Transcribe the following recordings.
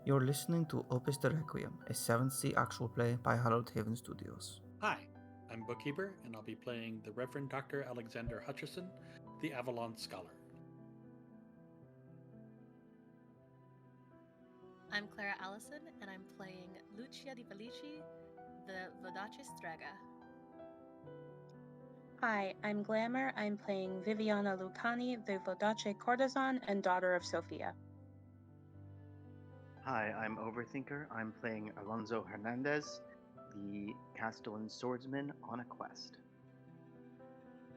You're listening to Opus de Requiem, a 7th Sea actual play by Hallowed Haven Studios. Hi, I'm Bookkeeper, and I'll be playing the Reverend Dr. Alexander Hutcheson, the Avalon Scholar. I'm Clara Allison, and I'm playing Lucia di Felici, the Vodace Straga. Hi, I'm Glamour. I'm playing Viviana Lucani, the Vodace courtesan and daughter of Sophia. Hi, I'm Overthinker. I'm playing Alonso Hernandez, the Castellan swordsman on a quest.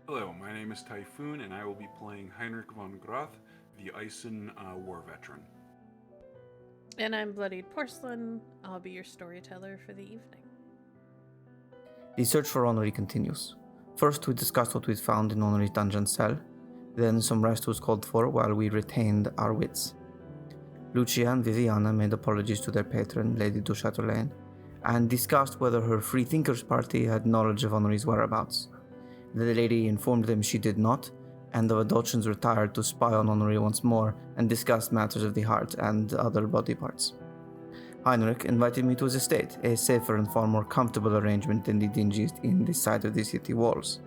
Hello, my name is Typhoon, and I will be playing Heinrich von Groth, the Isen war veteran. And I'm Bloodied Porcelain. I'll be your storyteller for the evening. The search for Henri continues. First, we discussed what we'd found in Henri's dungeon cell. Then some rest was called for while we retained our wits. Lucia and Viviana made apologies to their patron, Lady du Châtelaine, and discussed whether her Freethinkers party had knowledge of Henri's whereabouts. The lady informed them she did not, and the Vadocians retired to spy on Henri once more and discuss matters of the heart and other body parts. Heinrich invited me to his estate, a safer and far more comfortable arrangement than the dingiest inn this side of the city walls.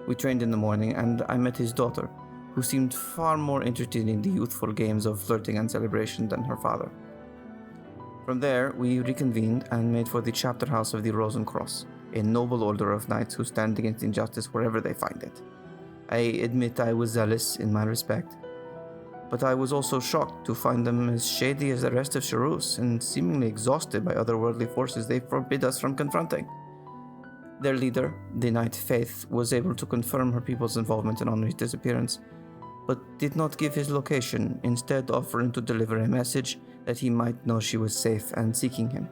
We trained in the morning, and I met his daughter, who seemed far more interested in the youthful games of flirting and celebration than her father. From there, we reconvened and made for the chapter house of the Rose and Cross, a noble order of knights who stand against injustice wherever they find it. I admit I was zealous in my respect, but I was also shocked to find them as shady as the rest of Charus and seemingly exhausted by otherworldly forces they forbid us from confronting. Their leader, the Knight Faith, was able to confirm her people's involvement in Henri's disappearance, but did not give his location, instead offering to deliver a message that he might know she was safe and seeking him.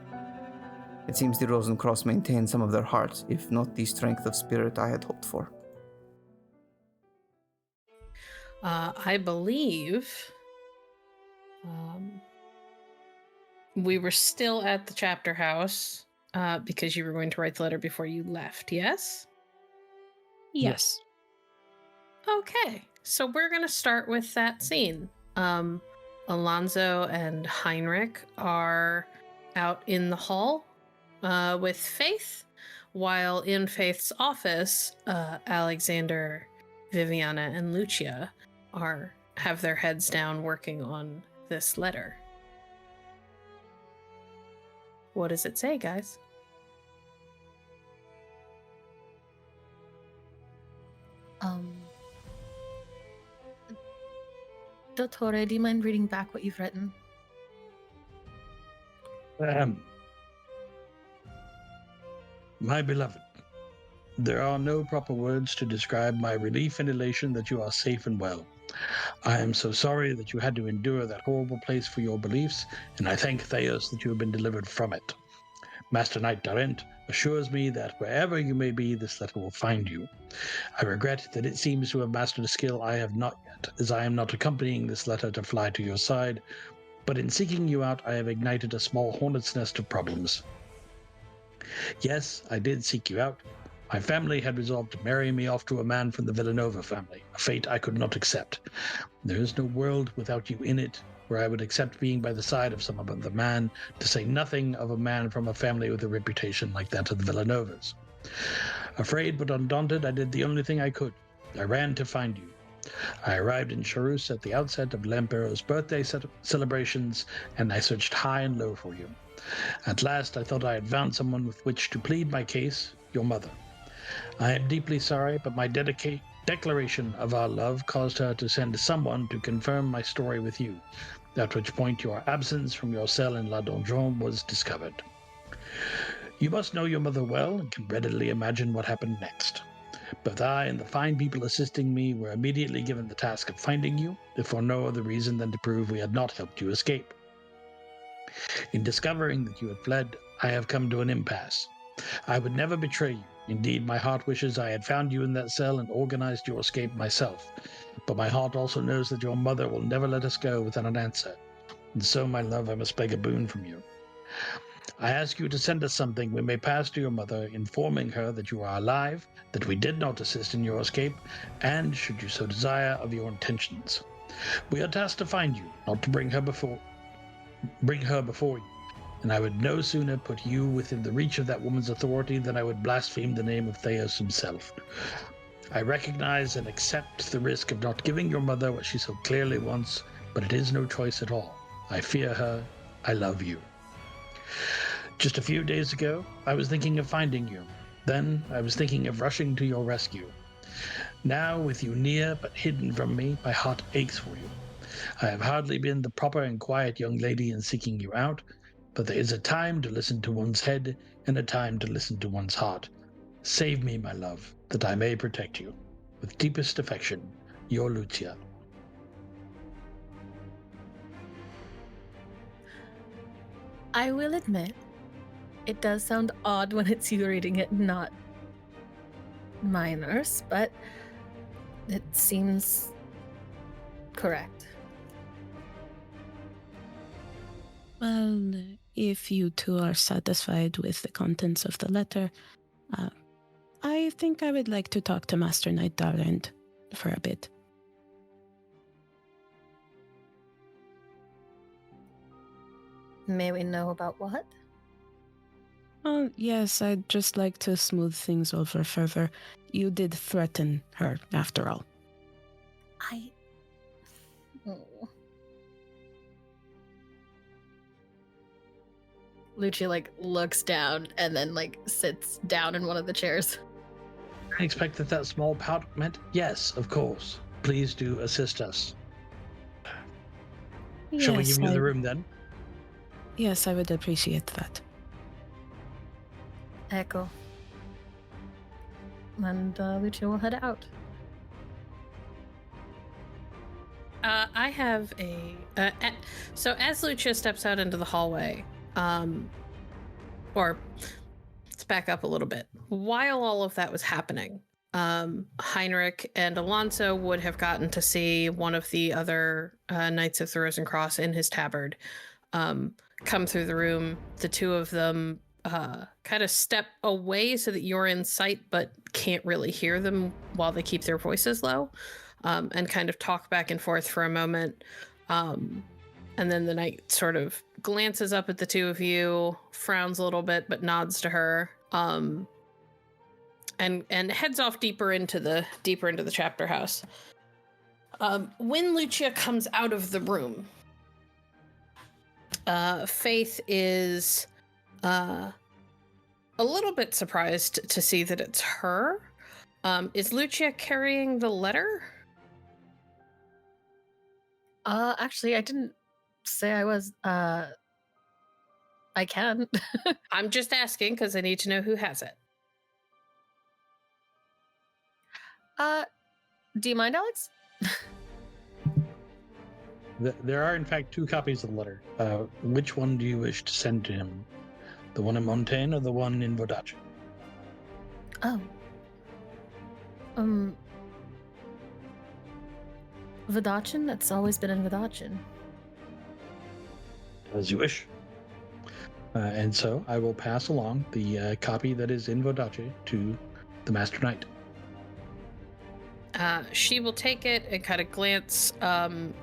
It seems the Rose and Cross maintained some of their heart, if not the strength of spirit I had hoped for. I believe we were still at the chapter house because you were going to write the letter before you left, yes? Yes. Okay, so we're going to start with that scene. Alonso and Heinrich are out in the hall with Faith, while in Faith's office, Alexander, Viviana, and Lucia have their heads down working on this letter. What does it say, guys? Dottore, do you mind reading back what you've written? My beloved, there are no proper words to describe my relief and elation that you are safe and well. I am so sorry that you had to endure that horrible place for your beliefs, and I thank Theos that you have been delivered from it. Master Knight Darent assures me that wherever you may be, this letter will find you. I regret that it seems to have mastered a skill I have not yet, as I am not accompanying this letter to fly to your side, but in seeking you out, I have ignited a small hornet's nest of problems. Yes, I did seek you out. My family had resolved to marry me off to a man from the Villanova family, a fate I could not accept. There is no world without you in it, where I would accept being by the side of some other man, to say nothing of a man from a family with a reputation like that of the Villanovas. Afraid but undaunted, I did the only thing I could. I ran to find you. I arrived in Charus at the outset of Lempero's birthday celebrations, and I searched high and low for you. At last, I thought I had found someone with which to plead my case, your mother. I am deeply sorry, but my declaration of our love caused her to send someone to confirm my story with you, at which point your absence from your cell in La Donjon was discovered. You must know your mother well and can readily imagine what happened next. Both I and the fine people assisting me were immediately given the task of finding you, if for no other reason than to prove we had not helped you escape. In discovering that you had fled, I have come to an impasse. I would never betray you. Indeed, my heart wishes I had found you in that cell and organized your escape myself. But my heart also knows that your mother will never let us go without an answer. And so, my love, I must beg a boon from you. I ask you to send us something we may pass to your mother, informing her that you are alive, that we did not assist in your escape, and, should you so desire, of your intentions. We are tasked to find you, not to bring her before. bring her before you, and I would no sooner put you within the reach of that woman's authority than I would blaspheme the name of Theos himself. I recognize and accept the risk of not giving your mother what she so clearly wants, but it is no choice at all. I fear her. I love you. Just a few days ago, I was thinking of finding you. Then I was thinking of rushing to your rescue. Now, with you near but hidden from me, my heart aches for you. I have hardly been the proper and quiet young lady in seeking you out, but there is a time to listen to one's head and a time to listen to one's heart. Save me, my love, that I may protect you. With deepest affection, your Lucia. I will admit, it does sound odd when it's you reading it, not my nurse, but it seems correct. Well, if you two are satisfied with the contents of the letter, I think I would like to talk to Master Knight Darland for a bit. May we know about what? Oh, yes, I'd just like to smooth things over further. You did threaten her, after all. Lucia, looks down and then, sits down in one of the chairs. I expect that small pout meant yes, of course. Please do assist us. Shall we give you the room then? Yes, I would appreciate that. Echo. And Lucia will head out. I have so as Lucia steps out into the hallway, or let's back up a little bit. While all of that was happening, Heinrich and Alonso would have gotten to see one of the other Knights of the Rose and Cross in his tabard come through the room. The two of them kind of step away so that you're in sight but can't really hear them while they keep their voices low, and kind of talk back and forth for a moment. And then the knight sort of glances up at the two of you, frowns a little bit, but nods to her, and heads off deeper into the chapter house. When Lucia comes out of the room, Faith is a little bit surprised to see that it's her. Is Lucia carrying the letter? Actually, I didn't say I was. I can. I'm just asking because I need to know who has it. Do you mind, Alex? There are, in fact, 2 copies of the letter. Which one do you wish to send to him? The one in Montaigne or the one in Vodache? Oh. Vodachin? That's always been in Vodachin. As you wish. And so I will pass along the copy that is in Vodache to the Master Knight. She will take it and kind of glance.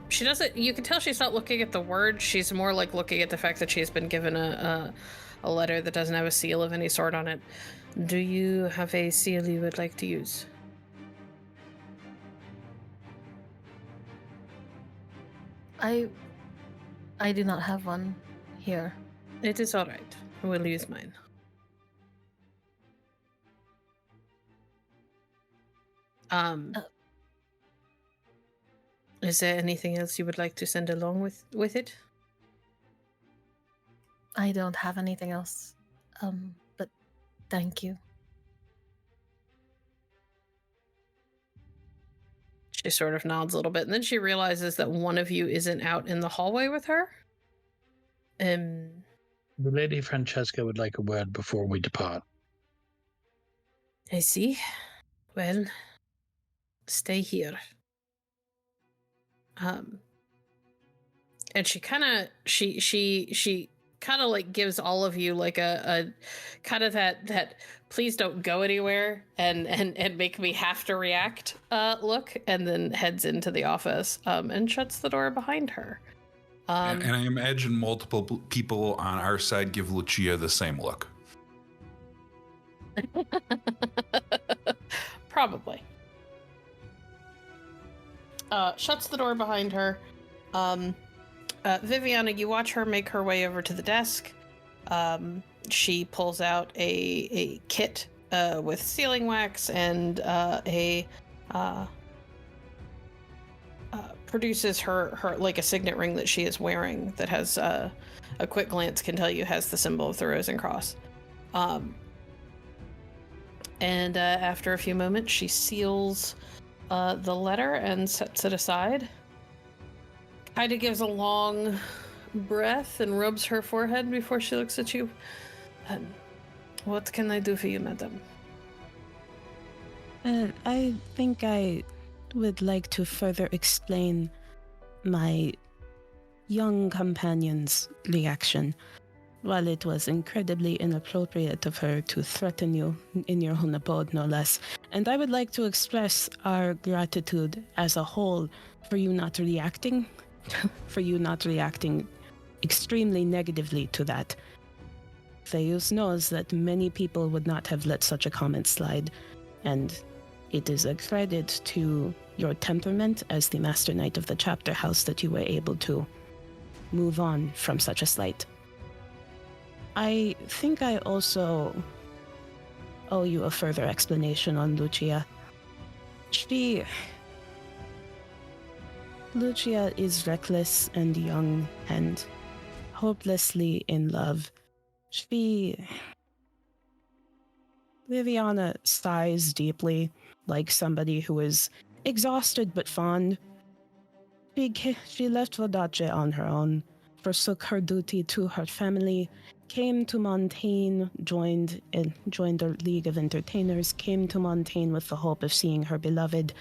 She doesn't. You can tell she's not looking at the words. She's more like looking at the fact that she's been given a letter that doesn't have a seal of any sort on it. Do you have a seal you would like to use? I do not have one here. It is all right. I will use mine. Is there anything else you would like to send along with it? I don't have anything else. But thank you. She sort of nods a little bit, and then she realizes that one of you isn't out in the hallway with her. The Lady Francesca would like a word before we depart. I see. Well, stay here. And she kind of gives all of you like a kind of that please don't go anywhere and make me have to react look, and then heads into the office and shuts the door behind her. And I imagine multiple people on our side give Lucia the same look. Probably. Shuts the door behind her. Viviana, you watch her make her way over to the desk. She pulls out a kit with sealing wax and produces her like a signet ring that she is wearing that has a quick glance can tell you has the symbol of the Rose and Cross. And after a few moments, she seals the letter and sets it aside. Kind of gives a long breath and rubs her forehead before she looks at you. What can I do for you, madam? I think I would like to further explain my young companion's reaction. While it was incredibly inappropriate of her to threaten you in your own abode, no less, and I would like to express our gratitude as a whole for you not reacting extremely negatively to that. Theus knows that many people would not have let such a comment slide, and it is a credit to your temperament as the Master Knight of the Chapter House that you were able to move on from such a slight. I think I also owe you a further explanation on Lucia. Lucia is reckless and young and hopelessly in love. Viviana sighs deeply, like somebody who is exhausted but fond. She left Vodace on her own, forsook her duty to her family, came to Montaigne, joined a League of Entertainers, came to Montaigne with the hope of seeing her beloved,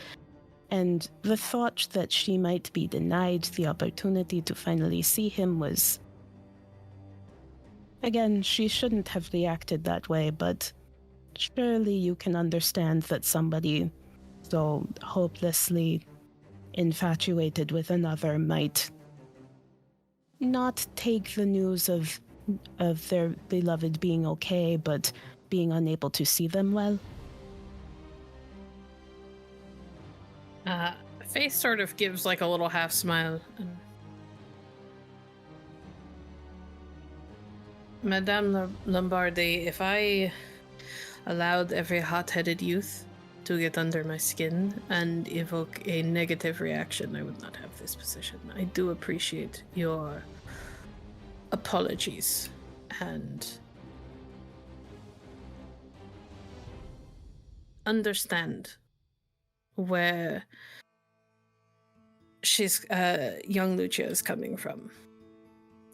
and the thought that she might be denied the opportunity to finally see him was... Again, she shouldn't have reacted that way, but surely you can understand that somebody so hopelessly infatuated with another might not take the news of their beloved being okay, but being unable to see them well. Faith sort of gives like a little half smile. Madame Lombardi, if I allowed every hot-headed youth to get under my skin and evoke a negative reaction, I would not have this position. I do appreciate your apologies and understand where young Lucia is coming from.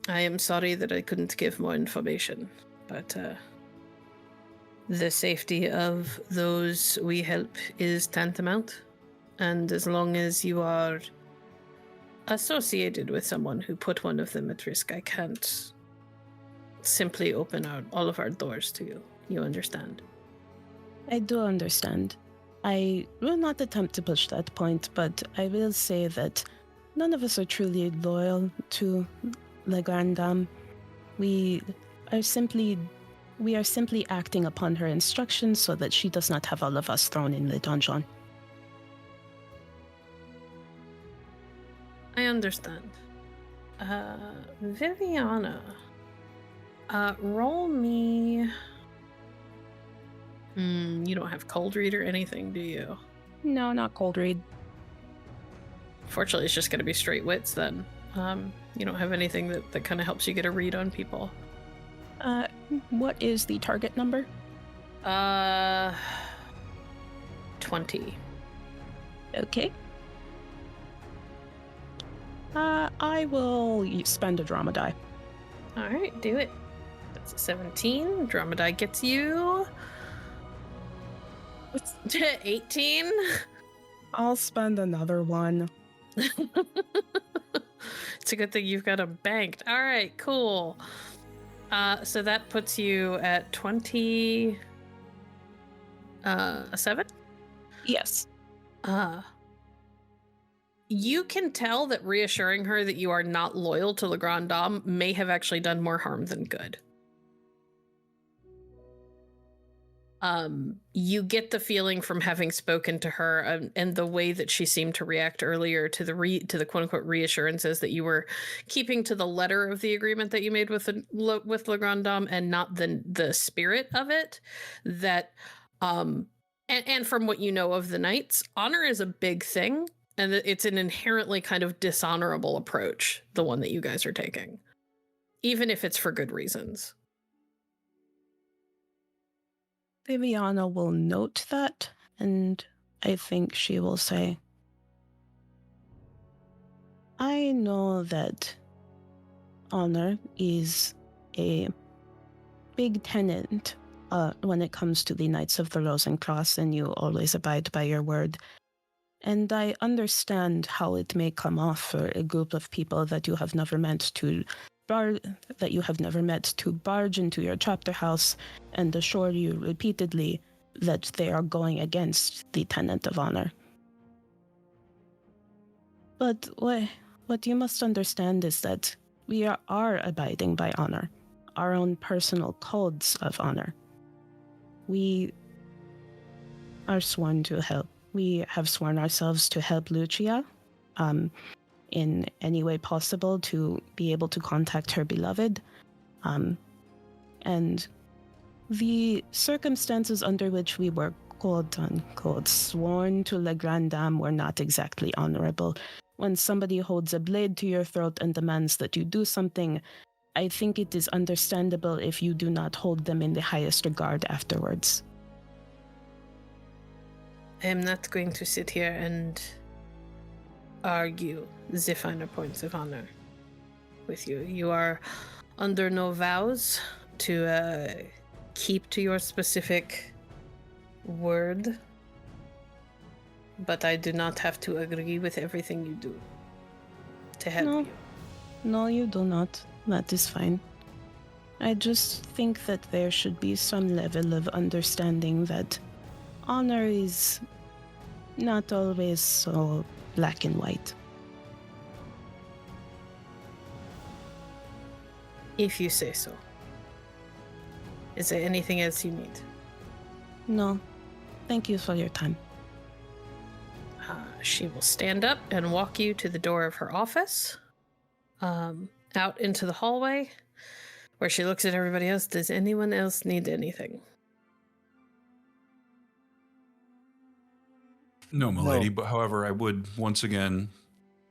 I am sorry that I couldn't give more information, but the safety of those we help is tantamount, and as long as you are associated with someone who put one of them at risk, I can't simply open all of our doors to you. You understand? I do understand. I will not attempt to push that point, but I will say that none of us are truly loyal to La Grande Dame. We are simply acting upon her instructions so that she does not have all of us thrown in the donjon. I understand. Viviana, roll me... you don't have cold read or anything, do you? No, not cold read. Fortunately, it's just going to be straight wits then. You don't have anything that kind of helps you get a read on people. What is the target number? 20. Okay. I will spend a drama die. Alright, do it. That's a 17. Drama die gets you... 18? I'll spend another one. It's a good thing you've got them banked. Alright, cool. So that puts you at 27? Yes. you can tell that reassuring her that you are not loyal to Le Grand Dame may have actually done more harm than good. You get the feeling from having spoken to her and the way that she seemed to react earlier to the quote unquote reassurances that you were keeping to the letter of the agreement that you made with Le Grand Dame and not the spirit of it. That, and from what you know of the Knights, honor is a big thing, and it's an inherently kind of dishonorable approach, the one that you guys are taking, even if it's for good reasons. Viviana will note that, and I think she will say, I know that honor is a big tenet when it comes to the Knights of the Rose and Cross, and you always abide by your word. And I understand how it may come off for a group of people that you have never met to barge into your chapter house and assure you repeatedly that they are going against the tenet of honor. But what you must understand is that we are abiding by honor, our own personal codes of honor. We are sworn to help. We have sworn ourselves to help Lucia in any way possible to be able to contact her beloved. And the circumstances under which we were quote-unquote sworn to Le Grand Dame were not exactly honorable. When somebody holds a blade to your throat and demands that you do something, I think it is understandable if you do not hold them in the highest regard afterwards. I am not going to sit here and argue the finer points of honor with you. You are under no vows to keep to your specific word, but I do not have to agree with everything you do to help you. No, you do not. That is fine. I just think that there should be some level of understanding that honor is not always so black and white. If you say so. Is there anything else you need? No. Thank you for your time. She will stand up and walk you to the door of her office, out into the hallway, where she looks at everybody else. Does anyone else need anything? No, milady, but however, I would once again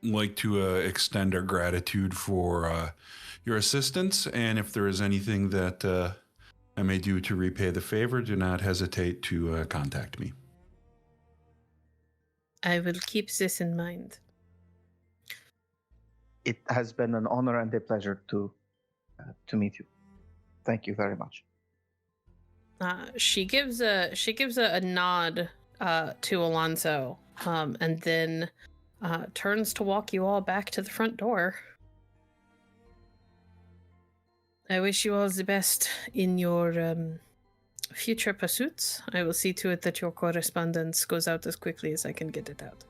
like to extend our gratitude for your assistance, and if there is anything that I may do to repay the favor, do not hesitate to contact me. I will keep this in mind. It has been an honor and a pleasure to meet you. Thank you very much. She gives a nod to Alonso, and then turns to walk you all back to the front door. I wish you all the best in your future pursuits. I will see to it that your correspondence goes out as quickly as I can get it out.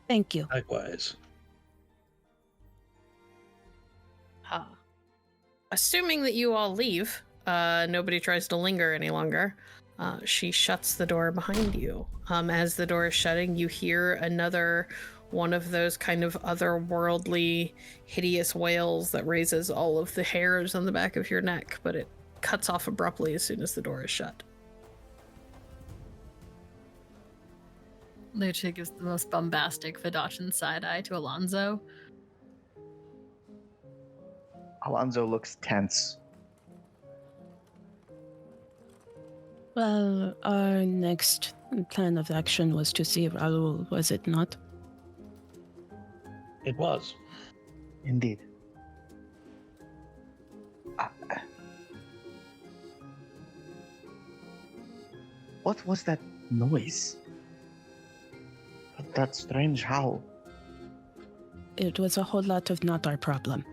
Thank you. Likewise. Assuming that you all leave, nobody tries to linger any longer, she shuts the door behind you. As the door is shutting, you hear another one of those kind of otherworldly, hideous wails that raises all of the hairs on the back of your neck, but it cuts off abruptly as soon as the door is shut. Lucia gives the most bombastic Vidachan side-eye to Alonso. Alonso looks tense. Well, our next plan of action was to see Raoul, was it not? It was. Indeed. What was that noise? That strange howl. It was a whole lot of not our problem.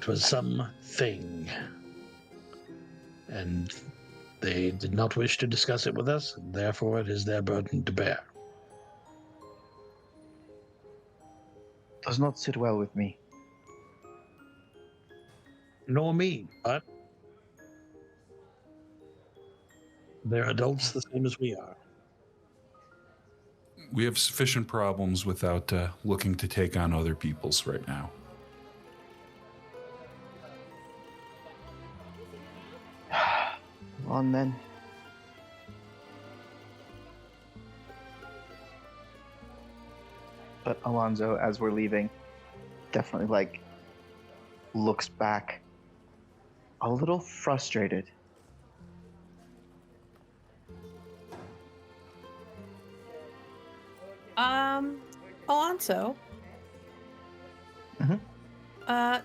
It was something. And they did not wish to discuss it with us, and therefore it is their burden to bear. Does not sit well with me. Nor me, but they're adults the same as we are. We have sufficient problems without looking to take on other people's right now. On then. But Alonso, as we're leaving, definitely looks back a little frustrated. Alonso.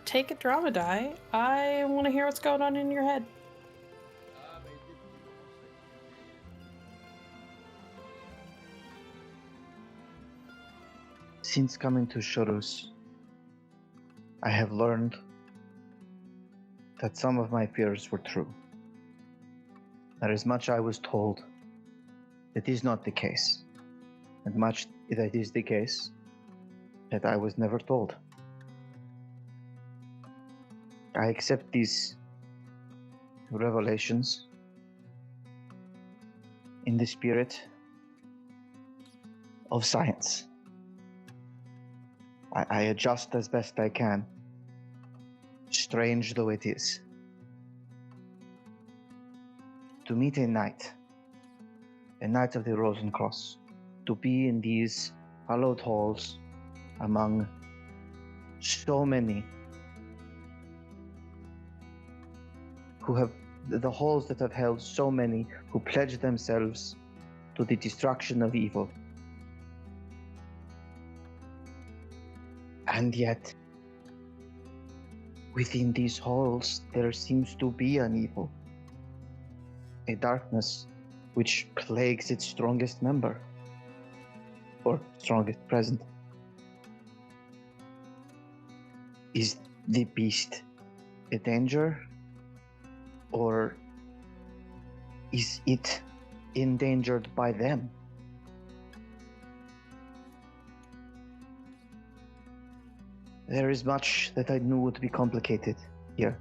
Take a drama die. I want to hear what's going on in your head. Since coming to Shorus, I have learned that some of my fears were true. That as much I was told, it is not the case. And much that is the case, that I was never told. I accept these revelations in the spirit of science. I adjust as best I can, strange though it is. To meet a knight of the Rosencross, to be in these hallowed halls among so many who have, the halls that have held so many who pledged themselves to the destruction of evil. And yet, within these halls, there seems to be an evil, a darkness which plagues its strongest member, or strongest present. Is the beast a danger, or is it endangered by them? There is much that I knew would be complicated here,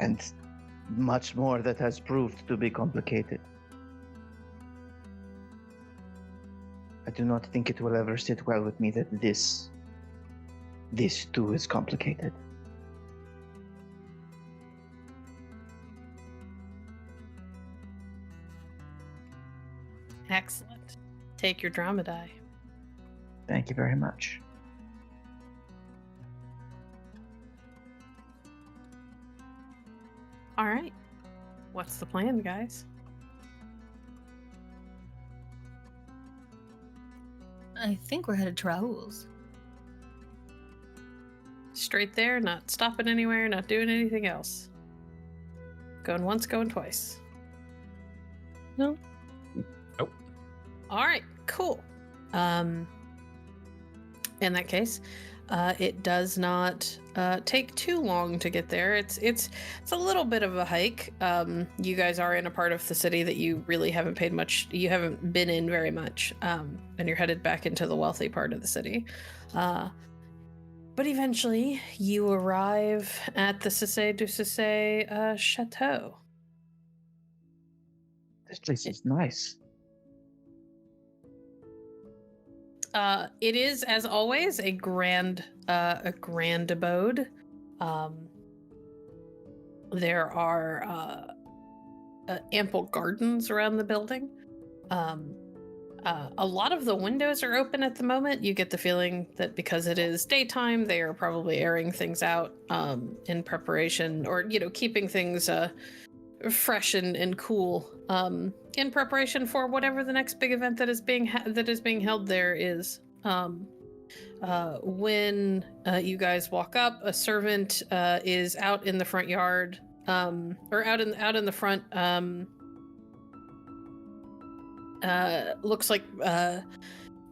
and much more that has proved to be complicated. I do not think it will ever sit well with me that this too is complicated. Excellent. Take your drama die. Thank you very much. All right. What's the plan, guys? I think we're headed to Raoul's. Straight there, not stopping anywhere, not doing anything else. Going once, going twice. No. Nope. All right, cool. In that case, it does not take too long to get there. It's a little bit of a hike. You guys are in a part of the city that you really haven't haven't been in very much, and you're headed back into the wealthy part of the city. But eventually, you arrive at the Cissé du Cissé Chateau. This place is nice. It is, as always, a grand abode. There are ample gardens around the building. A lot of the windows are open at the moment. You get the feeling that because it is daytime, they are probably airing things out in preparation, or keeping things fresh and cool in preparation for whatever the next big event that is being held there is. When you guys walk up, a servant is out in the front yard, or out in the front. Looks like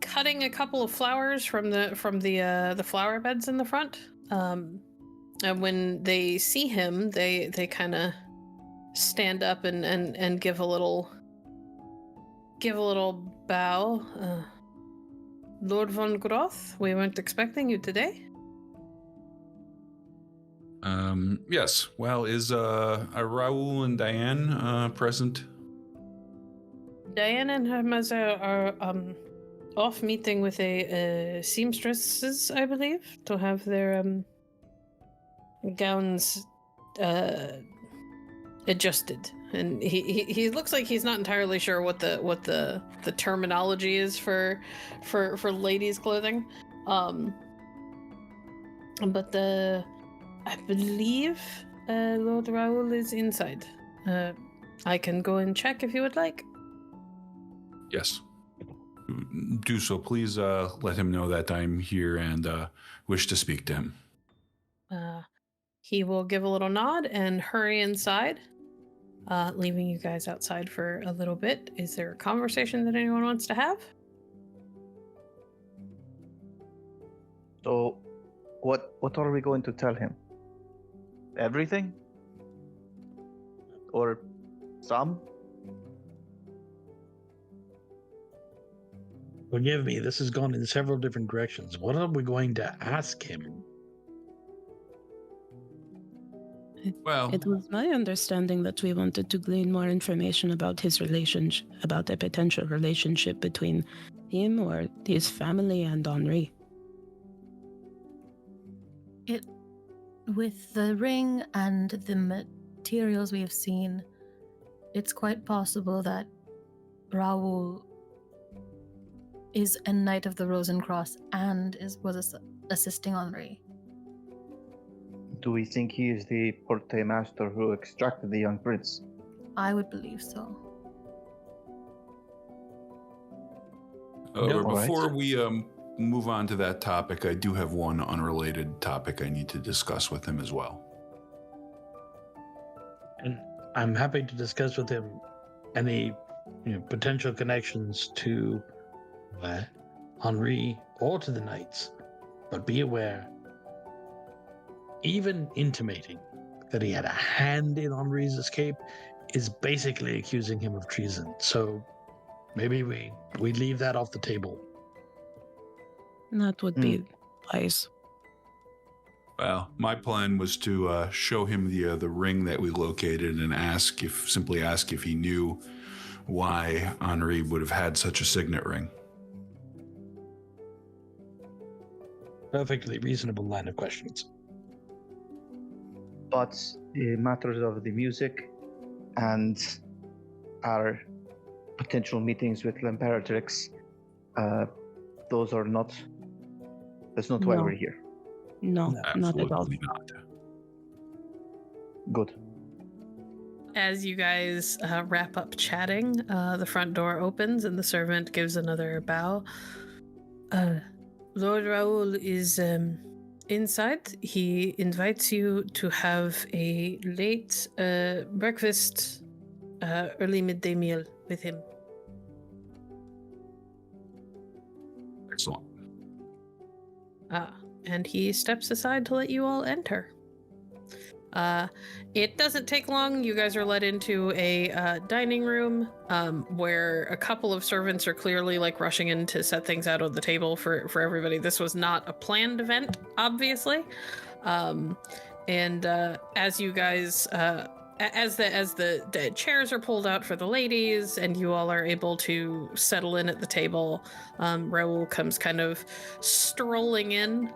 cutting a couple of flowers from the flower beds in the front. And when they see him, they kind of stand up and give a little bow. Lord von Groth, we weren't expecting you today. Yes. Well, is Raoul and Diane present? Diane and her mother are off meeting with a seamstresses, I believe, to have their gowns adjusted. And he looks like he's not entirely sure what the terminology is for ladies' clothing. But I believe Lord Raoul is inside. I can go and check if you would like. Yes. Do so. Please let him know that I'm here and wish to speak to him. He will give a little nod and hurry inside, leaving you guys outside for a little bit. Is there a conversation that anyone wants to have? So, what are we going to tell him? Everything? Or some? Forgive me, this has gone in several different directions. What are we going to ask him? Well, It was my understanding that we wanted to glean more information about his relationship, about a potential relationship between him or his family and Henri. With the ring and the materials we have seen, it's quite possible that Raoul is a Knight of the Rosencross and was assisting Henri. Do we think he is the Porte Master who extracted the young prince? I would believe so. But All right. before we move on to that topic, I do have one unrelated topic I need to discuss with him as well. And I'm happy to discuss with him any potential connections to Henri or to the Knights. But be aware, even intimating that he had a hand in Henri's escape is basically accusing him of treason. So maybe we leave that off the table. That would be wise. Well, my plan was to show him the ring that we located and simply ask if he knew why Henri would have had such a signet ring. Perfectly reasonable line of questions. But matters of the music and our potential meetings with L'Imperatrix, that's not why No. we're here. No, not at all. Absolutely not. Good. As you guys wrap up chatting, the front door opens and the servant gives another bow. Lord Raoul is inside. He invites you to have a late breakfast, early midday meal with him. Excellent. And he steps aside to let you all enter. It doesn't take long. You guys are led into a dining room where a couple of servants are clearly rushing in to set things out on the table for everybody. This was not a planned event, obviously. And as you guys, as the chairs are pulled out for the ladies and you all are able to settle in at the table, Raoul comes kind of strolling in.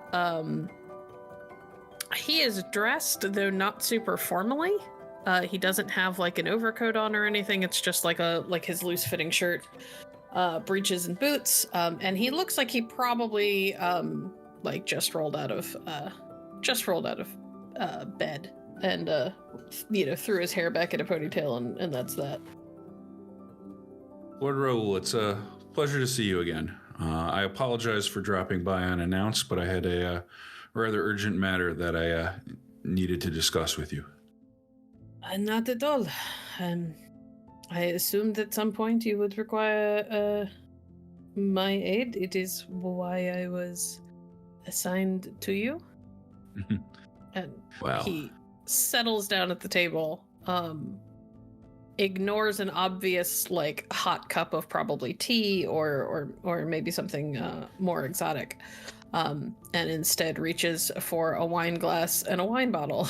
He is dressed, though not super formally. He doesn't have an overcoat on or anything. It's just his loose fitting shirt, breeches and boots. And he looks like he probably just rolled out of bed and threw his hair back in a ponytail and that's that. Lord Raoul, it's a pleasure to see you again. I apologize for dropping by unannounced, but I had a rather urgent matter that I needed to discuss with you. Not at all. I assumed at some point you would require my aid. It is why I was assigned to you. And Well. he settles down at the table, ignores an obvious like hot cup of probably tea or maybe something more exotic, and instead reaches for a wine glass and a wine bottle.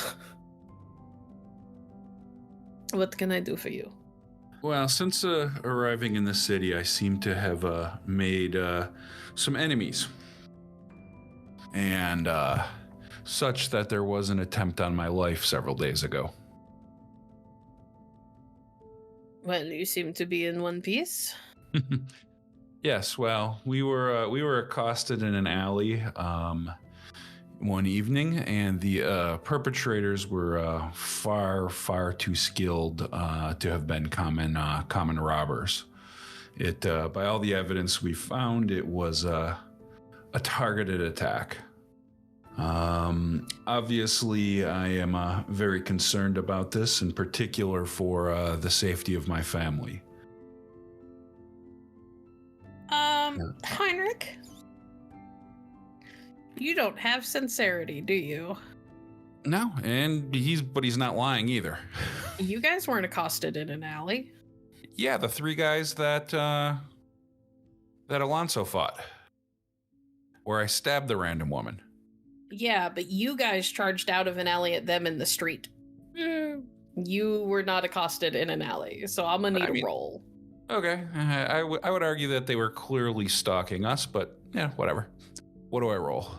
What can I do for you? Well, since arriving in the city, I seem to have made some enemies. And such that there was an attempt on my life several days ago. Well, you seem to be in one piece. Yes, well, we were accosted in an alley one evening, and the perpetrators were far too skilled to have been common robbers. It by all the evidence we found, it was a targeted attack. Obviously, I am very concerned about this, in particular for the safety of my family. Heinrich, you don't have sincerity, do you? No, and he's not lying either. You guys weren't accosted in an alley. Yeah, the three guys that Alonso fought, where I stabbed the random woman. Yeah, but you guys charged out of an alley at them in the street. You were not accosted in an alley, so I'm gonna need a roll. Okay, I would argue that they were clearly stalking us, but yeah, whatever. What do I roll?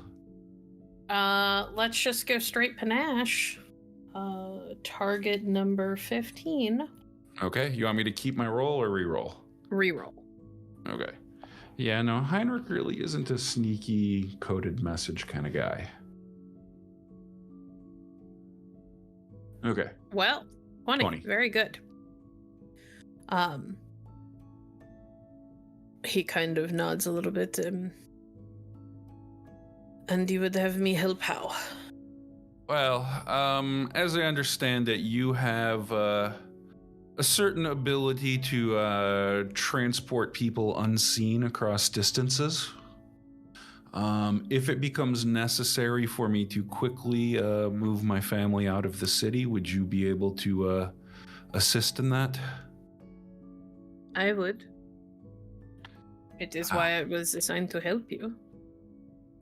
Let's just go straight panache. Target number 15. Okay, you want me to keep my roll or re-roll? Reroll. Okay. Yeah, no, Heinrich really isn't a sneaky coded message kind of guy. Okay. Well, 20. Very good. He kind of nods a little bit. And you would have me help how? Well, as I understand it, you have a certain ability to transport people unseen across distances. If it becomes necessary for me to quickly move my family out of the city, would you be able to assist in that? I would. It is why I was assigned to help you.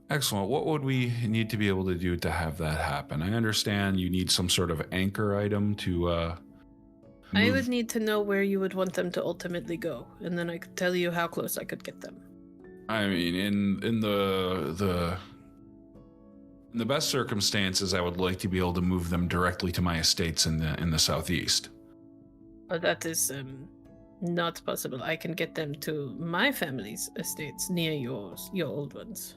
Excellent. What would we need to be able to do to have that happen? I understand you need some sort of anchor item to I would need to know where you would want them to ultimately go, and then I could tell you how close I could get them. I mean, in the best circumstances, I would like to be able to move them directly to my estates in the southeast. But that is not possible. I can get them to my family's estates near your old ones.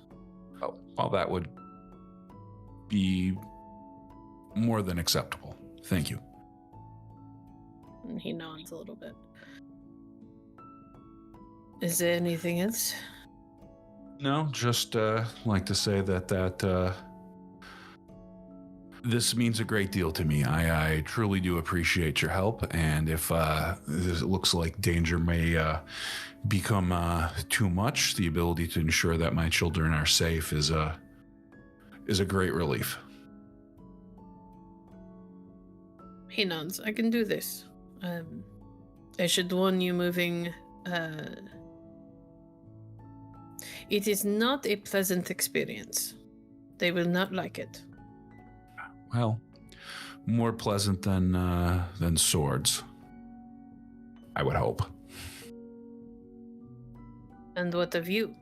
Oh, well, that would be more than acceptable. Thank you. And he nods a little bit. Is there anything else? No, just like to say that this means a great deal to me. I truly do appreciate your help, and if this looks like danger may become too much, the ability to ensure that my children are safe is a great relief. He nods. I can do this. I should warn you, moving. It is not a pleasant experience. They will not like it. Well, more pleasant than swords, I would hope. And what of you?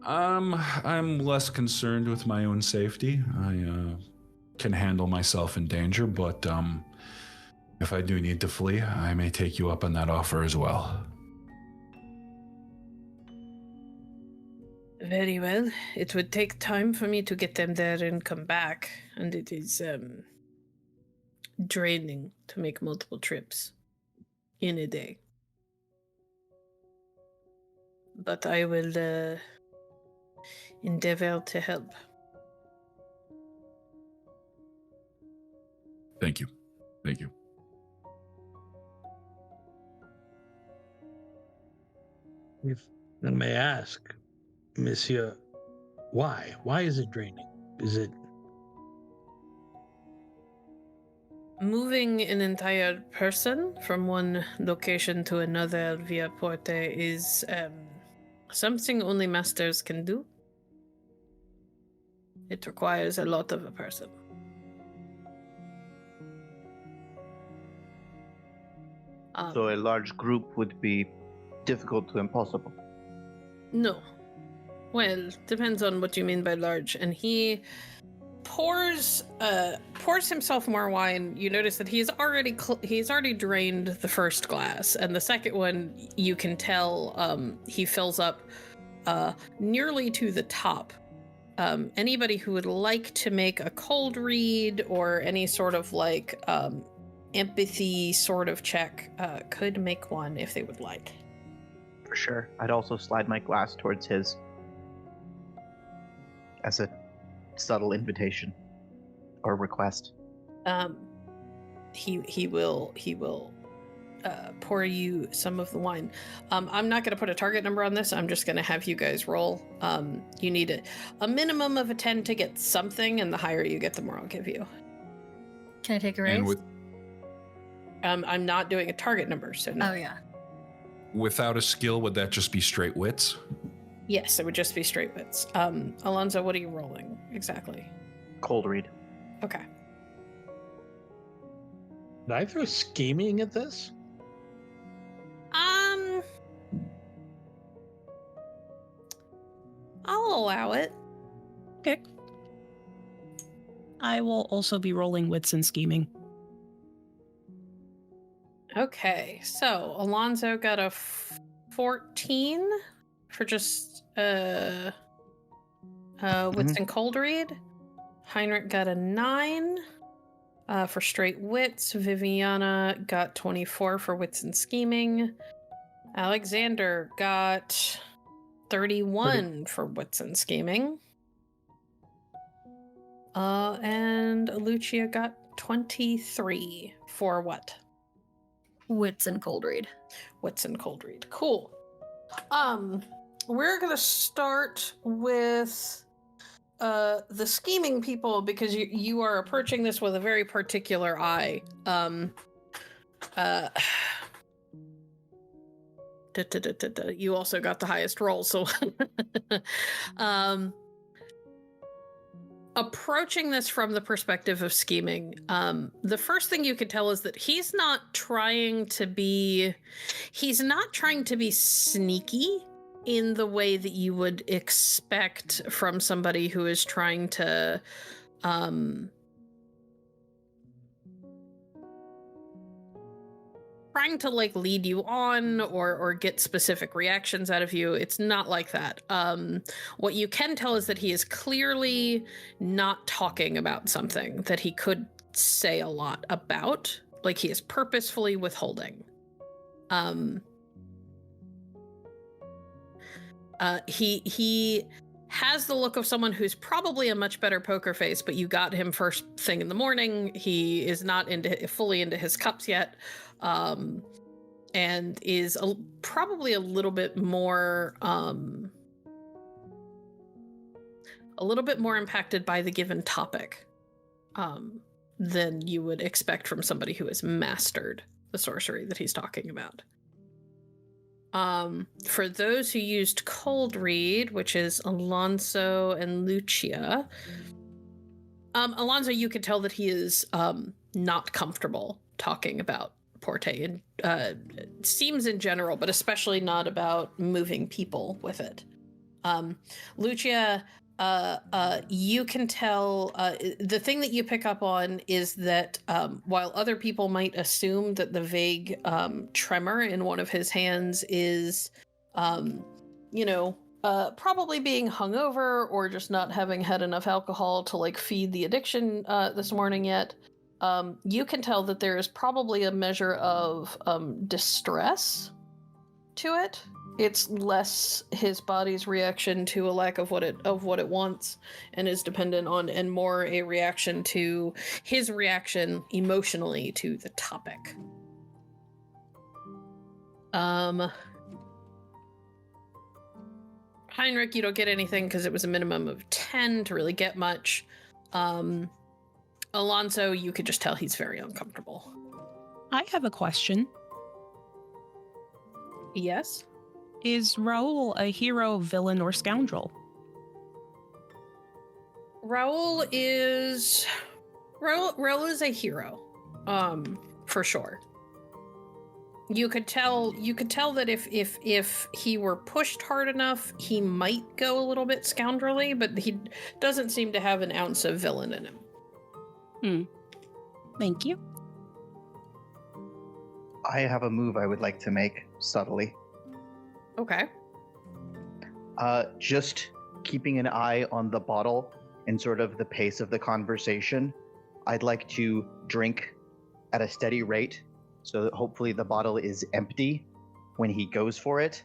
I'm less concerned with my own safety. I can handle myself in danger, but if I do need to flee, I may take you up on that offer as well. Very well. It would take time for me to get them there and come back, and it is draining to make multiple trips in a day. But I will endeavor to help. Thank you. Thank you. If I may ask, Monsieur, why? Why is it draining? Is it? Moving an entire person from one location to another via porte is something only masters can do. It requires a lot of a person. So a large group would be difficult to impossible. No. Well, depends on what you mean by large. And he pours himself more wine. You notice that he's already drained the first glass, and the second one you can tell he fills up nearly to the top. Anybody who would like to make a cold read or any sort of like empathy sort of check could make one if they would like. For sure. I'd also slide my glass towards his as a subtle invitation or request. He will pour you some of the wine. I'm not going to put a target number on this. I'm just going to have you guys roll. You need a minimum of a 10 to get something, and the higher you get, the more I'll give you. Can I take a raise? And with, I'm not doing a target number, so no. Oh, yeah. without a skill, would that just be straight wits? Yes, it would just be straight wits. Alonso, what are you rolling exactly? Cold read. Okay. Did I throw scheming at this? I'll allow it. Okay. I will also be rolling wits and scheming. Okay, so Alonso got a 14 for just wits and cold read. Heinrich got a 9 for straight wits. Viviana got 24 for wits and scheming. Alexander got 31 for wits and scheming. And Lucia got 23 for what? Wits and cold read. Wits and cold read. Cool. We're gonna start with the scheming people because you are approaching this with a very particular eye. You also got the highest roll, so approaching this from the perspective of scheming, the first thing you can tell is that he's not trying to be sneaky in the way that you would expect from somebody who is trying to like lead you on or get specific reactions out of you. It's not like that. What you can tell is that he is clearly not talking about something that he could say a lot about. Like he is purposefully withholding. He has the look of someone who's probably a much better poker face, but you got him first thing in the morning. He is not fully into his cups yet. And is probably a little bit more impacted by the given topic than you would expect from somebody who has mastered the sorcery that he's talking about. For those who used cold read, which is Alonso and Lucia, Alonso, you could tell that he is not comfortable talking about Porte, and seems in general, but especially not about moving people with it. Lucia, you can tell the thing that you pick up on is that while other people might assume that the vague tremor in one of his hands is, probably being hungover or just not having had enough alcohol to like feed the addiction this morning yet, you can tell that there is probably a measure of distress to it. It's less his body's reaction to a lack of what it wants and is dependent on, and more a reaction to his reaction emotionally to the topic. Heinrich, you don't get anything because it was a minimum of 10 to really get much. Alonso, you could just tell he's very uncomfortable. I have a question. Yes? Is Raoul a hero, villain, or scoundrel? Raoul is a hero. For sure. You could tell that if he were pushed hard enough, he might go a little bit scoundrelly, but he doesn't seem to have an ounce of villain in him. Thank you. I have a move I would like to make subtly. Okay. Just keeping an eye on the bottle and sort of the pace of the conversation. I'd like to drink at a steady rate so that hopefully the bottle is empty when he goes for it,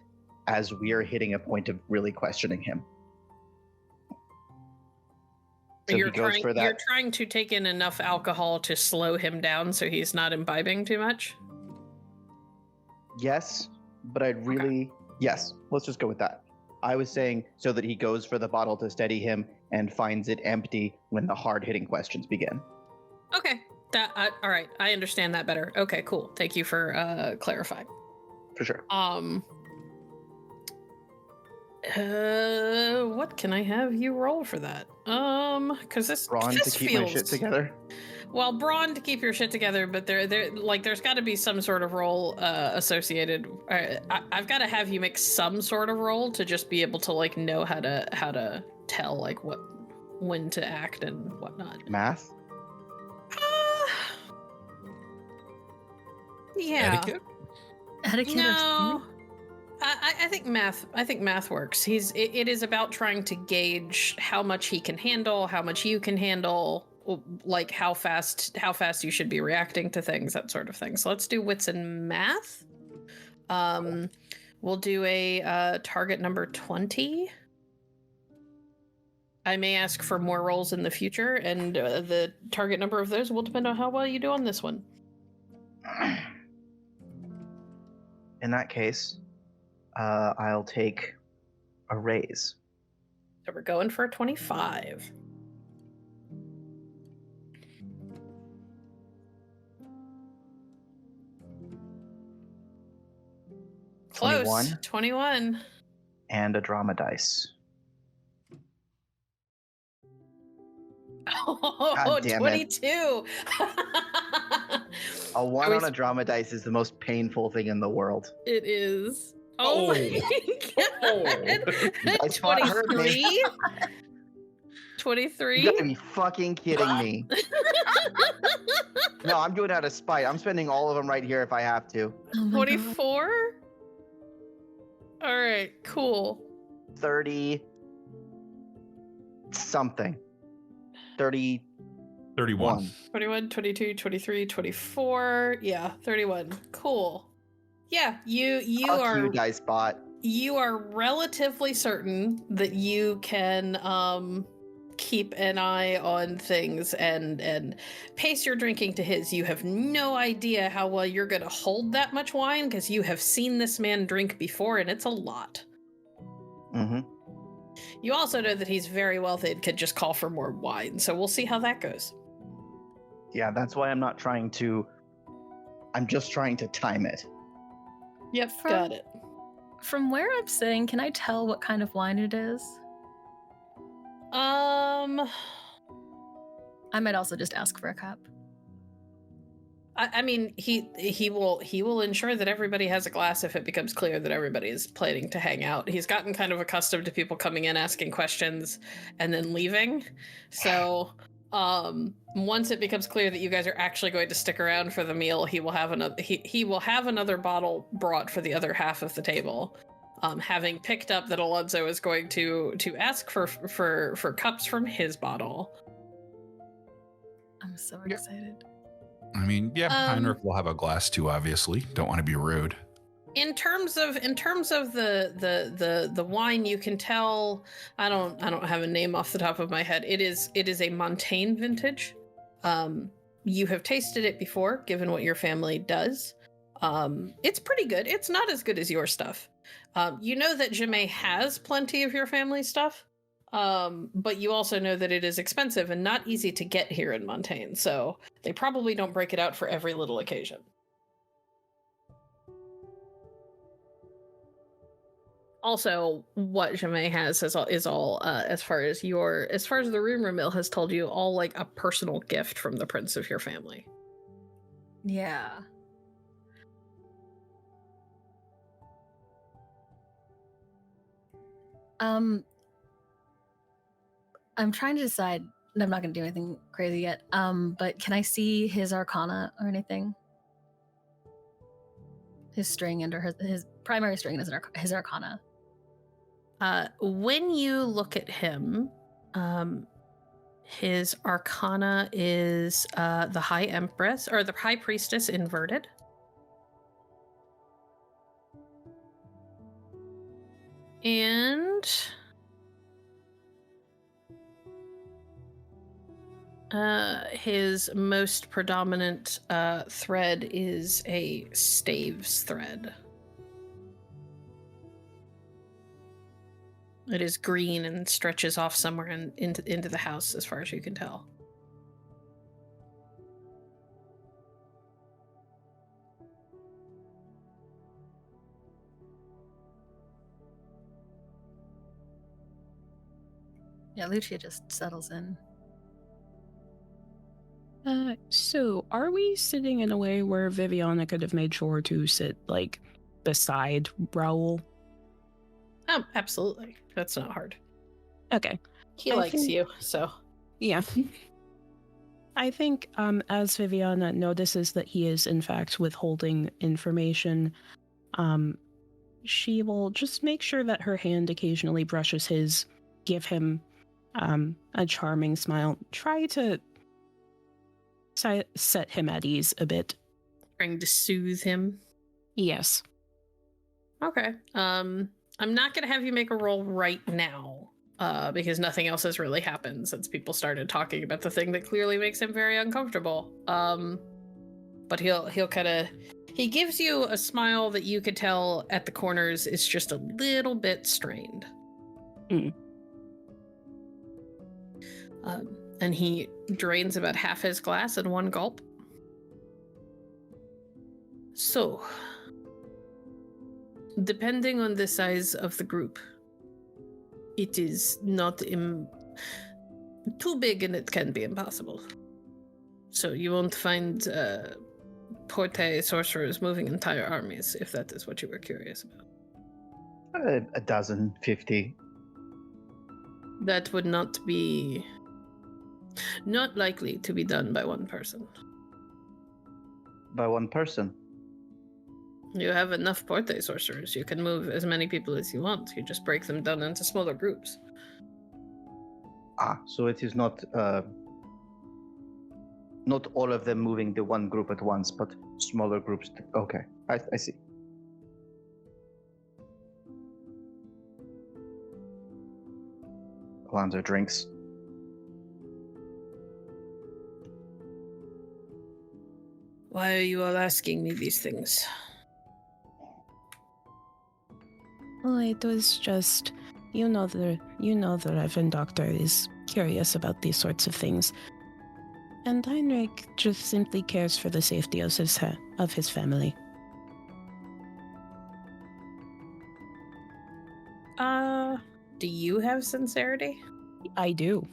as we are hitting a point of really questioning him. So You're trying to take in enough alcohol to slow him down so he's not imbibing too much? Yes, but I'd really... Okay. Yes, let's just go with that. I was saying so that he goes for the bottle to steady him and finds it empty when the hard-hitting questions begin. Okay. All right. I understand that better. Okay, cool. Thank you for clarifying. For sure. What can I have you roll for that? Because this Brawn this to keep feels... my shit together. Well, brawn to keep your shit together, but there's got to be some sort of roll associated. I've got to have you make some sort of roll to just be able to like know how to tell like when to act and whatnot. Math. Yeah. Etiquette. No. I think math works. It is about trying to gauge how much he can handle, how much you can handle, like how fast you should be reacting to things, that sort of thing. So let's do wits and math. We'll do a target number 20. I may ask for more rolls in the future, and the target number of those will depend on how well you do on this one. In that case, I'll take a raise. So we're going for a 25. Close. 21. And a drama dice. Oh, 22. A 1 on a drama dice is the most painful thing in the world. It is. Oh my god. 23? 23? You gotta be fucking kidding me. No, I'm doing it out of spite. I'm spending all of them right here if I have to. 24? All right, cool. 30 something. 31. 21, 22, 23, 24. Yeah, 31. Cool. Yeah, you Fuck are you, dice bot. You are relatively certain that you can keep an eye on things and pace your drinking to his. You have no idea how well you're going to hold that much wine because you have seen this man drink before, and it's a lot. Mm-hmm. You also know that he's very wealthy and could just call for more wine, so we'll see how that goes. Yeah, that's why I'm not trying to... I'm just trying to time it. Yep, got it. From where I'm sitting, can I tell what kind of wine it is? I might also just ask for a cup. I mean, he will ensure that everybody has a glass if it becomes clear that everybody is planning to hang out. He's gotten kind of accustomed to people coming in, asking questions, and then leaving. So, once it becomes clear that you guys are actually going to stick around for the meal, he will have another bottle brought for the other half of the table. Having picked up that Alonso is going to ask for cups from his bottle. I'm so excited. I mean, yeah, Heinrich will have a glass too, obviously. Don't want to be rude. In terms of the wine, you can tell I don't have a name off the top of my head. It is a Montaigne vintage. You have tasted it before, given what your family does. It's pretty good. It's not as good as your stuff. You know that Jemay has plenty of your family stuff, but you also know that it is expensive and not easy to get here in Montaigne, so they probably don't break it out for every little occasion. Also, what Jemay has is all as far as the rumor mill has told you, all like a personal gift from the prince of your family. Yeah. I'm trying to decide. I'm not going to do anything crazy yet. But can I see his arcana or anything? His string under his primary string is his arcana. When you look at him, his arcana is the High Empress, or the High Priestess inverted. And his most predominant thread is a staves thread. It is green and stretches off somewhere into the house, as far as you can tell. Yeah, Lucia just settles in. So are we sitting in a way where Viviana could have made sure to sit, like, beside Raoul? Oh, absolutely. That's not hard. Okay. He likes you, so. Yeah. I think as Viviana notices that he is, in fact, withholding information, she will just make sure that her hand occasionally brushes his, give him a charming smile, try to set him at ease a bit. Trying to soothe him? Yes. Okay. I'm not going to have you make a roll right now, because nothing else has really happened since people started talking about the thing that clearly makes him very uncomfortable. But he'll kind of... He gives you a smile that you could tell at the corners is just a little bit strained. Mm. And he drains about half his glass in one gulp. So, depending on the size of the group, it is not too big and it can be impossible. So you won't find Porte sorcerers moving entire armies, if that is what you were curious about. A dozen, 50. That would not be... Not likely to be done by one person. By one person? You have enough Porte sorcerers. You can move as many people as you want. You just break them down into smaller groups. Ah, so it is not all of them moving the one group at once, but smaller groups. Okay, I see. Alonso drinks. Why are you all asking me these things? Well, it was just, the Reverend Doctor is curious about these sorts of things. And Heinrich just simply cares for the safety of his family. Do you have sincerity? I do.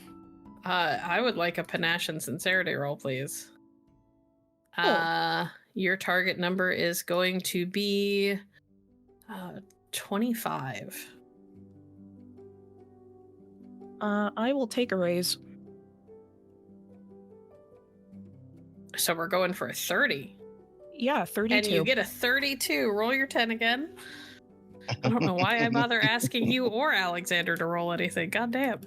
I would like a panache and sincerity roll, please. Your target number is going to be 25. I will take a raise. So we're going for a 30. Yeah, 32. And you get a 32. Roll your 10 again. I don't know why I bother asking you or Alexander to roll anything. God damn.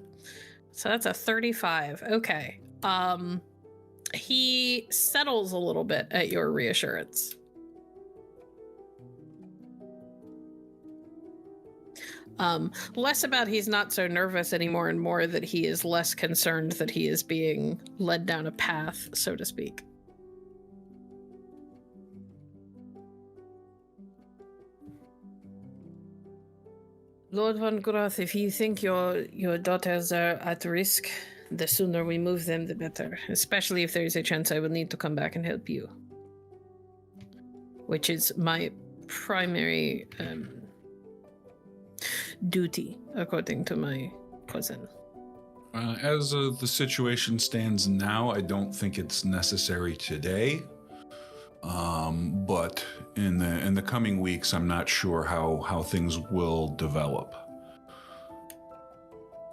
So that's a 35. Okay. He settles a little bit at your reassurance. Less about he's not so nervous anymore and more that he is less concerned that he is being led down a path, so to speak. Lord von Groth, if you think your daughters are at risk, the sooner we move them, the better. Especially if there is a chance I will need to come back and help you. Which is my primary duty, according to my cousin. As the situation stands now, I don't think it's necessary today. But in the coming weeks, I'm not sure how things will develop.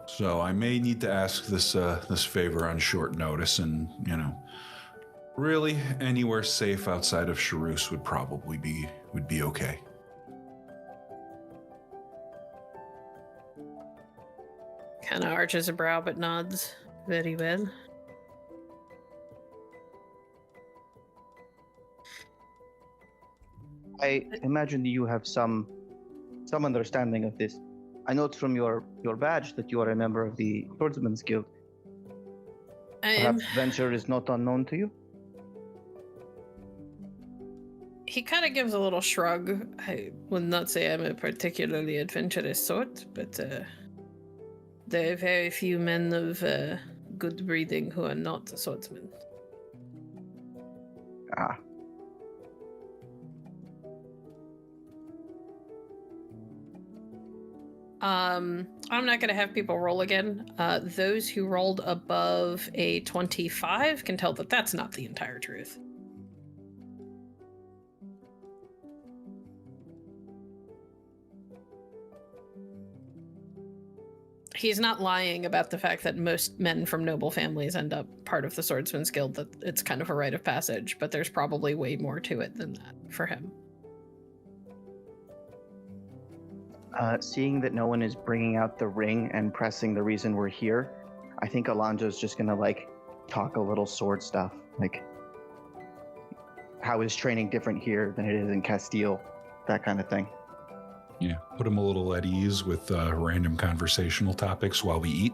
So I may need to ask this favor on short notice, and really anywhere safe outside of Charus would probably be okay. Kind of arches a brow but nods. Very well. I imagine you have some understanding of this. I note from your badge that you are a member of the Swordsman's Guild. Perhaps venture is not unknown to you? He kind of gives a little shrug. I would not say I'm a particularly adventurous sort, but there are very few men of good breeding who are not swordsmen. Ah. I'm not going to have people roll again. Those who rolled above a 25 can tell that that's not the entire truth. He's not lying about the fact that most men from noble families end up part of the Swordsman's Guild, that it's kind of a rite of passage, but there's probably way more to it than that for him. Seeing that no one is bringing out the ring and pressing the reason we're here, I think Alonso's just gonna talk a little sword stuff. How is training different here than it is in Castile? That kind of thing. Yeah, put him a little at ease with random conversational topics while we eat.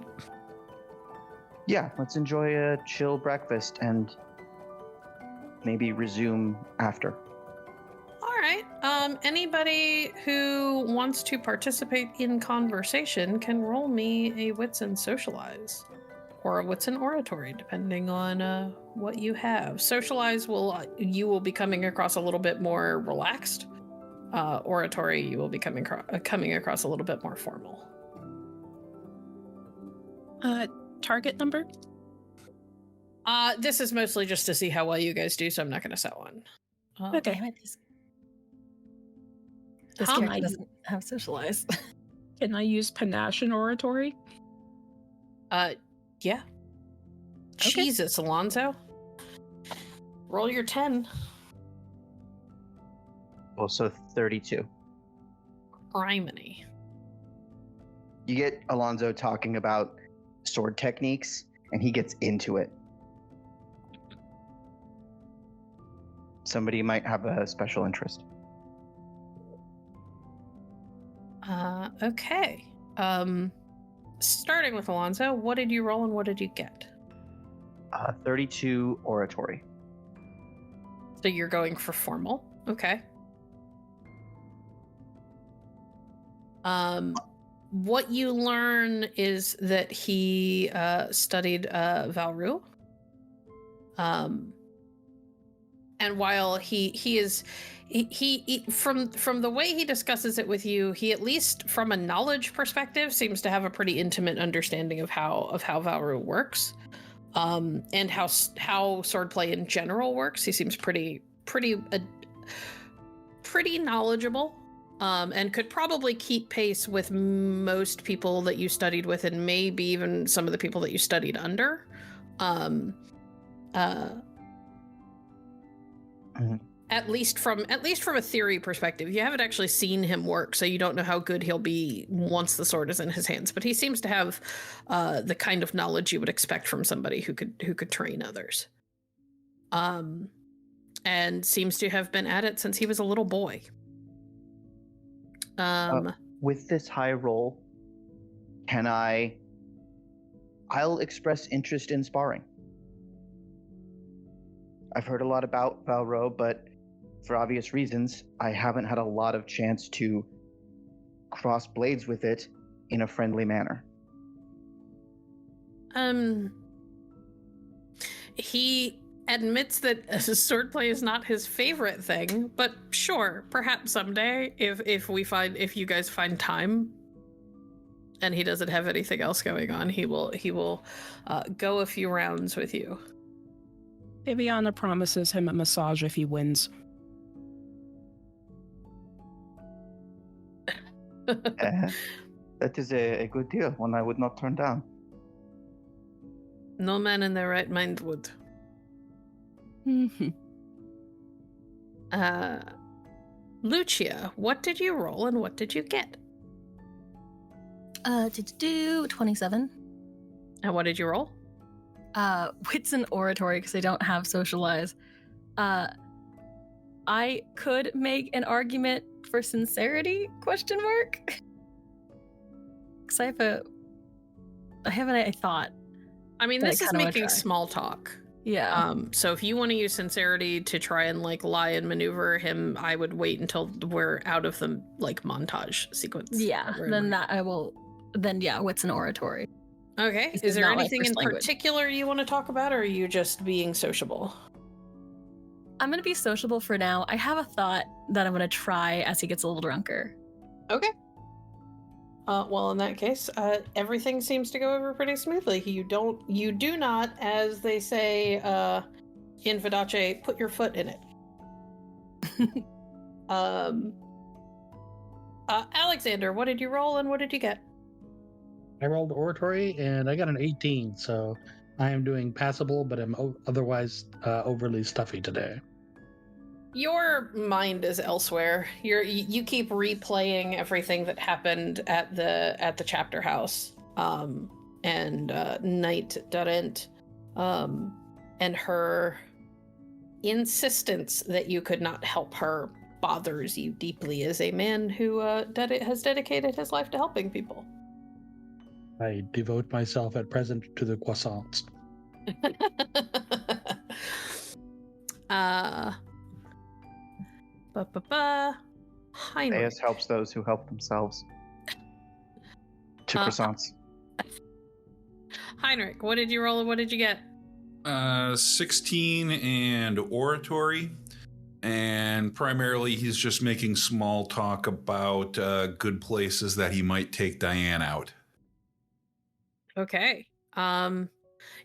Yeah, let's enjoy a chill breakfast and maybe resume after. All right. Anybody who wants to participate in conversation can roll me a Wits and Socialize, or a Wits and Oratory, depending on what you have. Socialize you will be coming across a little bit more relaxed. Oratory, you will be coming across a little bit more formal. Target number? This is mostly just to see how well you guys do, so I'm not going to set one. Okay. Damn it, this character doesn't have Socialize. Can I use Panache and Oratory? Yeah. Okay. Jesus, Alonso. Roll your 10. Also 32. Criminy. You get Alonso talking about sword techniques, and he gets into it. Somebody might have a special interest. Okay. Starting with Alonso, what did you roll and what did you get? 32 Oratory. So you're going for formal. Okay. What you learn is that he studied Valru. And while he is from the way he discusses it with you, he, at least from a knowledge perspective, seems to have a pretty intimate understanding of how Valru works, and how swordplay in general works. He seems pretty knowledgeable, and could probably keep pace with most people that you studied with, and maybe even some of the people that you studied under. At least from a theory perspective. You haven't actually seen him work, so you don't know how good he'll be once the sword is in his hands. But he seems to have the kind of knowledge you would expect from somebody who could train others. And seems to have been at it since he was a little boy. With this high roll, I'll express interest in sparring. I've heard a lot about Valro, but for obvious reasons, I haven't had a lot of chance to cross blades with it in a friendly manner. He admits that swordplay is not his favorite thing, but sure, perhaps someday, if you guys find time, and he doesn't have anything else going on, he will go a few rounds with you. Viviana promises him a massage if he wins. That is a good deal, one I would not turn down. No man in their right mind would. Lucia, what did you roll and what did you get? 27. And what did you roll? Wits and oratory, because I don't have socialize. I could make an argument for sincerity, ? Because I have a thought. I mean, this is making small talk. Yeah. So if you want to use sincerity to try and lie and maneuver him, I would wait until we're out of the montage sequence. Yeah. Then wits and oratory. Okay. Is there anything in particular you want to talk about, or are you just being sociable? I'm going to be sociable for now. I have a thought that I'm going to try as he gets a little drunker. Okay. Well, in that case, everything seems to go over pretty smoothly. You do not, as they say in Vidace, put your foot in it. Alexander, what did you roll and what did you get? I rolled oratory and I got an 18, so I am doing passable, but I'm otherwise overly stuffy today. Your mind is elsewhere. You keep replaying everything that happened at the chapter house, and Knight Durant, and her insistence that you could not help her bothers you deeply as a man who has dedicated his life to helping people. I devote myself at present to the croissants. Heinrich. AS helps those who help themselves. To croissants. Heinrich, what did you roll and what did you get? 16 and oratory. And primarily he's just making small talk about good places that he might take Diane out. Okay.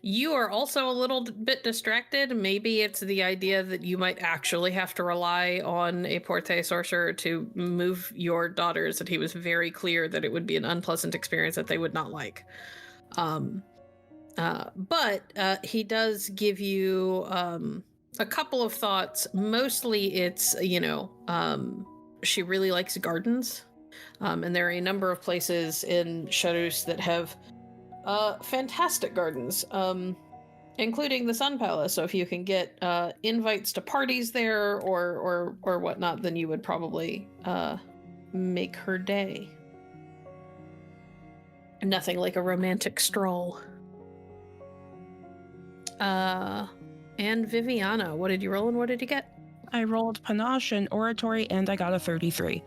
You are also a little bit distracted. Maybe it's the idea that you might actually have to rely on a Porte sorcerer to move your daughters, and he was very clear that it would be an unpleasant experience that they would not like. But he does give you a couple of thoughts. Mostly it's, she really likes gardens. And there are a number of places in Charus that have fantastic gardens, including the Sun Palace. So if you can get invites to parties there or whatnot, then you would probably make her day. Nothing like a romantic stroll. And Viviana, what did you roll and what did you get? I rolled panache and oratory and I got a 33.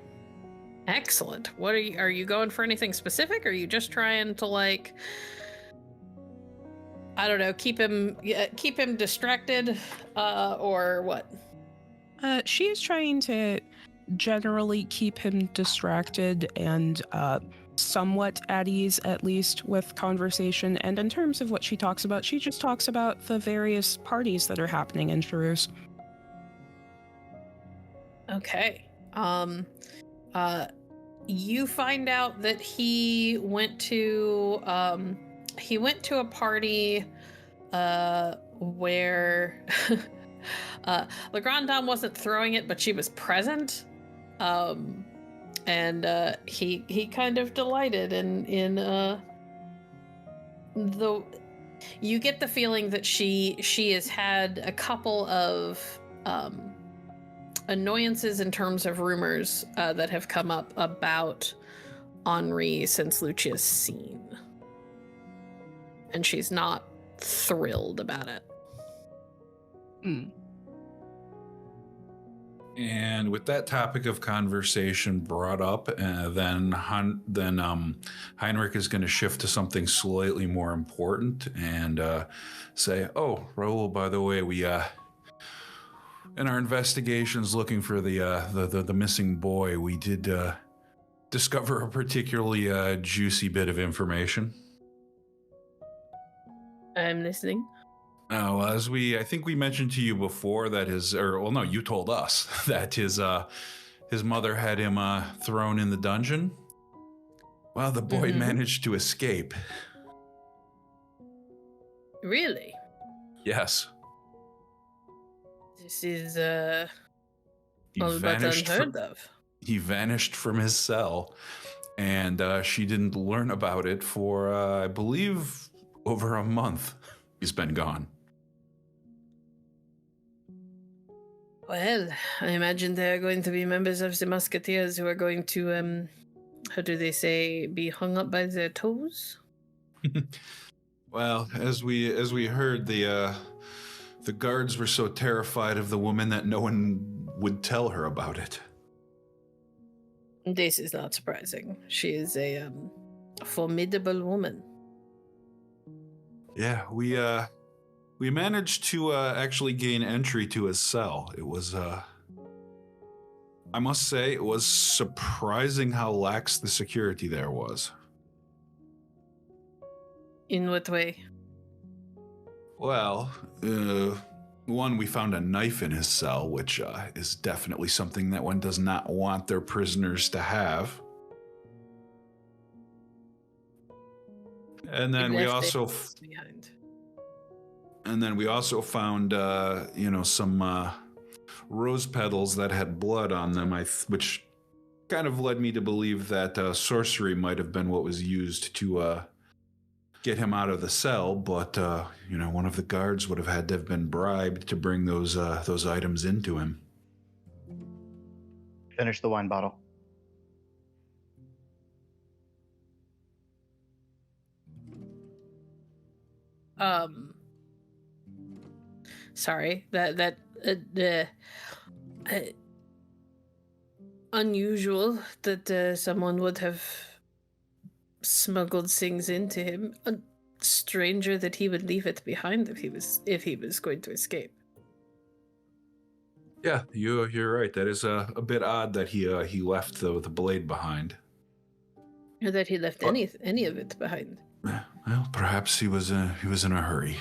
Excellent. What are you going for anything specific? Or are you just trying to I don't know, keep him distracted, or what? She is trying to generally keep him distracted and somewhat at ease, at least with conversation. And in terms of what she talks about, she just talks about the various parties that are happening in Charus. Okay. You find out that he went to a party where La Grande Dame wasn't throwing it, but she was present. And he kind of delighted in the. You get the feeling that she has had a couple of annoyances in terms of rumors that have come up about Henri since Lucia's scene. And she's not thrilled about it. And with that topic of conversation brought up, then Heinrich is going to shift to something slightly more important and say, "Oh, Raoul, by the way, we in our investigations looking for the missing boy, we did discover a particularly juicy bit of information." I'm listening. Oh, I think we mentioned to you before that you told us that his mother had him thrown in the dungeon. Well, the boy managed to escape. Really? Yes. This is all but unheard of. He vanished from his cell, and she didn't learn about it for, I believe, over a month. He's been gone. Well, I imagine there are going to be members of the Musketeers who are going to, how do they say, be hung up by their toes? Well, as we heard, the guards were so terrified of the woman that no one would tell her about it. This is not surprising. She is a formidable woman. Yeah, we managed to actually gain entry to his cell. It was, I must say, it was surprising how lax the security there was. In what way? Well, one, we found a knife in his cell, which is definitely something that one does not want their prisoners to have. And then we also behind. And then we also found, some rose petals that had blood on them, which kind of led me to believe that sorcery might have been what was used to get him out of the cell. But one of the guards would have had to have been bribed to bring those items into him. Finish the wine bottle. Sorry, unusual that someone would have smuggled things into him. Stranger that he would leave it behind if he was going to escape. Yeah, you're right. That is a bit odd that he left the blade behind. Or that he left any of it behind. Well, perhaps he was in a hurry.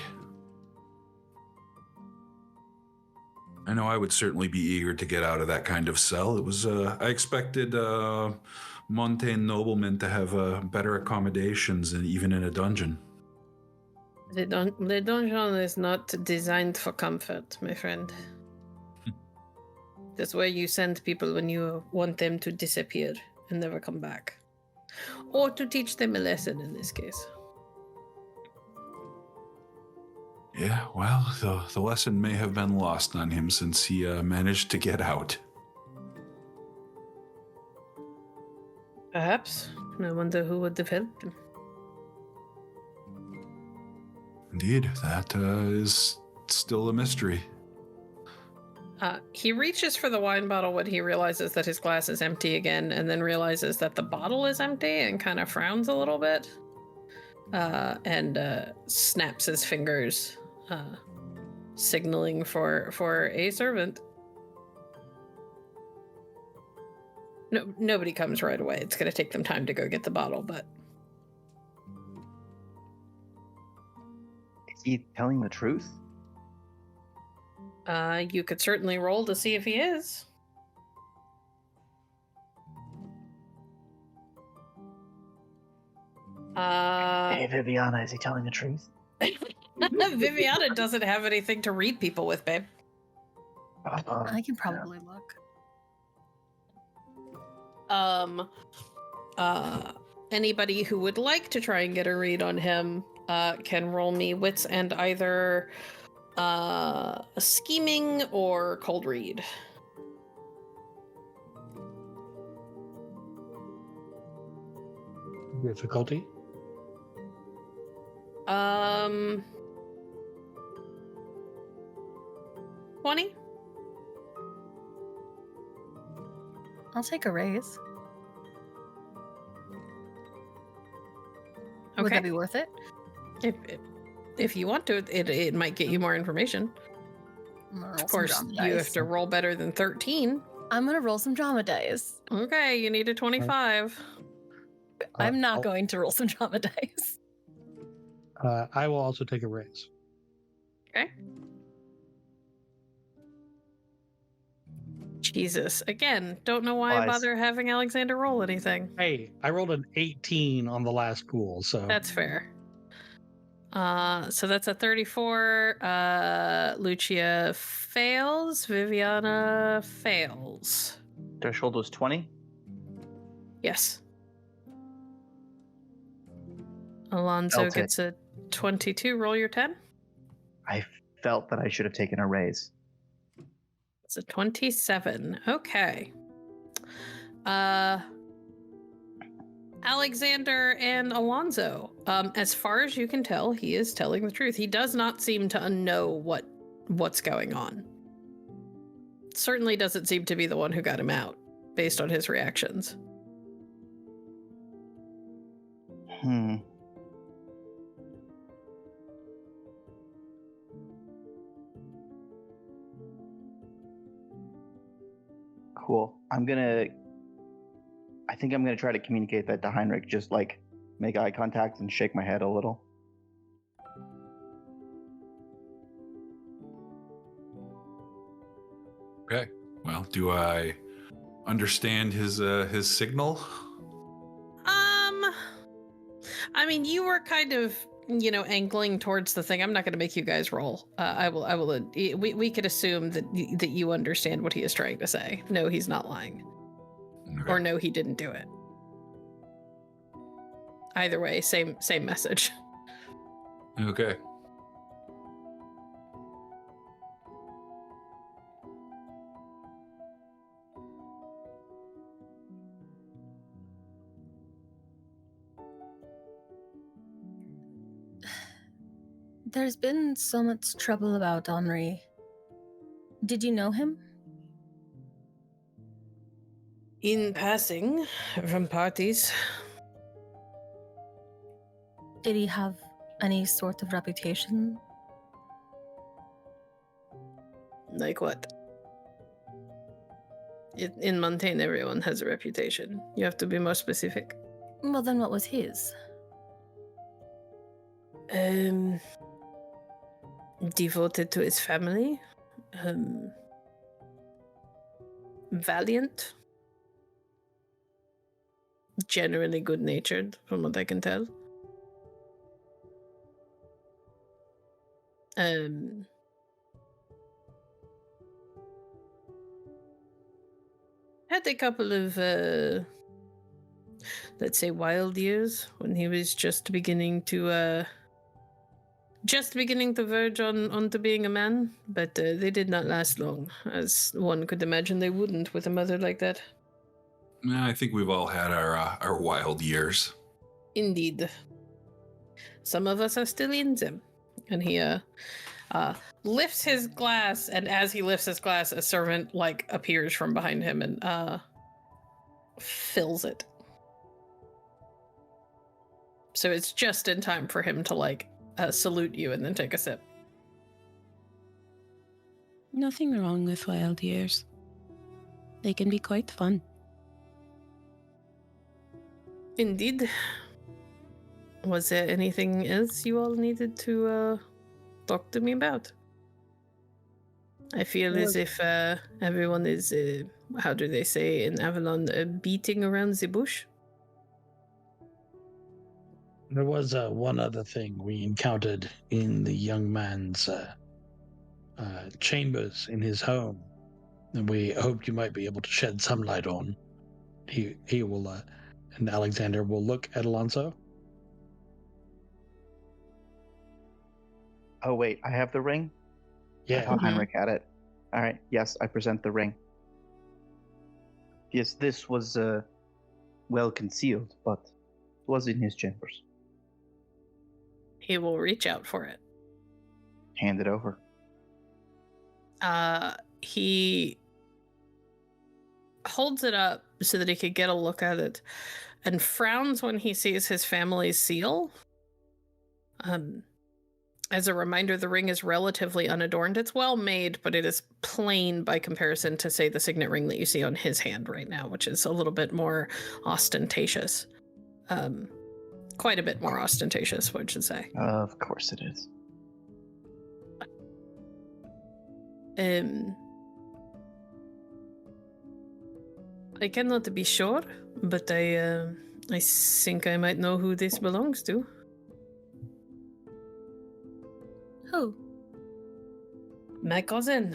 I know I would certainly be eager to get out of that kind of cell. It was I expected Montaigne noblemen to have better accommodations, and even in a dungeon. The dungeon is not designed for comfort, my friend. That's where you send people when you want them to disappear and never come back. Or to teach them a lesson in this case. Yeah, well, the lesson may have been lost on him since he managed to get out. Perhaps. I wonder who would have helped him. Indeed, that is still a mystery. He reaches for the wine bottle when he realizes that his glass is empty again, and then realizes that the bottle is empty and kind of frowns a little bit. And snaps his fingers, signaling for a servant. No, nobody comes right away. It's going to take them time to go get the bottle, but... Is he telling the truth? You could certainly roll to see if he is. Hey, Viviana, is he telling the truth? Viviana doesn't have anything to read people with, babe. I can probably look. Anybody who would like to try and get a read on him can roll me wits and either a scheming or cold read. Difficulty? 20? I'll take a raise. Okay. Would that be worth it? If you want to, it might get you more information. Of course, you have to roll better than 13. I'm gonna roll some drama dice. Okay, you need a 25. I'm not going to roll some drama dice. I will also take a raise. Okay. Jesus. Again, don't know why I bother having Alexander roll anything. Hey, I rolled an 18 on the last pool, so That's fair. So that's a 34. Lucia fails. Viviana fails. Threshold was 20. Yes. Alonso I'll gets a 22. Roll your 10. I felt that I should have taken a raise. It's a 27. Okay. Alexander and Alonso. As far as you can tell, he is telling the truth. He does not seem to know what's going on. Certainly doesn't seem to be the one who got him out, based on his reactions. Cool. I think I'm gonna try to communicate that to Heinrich, just like make eye contact and shake my head a little. Okay. Well, do I understand his signal? I mean, you were kind of, angling towards the thing. I'm not going to make you guys roll. I will. We could assume that you understand what he is trying to say. No, he's not lying. Okay. Or no, he didn't do it. Either way, same message. Okay. There's been so much trouble about Henri. Did you know him? In passing, from parties. Did he have any sort of reputation? Like what? In Montaigne, everyone has a reputation. You have to be more specific. Well, then what was his? Devoted to his family. Valiant. Generally good-natured, from what I can tell. Had a couple of, let's say, wild years when he was just beginning to verge onto being a man, but they did not last long, as one could imagine they wouldn't with a mother like that. I think we've all had our wild years. Indeed. Some of us are still in them. And he lifts his glass, and as he lifts his glass, a servant appears from behind him and fills it. So it's just in time for him to salute you and then take a sip. Nothing wrong with wild years. They can be quite fun. Indeed. Was there anything else you all needed to talk to me about? I feel as if everyone is, how do they say in Avalon, beating around the bush. There was one other thing we encountered in the young man's chambers in his home, and we hoped you might be able to shed some light on. He will, and Alexander will look at Alonso. Oh, wait, I have the ring? Yeah. I thought Heinrich had it. All right, yes, I present the ring. Yes, this was well concealed, but it was in his chambers. He will reach out for it. Hand it over. He holds it up so that he could get a look at it, and frowns when he sees his family's seal. As a reminder, the ring is relatively unadorned. It's well made, but it is plain by comparison to, say, the signet ring that you see on his hand right now, which is a little bit more ostentatious. Quite a bit more ostentatious, I should say. Of course it is. I cannot be sure, but I think I might know who this belongs to. Who? My cousin,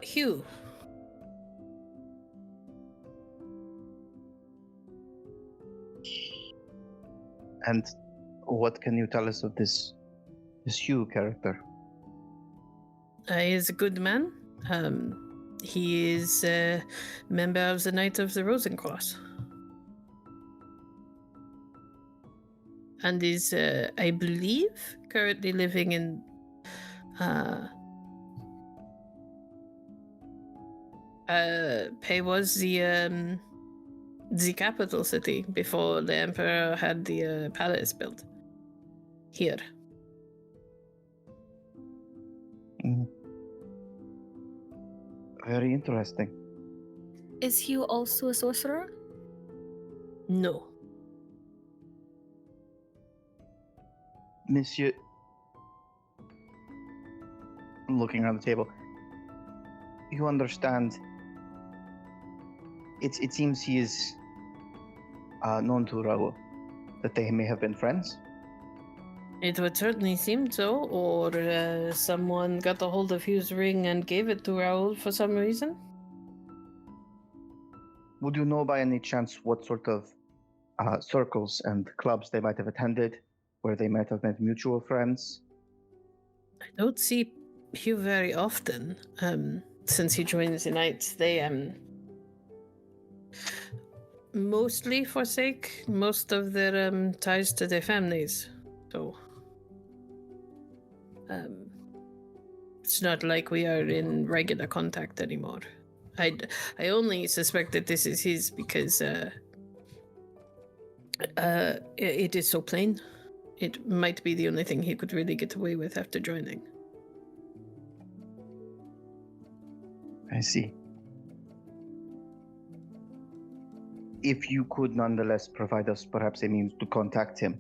Hugh. And what can you tell us of this Hugh character? He is a good man. He is a member of the Knight of the Rosencross. And is, I believe, currently living in Pei was the capital city before the Emperor had the palace built here. Very interesting. Is Hugh also a sorcerer? No. Monsieur, looking around the table, you understand, it seems he is known to Raoul, that they may have been friends. It would certainly seem so, or someone got a hold of Hugh's ring and gave it to Raoul for some reason. Would you know by any chance what sort of circles and clubs they might have attended, where they might have met mutual friends? I don't see Hugh very often, since he joins the Knights. They mostly forsake most of their ties to their families, so it's not like we are in regular contact anymore. I only suspect that this is his because it is so plain. It might be the only thing he could really get away with after joining. I see. If you could nonetheless provide us perhaps a means to contact him.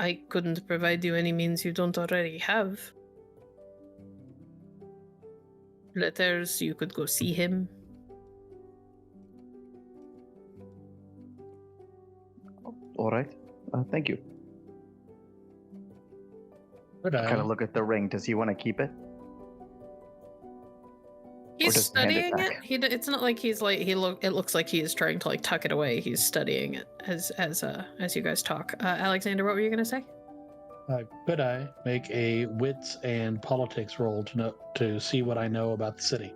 I couldn't provide you any means you don't already have. Letters, you could go see him. All right. Thank you. But I kind of look at the ring. Does he want to keep it? He's just hand it studying back? it. It's not like he's like it looks like he is trying to like tuck it away. He's studying it as you guys talk. Alexander, what were you gonna say? Could I make a wits and politics roll to see what I know about the city?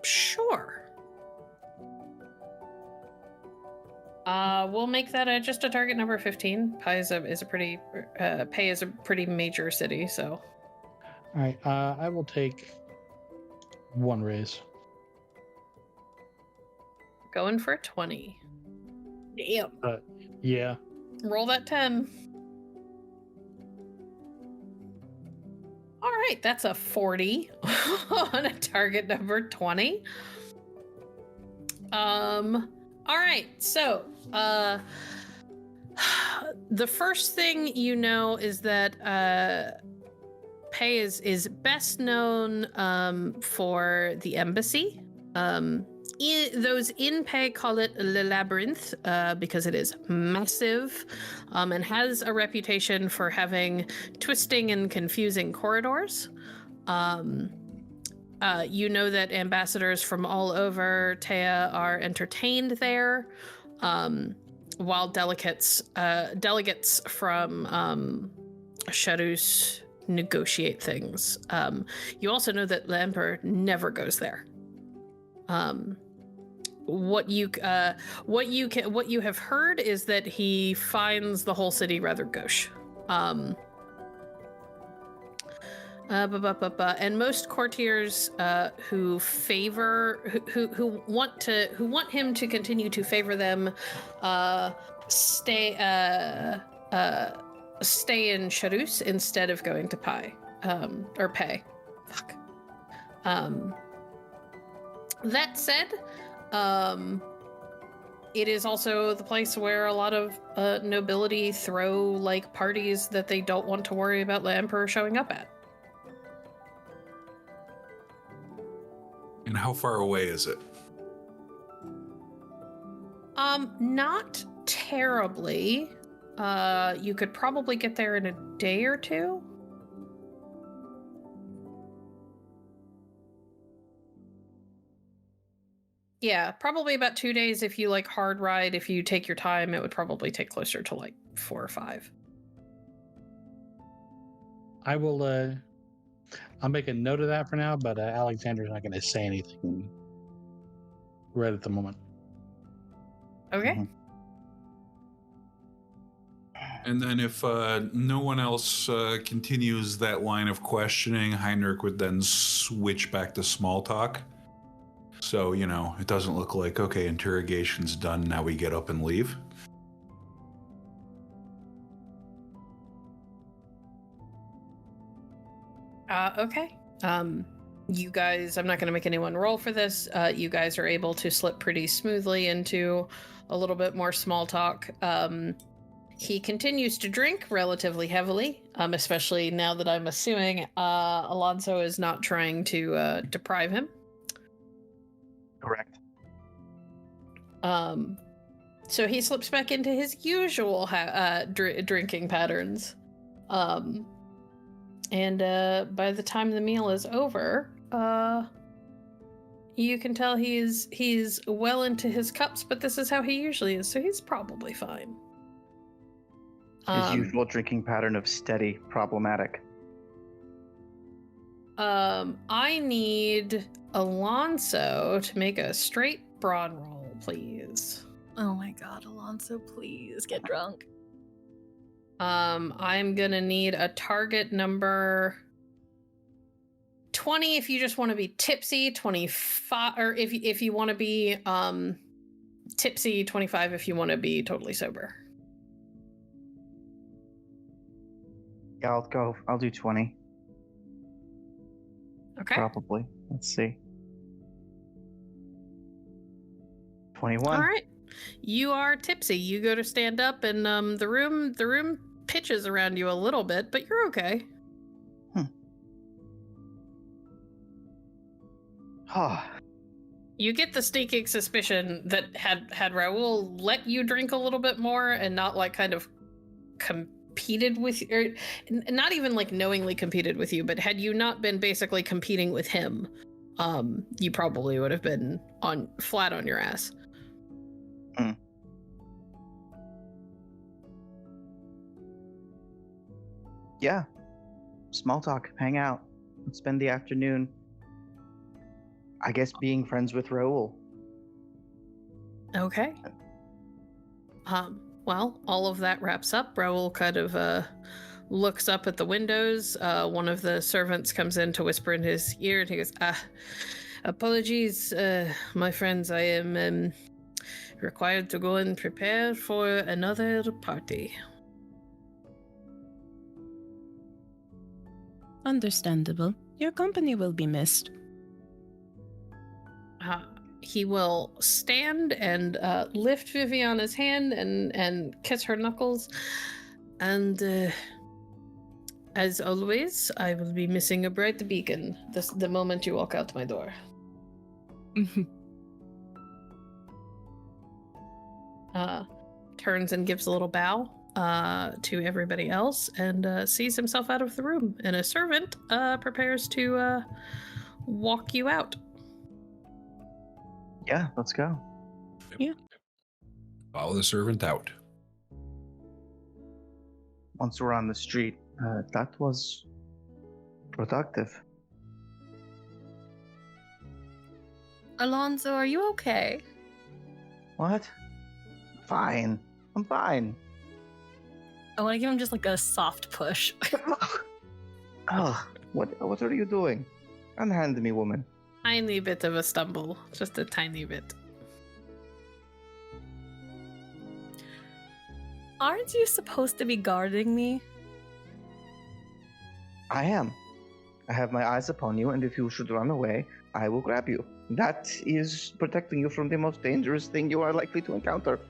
Sure. We'll make that just a target number 15. Pei is a pretty major city, so. All right, I will take one raise. Going for 20. Damn. Yeah. Roll that 10. All right, that's a 40 on a target number 20. All right, so the first thing you know is that Pei is best known for the embassy. Those in Pei call it Le Labyrinth because it is massive and has a reputation for having twisting and confusing corridors. You know that ambassadors from all over Thea are entertained there, while delegates from Charus negotiate things. You also know that the Emperor never goes there. What you have heard is that he finds the whole city rather gauche. And most courtiers who want him to continue to favor them stay in Charus instead of going to Pay. Fuck. That said, it is also the place where a lot of nobility throw like parties that they don't want to worry about the emperor showing up at. And how far away is it? Not terribly. You could probably get there in a day or two. Yeah, probably about 2 days if you like hard ride. If you take your time, it would probably take closer to like 4 or 5. I will. I'll make a note of that for now, but Alexander's not going to say anything right at the moment. Okay. Mm-hmm. And then if no one else continues that line of questioning, Heinrich would then switch back to small talk. So, it doesn't look like, okay, interrogation's done, now we get up and leave. Okay. You guys, I'm not going to make anyone roll for this. You guys are able to slip pretty smoothly into a little bit more small talk. He continues to drink relatively heavily, especially now that I'm assuming Alonso is not trying to deprive him. Correct. So he slips back into his usual drinking patterns. And by the time the meal is over, you can tell he's well into his cups, but this is how he usually is, so he's probably fine. His usual drinking pattern of steady, problematic. I need Alonso to make a straight brawn roll, please. Oh my god, Alonso, please get drunk. I'm gonna need a target number 20 if you just want to be tipsy, 25, or if you want to be tipsy, 25 if you want to be totally sober. Yeah, I'll do 20. Okay. Probably. Let's see. 21. All right. You are tipsy. You go to stand up, and the room pitches around you a little bit, but you're okay. You get the sneaking suspicion that had Raoul let you drink a little bit more and not like kind of competed with, or not even like knowingly competed with you, but had you not been basically competing with him, you probably would have been flat on your ass. Yeah. Small talk, hang out, spend the afternoon, I guess, being friends with Raoul. Okay. Well, all of that wraps up. Raoul kind of looks up at the windows. One of the servants comes in to whisper in his ear, and he goes, apologies, my friends, I am required to go and prepare for another party. Understandable. Your company will be missed. He will stand and lift Viviana's hand and kiss her knuckles. And as always, I will be missing a bright beacon the moment you walk out my door. Turns and gives a little bow to everybody else and sees himself out of the room. And a servant prepares to walk you out. Yeah, let's go. Yeah. Follow the servant out. Once we're on the street, that was productive. Alonso, are you okay? What? Fine. I'm fine. I want to give him just like a soft push. Oh, What are you doing? Unhand me, woman. Tiny bit of a stumble, just a tiny bit. Aren't you supposed to be guarding me? I am. I have my eyes upon you, and if you should run away, I will grab you. That is protecting you from the most dangerous thing you are likely to encounter.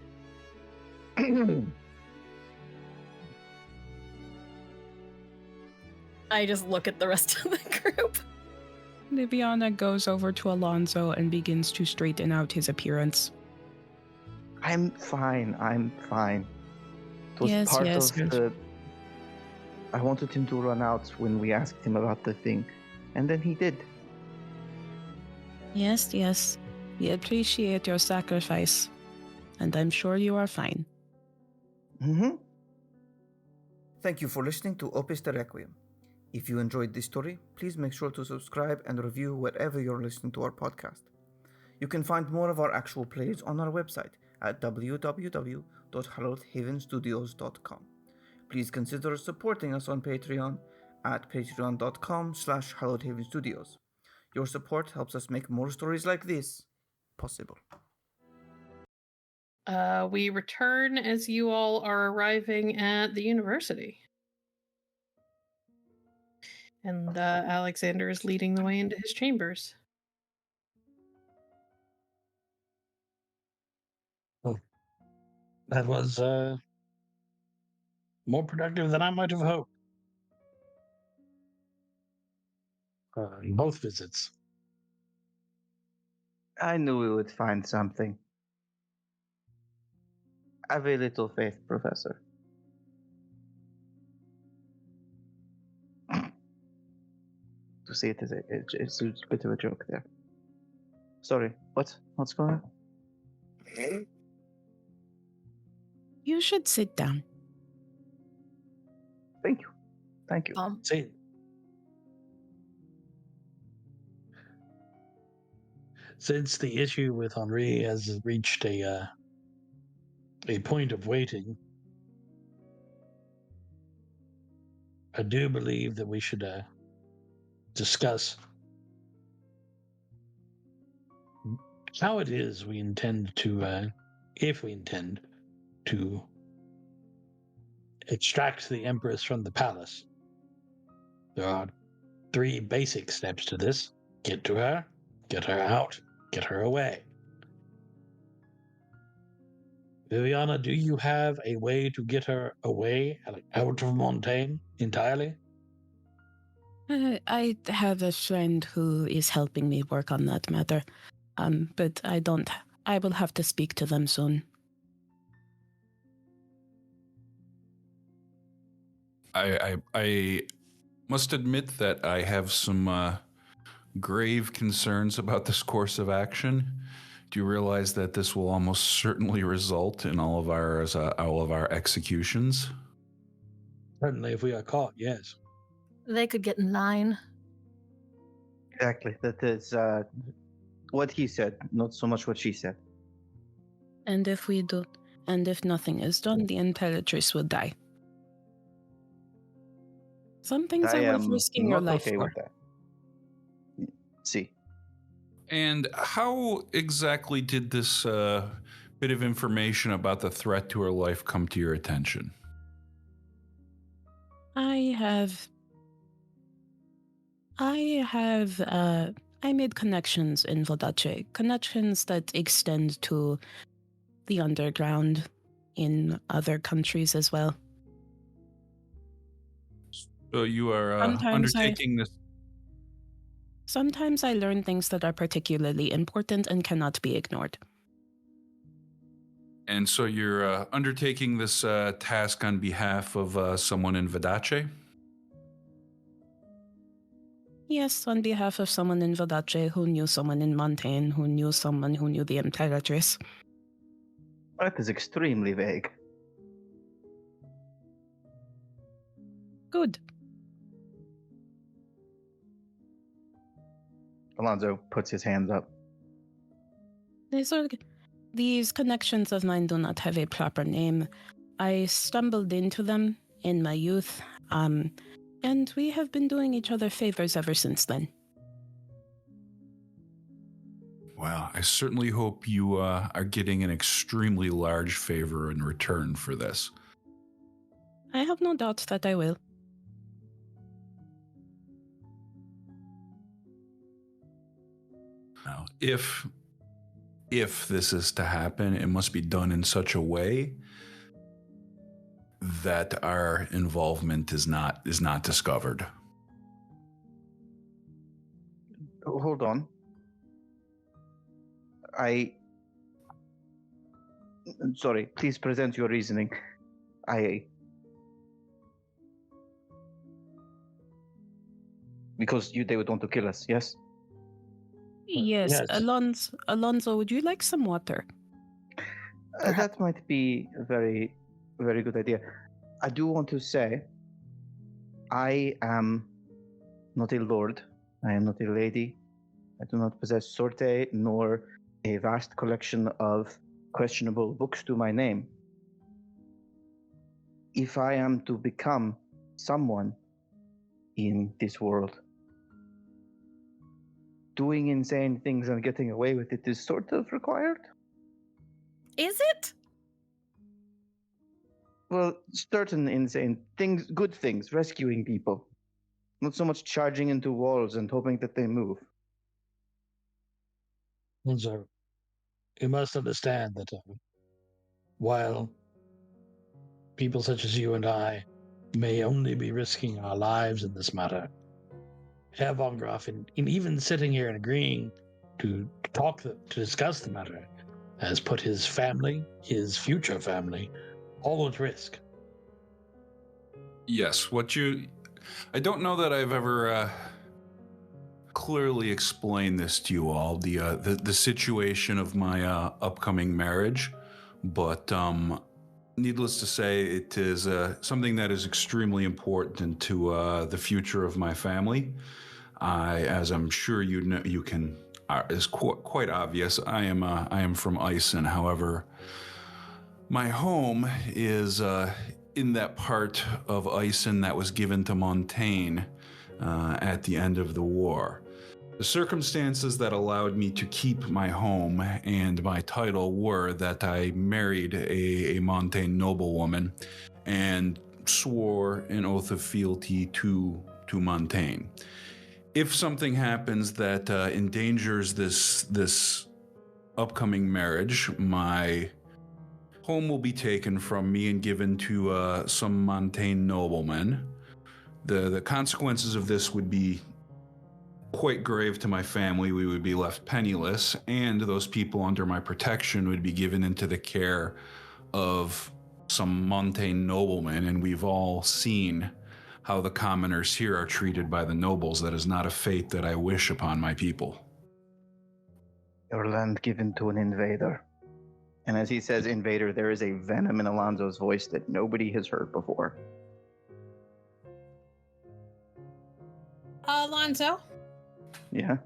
I just look at the rest of the group. Viviana goes over to Alonso and begins to straighten out his appearance. I'm fine. It was Yes, part yes, of good. the... I wanted him to run out when we asked him about the thing, and then he did. Yes, yes. We appreciate your sacrifice, and I'm sure you are fine. Mm-hmm. Thank you for listening to Opus de Requiem. If you enjoyed this story, please make sure to subscribe and review wherever you're listening to our podcast. You can find more of our actual plays on our website at www.hallowedhavenstudios.com. Please consider supporting us on Patreon at patreon.com/hallowedhavenstudios. Your support helps us make more stories like this possible. We return as you all are arriving at the university. And Alexander is leading the way into his chambers. That was more productive than I might have hoped. Both visits. I knew we would find something. Have a little faith, Professor. To say it as it's a bit of a joke there. Sorry, what's going on? You should sit down. Thank you. See, since the issue with Henri has reached a point of waiting, I do believe that we should discuss how it is we intend to, if we intend to extract the Empress from the palace. There are 3 basic steps to this. Get to her, get her out, get her away. Viviana, do you have a way to get her away, like out of Montaigne entirely? I have a friend who is helping me work on that matter. But I don't. I will have to speak to them soon. I must admit that I have some grave concerns about this course of action. Do you realize that this will almost certainly result in all of our executions? Certainly, if we are caught, yes. They could get in line. Exactly. That is what he said, not so much what she said. And if we do, and if nothing is done, the Imperatrix will die. Some things I are worth am risking your not life okay for. with that. See. And how exactly did this bit of information about the threat to her life come to your attention? I made connections in Vodache, connections that extend to the underground in other countries as well. So you are undertaking this. Sometimes I learn things that are particularly important and cannot be ignored. And so you're undertaking this task on behalf of someone in Vodache? Yes, on behalf of someone in Vodache who knew someone in Montaigne, who knew someone who knew the Imperatrix. That is extremely vague. Good. Alonso puts his hands up. These connections of mine do not have a proper name. I stumbled into them in my youth. And we have been doing each other favors ever since then. Well, I certainly hope you are getting an extremely large favor in return for this. I have no doubt that I will. Now, if this is to happen, it must be done in such a way that our involvement is not discovered. Hold on. I'm sorry, please present your reasoning. Because they would want to kill us, yes? Yes, Yes. Alonso, would you like some water? That might be a very, very good idea. I do want to say, I am not a lord. I am not a lady. I do not possess sorte nor a vast collection of questionable books to my name. If I am to become someone in this world, doing insane things and getting away with it is sort of required. Is it? Well, certain insane things, good things, rescuing people. Not so much charging into walls and hoping that they move. Alonso, you must understand that while people such as you and I may only be risking our lives in this matter, Herr von Groth, in even sitting here and agreeing to discuss the matter, has put his family, his future family, all at risk. Yes, I don't know that I've ever clearly explained this to you all, the situation of my upcoming marriage, but needless to say, it is something that is extremely important to the future of my family. As I'm sure you know, is quite obvious. I am from Ison. However, my home is in that part of Ison that was given to Montaigne at the end of the war. The circumstances that allowed me to keep my home and my title were that I married a Montaigne noblewoman and swore an oath of fealty to Montaigne. If something happens that endangers this upcoming marriage, my home will be taken from me and given to some Montaigne noblemen. The consequences of this would be quite grave to my family. We would be left penniless, and those people under my protection would be given into the care of some Montaigne noblemen, and we've all seen how the commoners here are treated by the nobles. That is not a fate that I wish upon my people. Your land given to an invader. And as he says invader, there is a venom in Alonso's voice that nobody has heard before. Alonso? Yeah?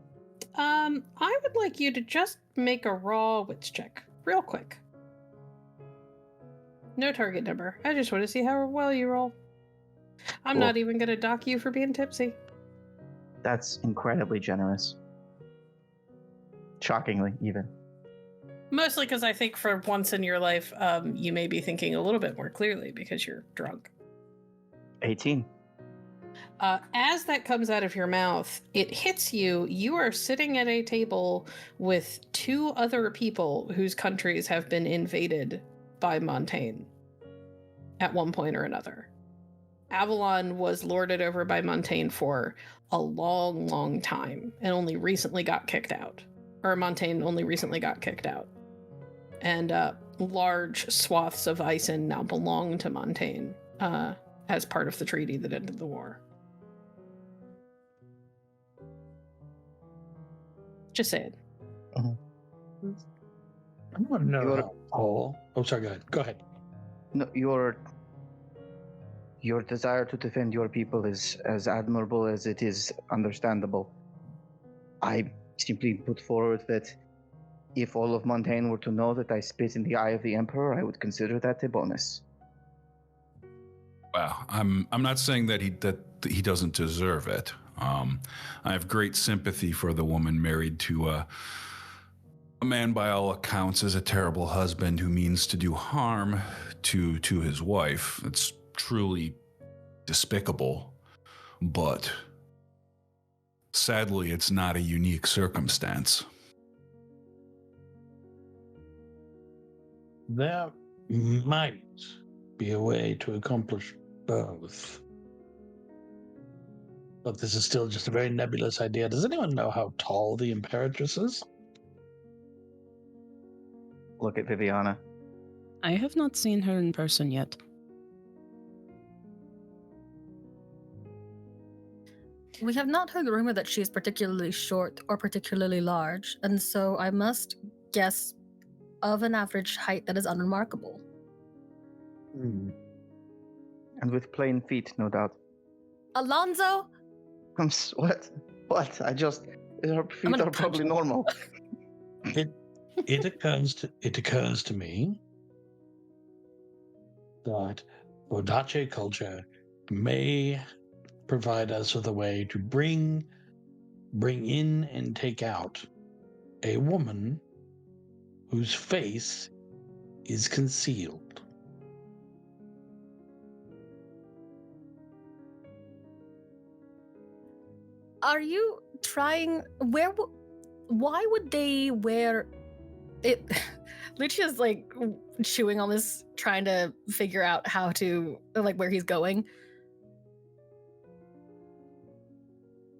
I would like you to just make a raw wits check, real quick. No target number. I just want to see how well you roll. I'm Cool. not even going to dock you for being tipsy. That's incredibly generous. Shockingly, even. Mostly because I think for once in your life, you may be thinking a little bit more clearly because you're drunk. 18. As that comes out of your mouth, it hits you. You are sitting at a table with two other people whose countries have been invaded by Montaigne at one point or another. Avalon was lorded over by Montaigne for a long, long time and only recently got kicked out. Or Montaigne only recently got kicked out. And large swaths of Ison now belong to Montaigne as part of the treaty that ended the war. Just saying. I want to know how Paul... Oh, sorry, go ahead. No, your desire to defend your people is as admirable as it is understandable. I simply put forward that if all of Montaigne were to know that I spit in the eye of the Emperor, I would consider that a bonus. Wow, I'm not saying that he doesn't deserve it. I have great sympathy for the woman married to a man by all accounts is a terrible husband who means to do harm to his wife. It's truly despicable, but sadly, it's not a unique circumstance. There might be a way to accomplish both. But this is still just a very nebulous idea. Does anyone know how tall the Imperatrix is? Look at Viviana. I have not seen her in person yet. We have not heard rumor that she is particularly short or particularly large, and so I must guess of an average height that is unremarkable. And with plain feet, no doubt. Alonso? What? What? Her feet are probably normal. It occurs to me that Vodace culture may provide us with a way to bring in and take out a woman whose face is concealed. Are you trying... Why would they wear... It? Lucia's like chewing on this, trying to figure out how to, like, where he's going.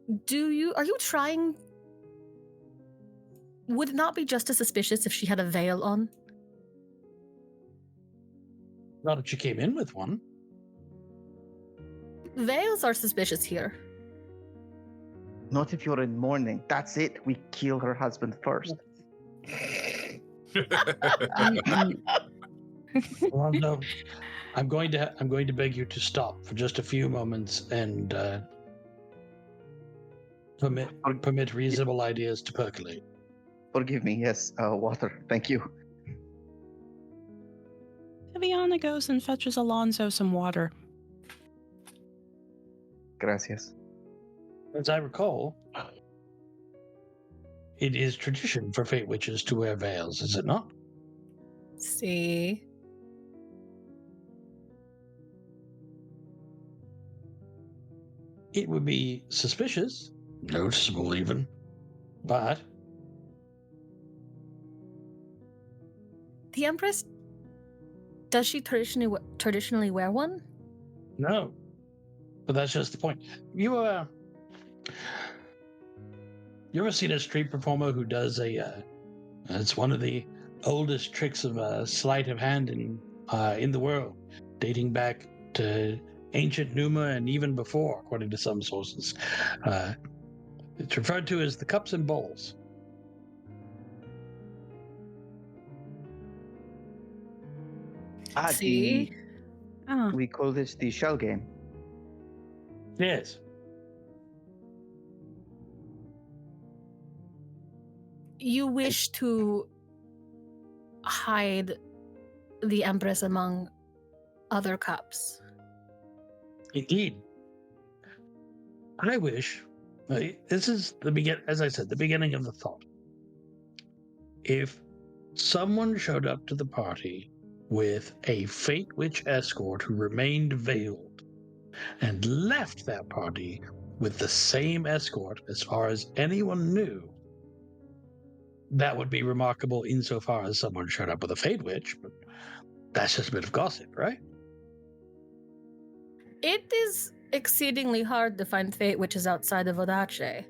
Are you trying... Would it not be just as suspicious if she had a veil on? Not if she came in with one. Veils are suspicious here. Not if you're in mourning. That's it. We kill her husband first. Well, no. I'm going to beg you to stop for just a few moments and permit reasonable ideas to percolate. Forgive me. Yes, water. Thank you. Viviana goes and fetches Alonso some water. Gracias. As I recall, it is tradition for fate witches to wear veils, is it not? See? It would be suspicious, noticeable even, but... The Empress, does she traditionally wear one? No. But that's just the point. You ever seen a street performer who does it's one of the oldest tricks of sleight of hand in the world, dating back to ancient Numa and even before, according to some sources. It's referred to as the cups and bowls. See? We call this the shell game. Yes. You wish to hide the Empress among other cups. Indeed. I wish, this is as I said, the beginning of the thought. If someone showed up to the party with a Fate Witch escort who remained veiled and left that party with the same escort as far as anyone knew, that would be remarkable insofar as someone showed up with a Fate Witch, but that's just a bit of gossip, right? It is exceedingly hard to find Fate Witches outside of Vodace.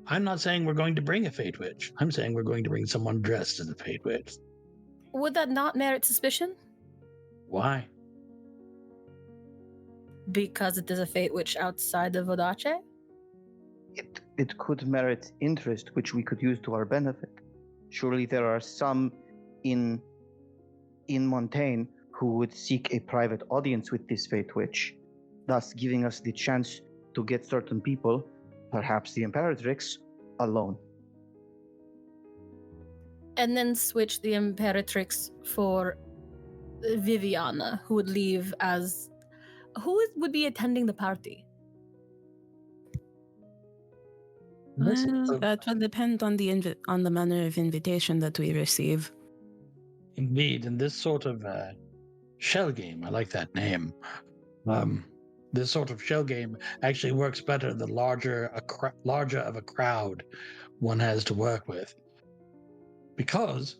I'm not saying we're going to bring a Fate Witch. I'm saying we're going to bring someone dressed as a Fate Witch. Would that not merit suspicion? Why? Because it is a Fate Witch outside of Vodace? It could merit interest, which we could use to our benefit. Surely there are some in Montaigne who would seek a private audience with this Fate Witch, thus giving us the chance to get certain people, perhaps the Imperatrix, alone. And then switch the Imperatrix for Viviana, who would leave as... Who would be attending the party? Well, that will depend on on the manner of invitation that we receive. Indeed, in this sort of shell game, I like that name. This sort of shell game actually works better the larger of a crowd one has to work with, because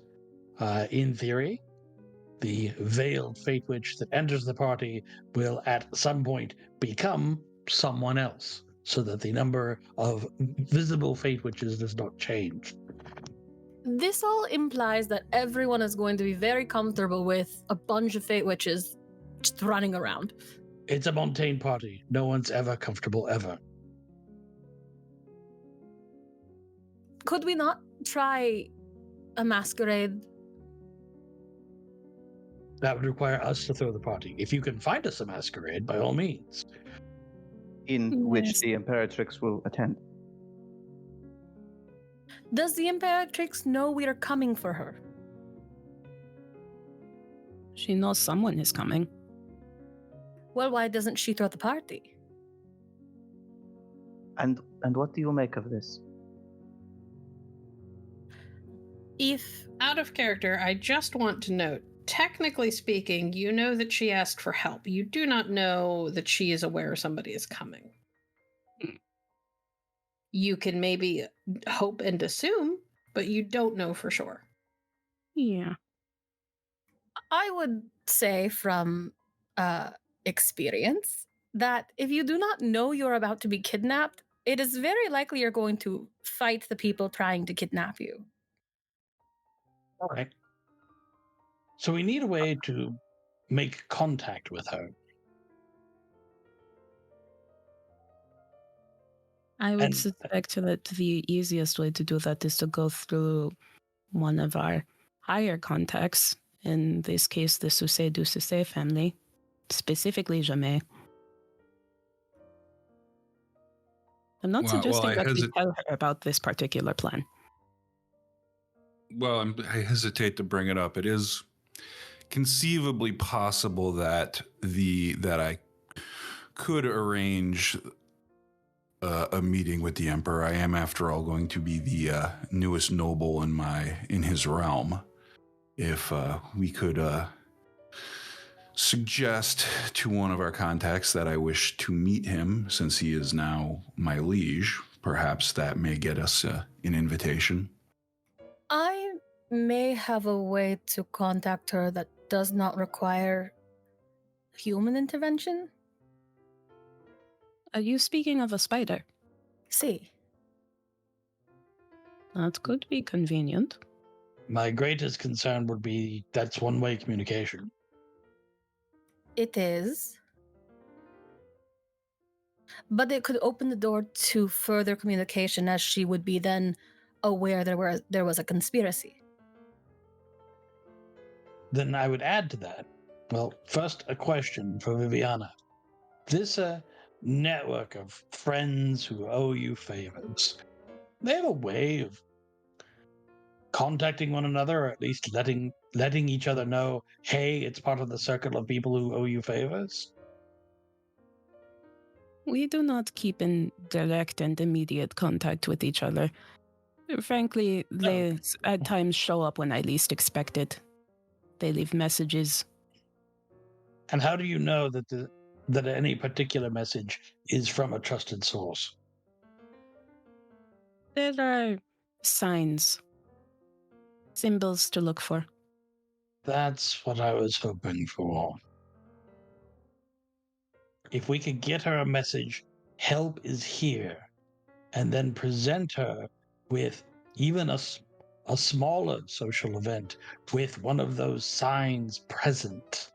in theory, the veiled fate witch that enters the party will at some point become someone else, so that the number of visible fate witches does not change. This all implies that everyone is going to be very comfortable with a bunch of fate witches just running around. It's a Montaigne party. No one's ever comfortable, ever. Could we not try a masquerade? That would require us to throw the party. If you can find us a masquerade, by all means. In which Yes. the Imperatrix will attend. Does the Imperatrix know we are coming for her? She knows someone is coming. Well, why doesn't she throw the party? And what do you make of this? If Out of character, I just want to note, technically speaking, you know that she asked for help. You do not know that she is aware somebody is coming. You can maybe hope and assume, but you don't know for sure. Yeah. I would say from experience that if you do not know you're about to be kidnapped, it is very likely you're going to fight the people trying to kidnap you. Okay. So we need a way to make contact with her. I would And- suspect that the easiest way to do that is to go through one of our higher contacts, in this case, the Susé du Susé family, specifically Jamais. I'm not Well, suggesting I that we tell her about this particular plan. Well, I hesitate to bring it up. It is conceivably possible that I could arrange a meeting with the Emperor. I am, after all, going to be the newest noble in his realm. If we could suggest to one of our contacts that I wish to meet him, since he is now my liege, perhaps that may get us an invitation. I may have a way to contact her that does not require human intervention. Are you speaking of a spider? See, That could be convenient. My greatest concern would be that's one-way communication. it is. But it could open the door to further communication, as she would be then aware there was a conspiracy. Then I would add to that. Well, first, a question for Viviana. This network of friends who owe you favors, they have a way of contacting one another, or at least letting each other know, hey, it's part of the circle of people who owe you favors? We do not keep in direct and immediate contact with each other. Frankly, they at times show up when I least expect it. They leave messages. And how do you know that any particular message is from a trusted source? There are signs, symbols to look for. That's what I was hoping for. If we could get her a message, help is here, and then present her with even a smaller social event with one of those signs present,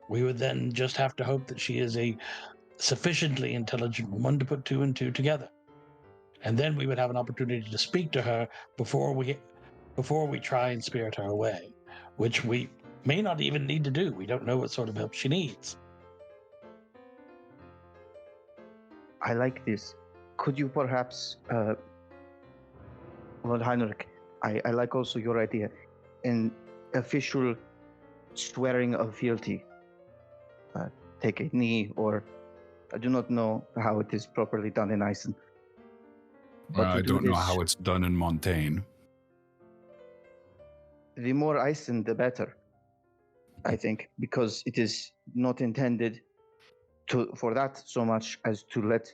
we would then just have to hope that she is a sufficiently intelligent woman to put two and two together. And then we would have an opportunity to speak to her before we try and spirit her away, which we may not even need to do. We don't know what sort of help she needs. I like this. Could you perhaps, Lord Heinrich, I like also your idea, an official swearing of fealty. Take a knee, or I do not know how it is properly done in Iceland. But to I do don't know this, how it's done in Montaigne. the more icing, the better, I think, because it is not intended for that so much as to let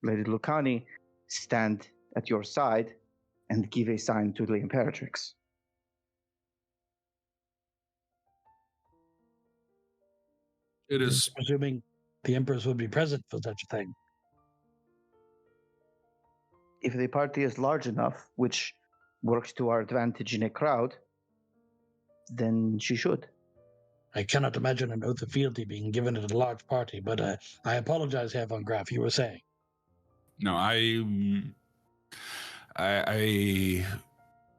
Lady Lucani stand at your side and give a sign to the Imperatrix. It is. Presuming the Empress would be present for such a thing. If the party is large enough, which works to our advantage in a crowd, then she should. I cannot imagine an oath of fealty being given at a large party, but I apologize, Herr von Graf, you were saying. No,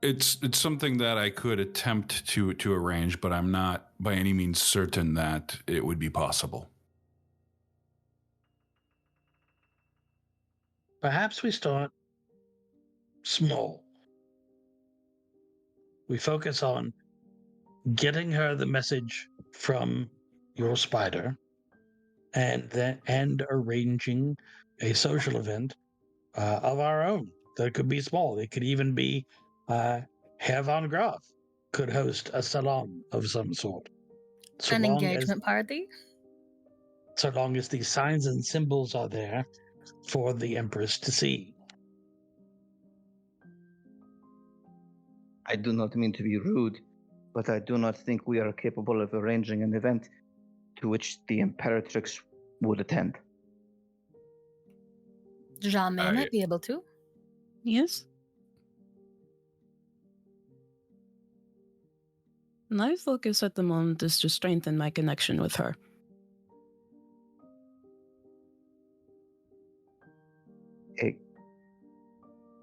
it's something that I could attempt to arrange, but I'm not by any means certain that it would be possible. Perhaps we start small. We focus on getting her the message from your spider, and arranging a social event of our own that could be small. It could even be Herr von Graf could host a salon of some sort. An engagement party? So long as these signs and symbols are there for the Empress to see. I do not mean to be rude, but I do not think we are capable of arranging an event to which the Imperatrix would attend. Jamais might be able to. Yes. My focus at the moment is to strengthen my connection with her.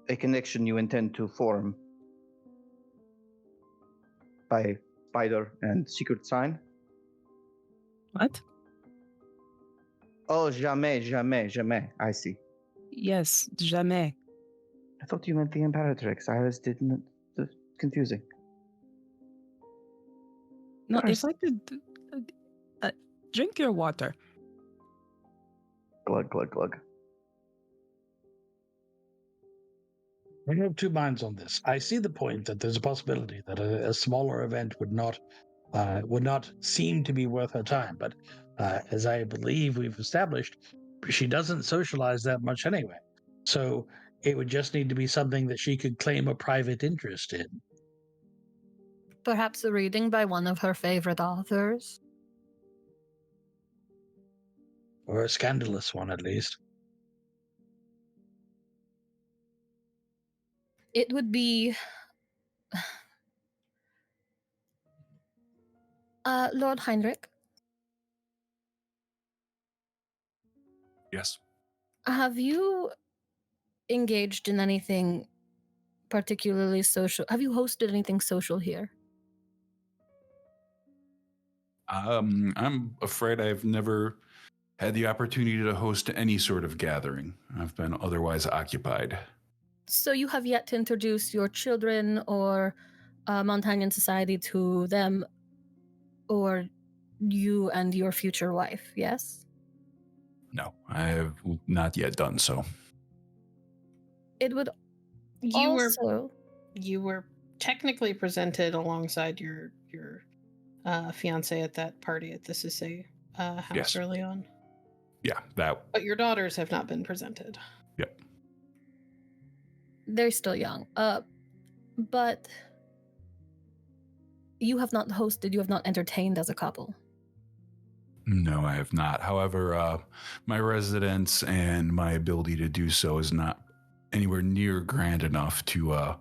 A connection you intend to form by spider and secret sign? What? Oh, jamais. I see. Yes, jamais. I thought you meant the Imperatrix. I was didn't. Confusing. No, First. if I could drink your water. Glug, glug, glug. I have two minds on this. I see the point that there's a possibility that a smaller event would not seem to be worth her time. But as I believe we've established, she doesn't socialize that much anyway. So it would just need to be something that she could claim a private interest in. Perhaps a reading by one of her favorite authors. Or a scandalous one, at least. It would be... Lord Heinrich? Yes. Have you engaged in anything particularly social? Have you hosted anything social here? I'm afraid I've never had the opportunity to host any sort of gathering. I've been otherwise occupied. So you have yet to introduce your children or Montagnan society to them, or you and your future wife, yes? No, I have not yet done so. It would You were technically presented alongside your fiance at that party at the Sisse house Yes. early on. Yeah, that. But your daughters have not been presented. Yep. They're still young. But you have not hosted, you have not entertained as a couple. No, I have not. However, my residence and my ability to do so is not anywhere near grand enough to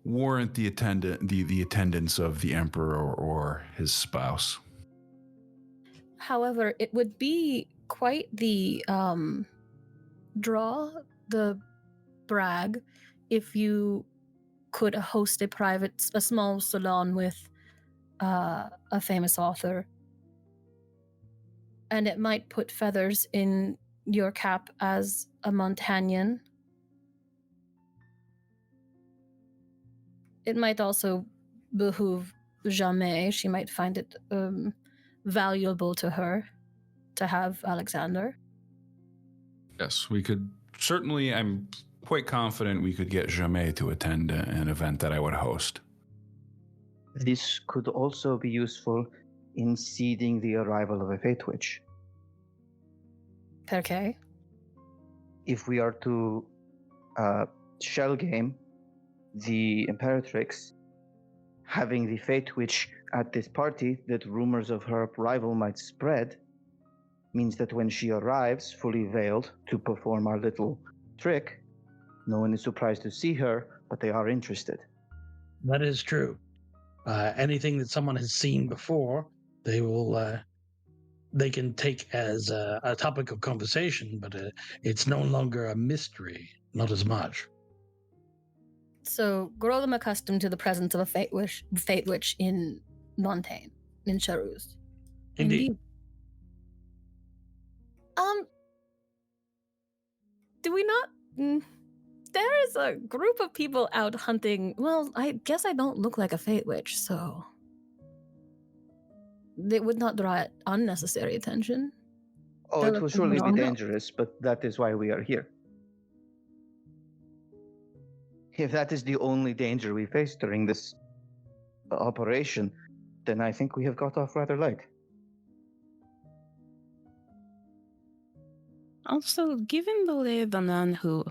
warrant the attendance of the emperor or his spouse. However, it would be quite the draw, the brag, if you could host a small salon with a famous author. And it might put feathers in your cap as a Montagnan. It might also behoove Jamais. She might find it valuable to her to have Alexander. Yes, we could certainly I'm quite confident we could get Sémø to attend an event that I would host. This could also be useful in seeding the arrival of a Fate Witch. Okay. If we are to shell game the Imperatrix, having the Fate Witch at this party that rumors of her arrival might spread means that when she arrives fully veiled to perform our little trick, no one is surprised to see her, but they are interested. That is true. Anything that someone has seen before, they can take as a topic of conversation, but it's no longer a mystery, not as much. So grow them accustomed to the presence of a fate witch in Montaigne, in Charuz. Indeed. Do we not? There is a group of people out hunting. Well, I guess I don't look like a fate witch, so they would not draw unnecessary attention. Oh, They're it will looking surely for be no- dangerous, but that is why we are here. If that is the only danger we face during this operation, then I think we have got off rather light. Also, given the lay of the man who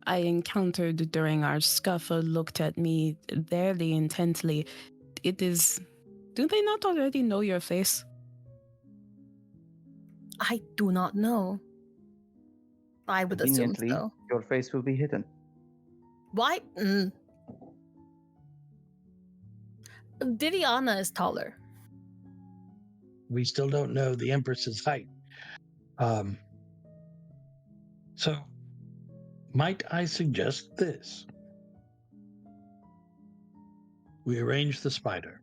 I encountered during our scuffle looked at me very intently, do they not already know your face? I do not know. I would assume Conveniently, so. your face will be hidden. Why? Viviana is taller. We still don't know the Empress's height. So, might I suggest this? We arrange the spider.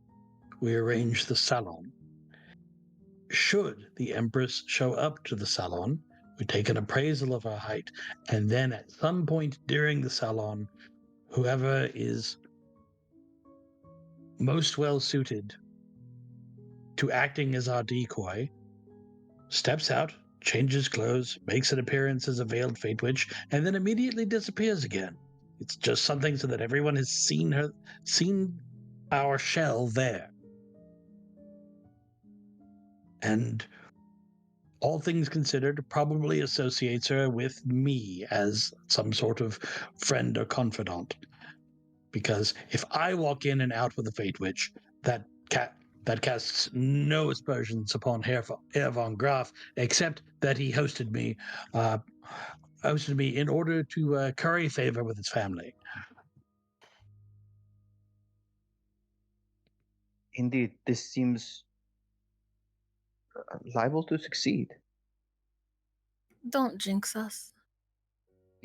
We arrange the salon. Should the Empress show up to the salon, we take an appraisal of her height, and then at some point during the salon, whoever is most well suited to acting as our decoy steps out, changes clothes, makes an appearance as a veiled fate witch, and then immediately disappears again. It's just something so that everyone has seen our shell there. And all things considered, probably associates her with me as some sort of friend or confidant. Because if I walk in and out with a fate witch, that casts no aspersions upon Herr von Groth, except that he hosted me in order to curry favor with his family. Indeed, this seems liable to succeed. Don't jinx us.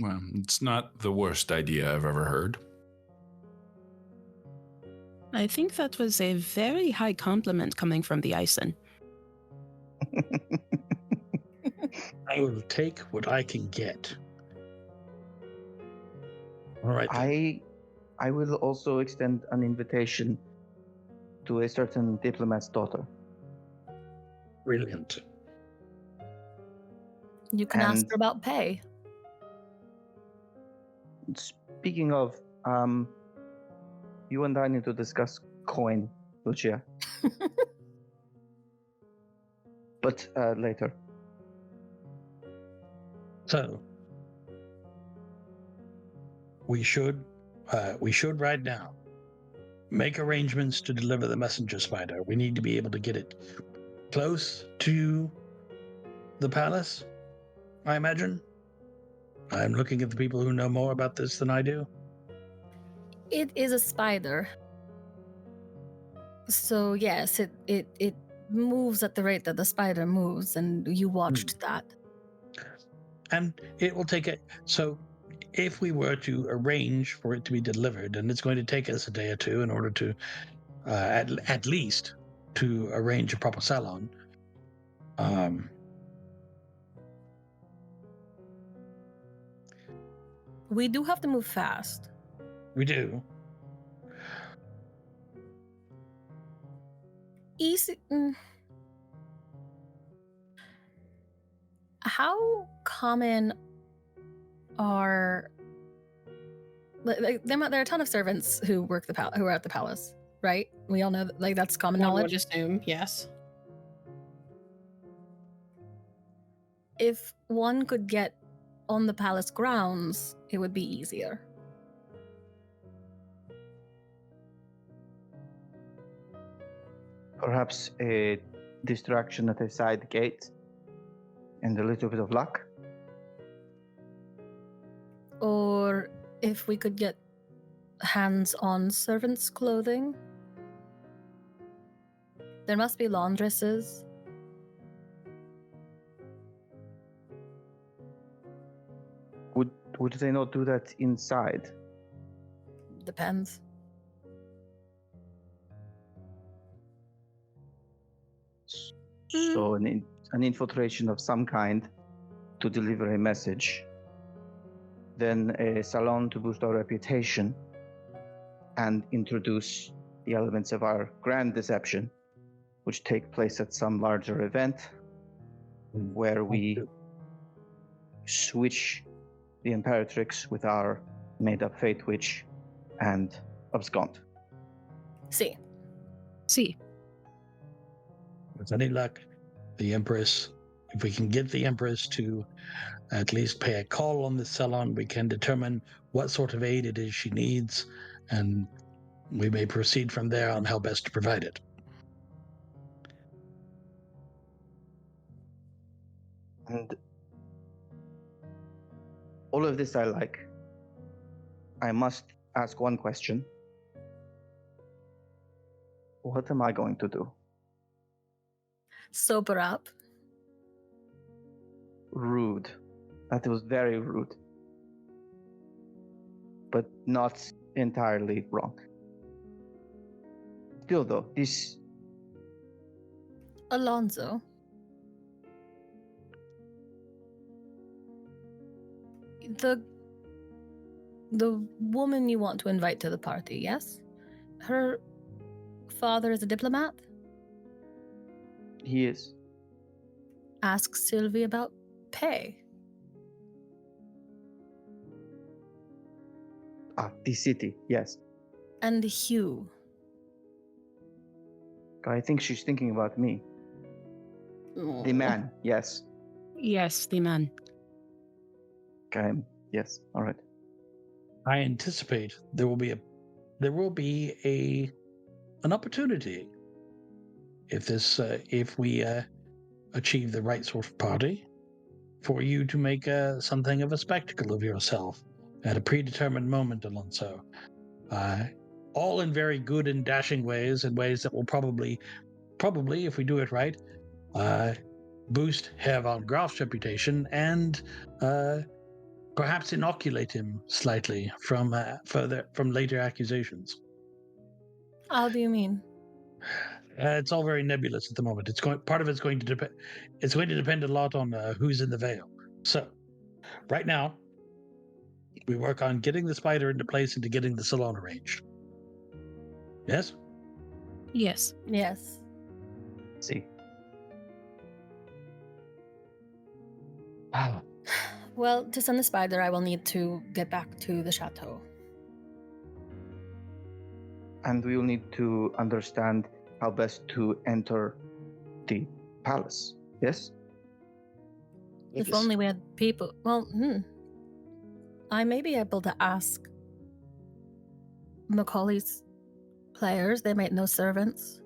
Well, it's not the worst idea I've ever heard. I think that was a very high compliment coming from the Ison. I will take what I can get. All right. I will also extend an invitation to a certain diplomat's daughter. Brilliant. You can ask And- her about pay. Speaking of, you and I need to discuss coin, Lucia. But later. So we should right now make arrangements to deliver the messenger spider. We need to be able to get it close to the palace, I imagine. I'm looking at the people who know more about this than I do. It is a spider. So yes, it moves at the rate that the spider moves, and you watched that. And it will take it. So if we were to arrange for it to be delivered, and it's going to take us a day or two in order to, at least, to arrange a proper salon. We do have to move fast. We do. Easy. how common are there are a ton of servants who work who are at the palace, right? We all know that, that's common One knowledge. would assume, yes. If one could get on the palace grounds, it would be easier. Perhaps a distraction at a side gate and a little bit of luck. Or if we could get hands on servants' clothing. There must be laundresses. Would they not do that inside? Depends. So an infiltration of some kind to deliver a message, then a salon to boost our reputation and introduce the elements of our grand deception, which take place at some larger event where we switch the Imperatrix with our made-up Fate Witch and abscond. See. With any luck, the Empress, if we can get the Empress to at least pay a call on the salon, we can determine what sort of aid it is she needs, and we may proceed from there on how best to provide it. And all of this I like. I must ask one question. What am I going to do? Sober up. Rude. That was very rude. But not entirely wrong. Still though, this... Alonso. The woman you want to invite to the party, yes? Her father is a diplomat? He is. Ask Sylvie about pay. The city, yes. And Hugh. I think she's thinking about me. The man, yes. Yes, the man. Okay, yes, all right. I anticipate there will be an opportunity if we achieve the right sort of party for you to make something of a spectacle of yourself at a predetermined moment, Alonso. All in very good and dashing ways, and ways that will probably, if we do it right, boost Herr von Groth's reputation and perhaps inoculate him slightly from later accusations. How do you mean? It's all very nebulous at the moment. Part of it's going to depend. It's going to depend a lot on who's in the veil. So, right now, we work on getting the spider into place and to getting the salon arranged. Yes. Yes. Yes. See. Well, to send the spider, I will need to get back to the chateau. And we will need to understand how best to enter the palace, yes? If only we had people. Well, I may be able to ask Macaulay's players. They might know servants.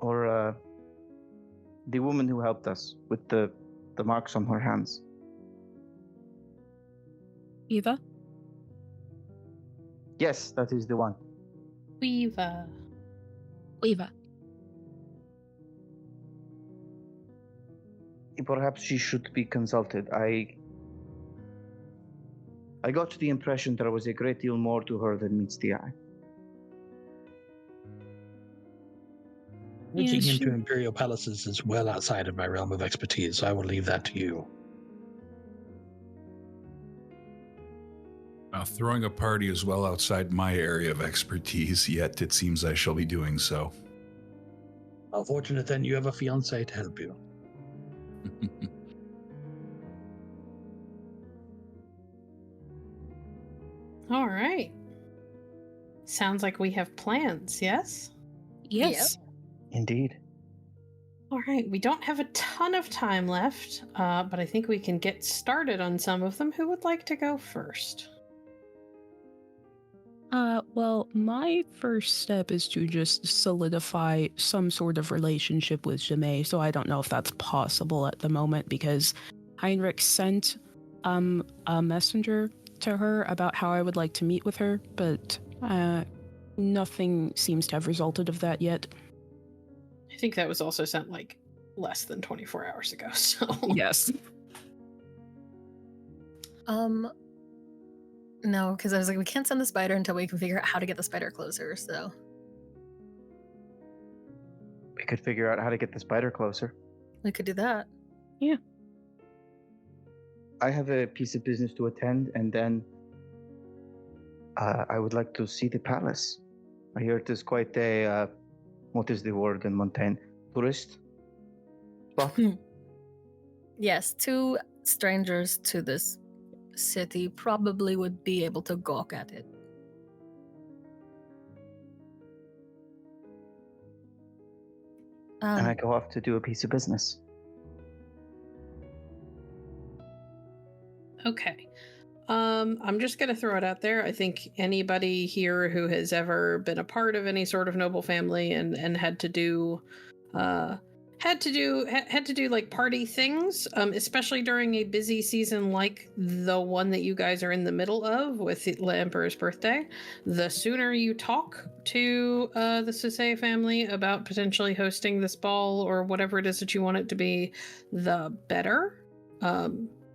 Or the woman who helped us with the marks on her hands. Eva? Yes, that is the one. Weaver. Perhaps she should be consulted. I got the impression there was a great deal more to her than meets the eye. Looking into imperial palaces is well outside of my realm of expertise, so I will leave that to you. Throwing a party is well outside my area of expertise, yet it seems I shall be doing so. How fortunate then you have a fiancé to help you. All right. Sounds like we have plans, yes? Yes. Indeed. All right, we don't have a ton of time left, but I think we can get started on some of them. Who would like to go first? Well, my first step is to just solidify some sort of relationship with Sémø, so I don't know if that's possible at the moment because Heinrich sent a messenger to her about how I would like to meet with her, but nothing seems to have resulted of that yet. I think that was also sent like less than 24 hours ago, so. Yes. No, because I was like, we can't send the spider until we can figure out how to get the spider closer, so. We could figure out how to get the spider closer. We could do that. Yeah. I have a piece of business to attend, and then I would like to see the palace. I hear it is quite a, what is the word in Montaigne? Tourist spot? Yes, 2 strangers to this city probably would be able to gawk at it. And I go off to do a piece of business. Okay. I'm just going to throw it out there. I think anybody here who has ever been a part of any sort of noble family and had to do like party things, especially during a busy season like the one that you guys are in the middle of with the Emperor's birthday, the sooner you talk to the Sémø family about potentially hosting this ball or whatever it is that you want it to be, the better.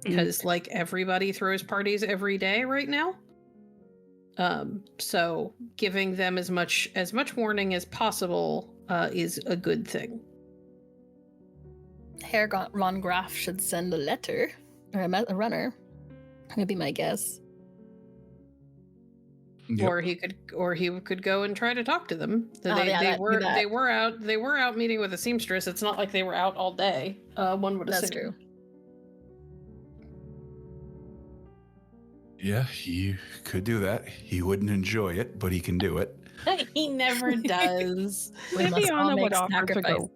Because like everybody throws parties every day right now. So giving them as much warning as possible is a good thing. Herr Ron Graf should send a letter, or a runner. Would be my guess. Yep. Or he could go and try to talk to them. They were out meeting with a seamstress. It's not like they were out all day. One would assume. That's true. Yeah, he could do that. He wouldn't enjoy it, but he can do it. He never does. We must all Viviana make would offer to sacrifices. go.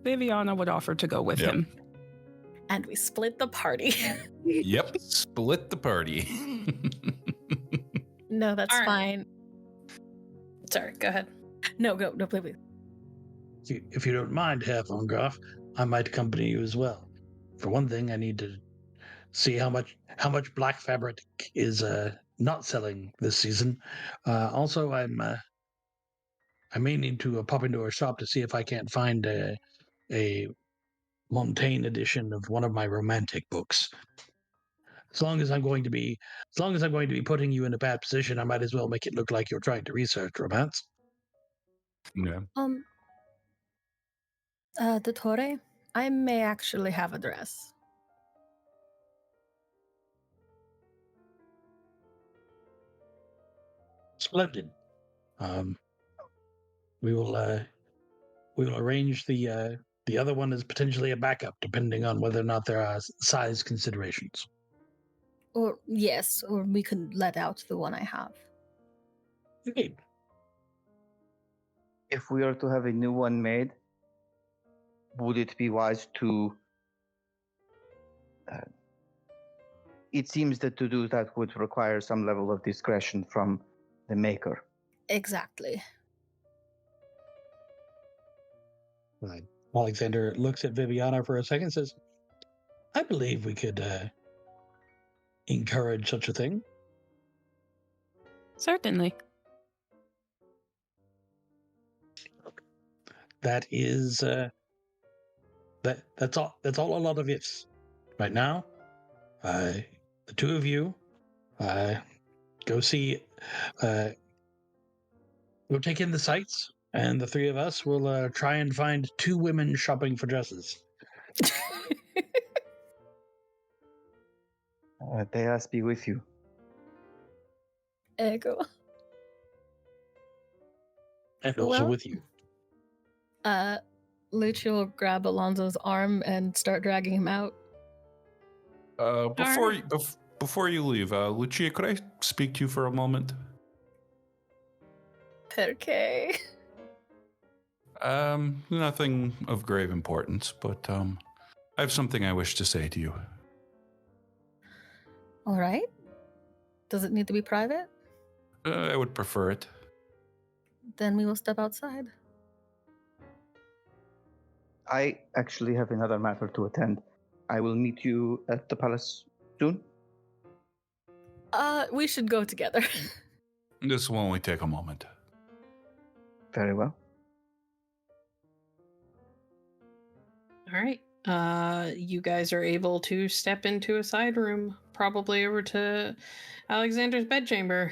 Viviana would offer to go with Yep. him. And we split the party. Yep, split the party. No, that's All right. fine. Sorry, go ahead. No, please. If you don't mind, Herr von Graf, I might accompany you as well. For one thing, I need to see how much black fabric is not selling this season. Also, I may need to pop into a shop to see if I can't find a Montaigne edition of one of my romantic books. As long as I'm going to be putting you in a bad position, I might as well make it look like you're trying to research romance. Yeah. Dottore, I may actually have a dress. Splendid. We will arrange the other one as potentially a backup, depending on whether or not there are size considerations. Or yes, or we could let out the one I have. Okay. If we are to have a new one made, would it be wise to... it seems that to do that would require some level of discretion from the maker. Exactly. Right. Alexander looks at Viviana for a second and says, I believe we could encourage such a thing. Certainly. That is that's all a lot of ifs. Right now, the two of you go see we'll take in the sights, and the three of us will try and find 2 women shopping for dresses. They ask be with you. Ego. And also Well- with you. Lucia will grab Alonso's arm and start dragging him out. Before you leave, Lucia, could I speak to you for a moment? Perché? Nothing of grave importance, but I have something I wish to say to you. All right. Does it need to be private? I would prefer it. Then we will step outside. I actually have another matter to attend. I will meet you at the palace soon. We should go together. This will only take a moment. Very well. All right. You guys are able to step into a side room, probably over to Alexander's bedchamber.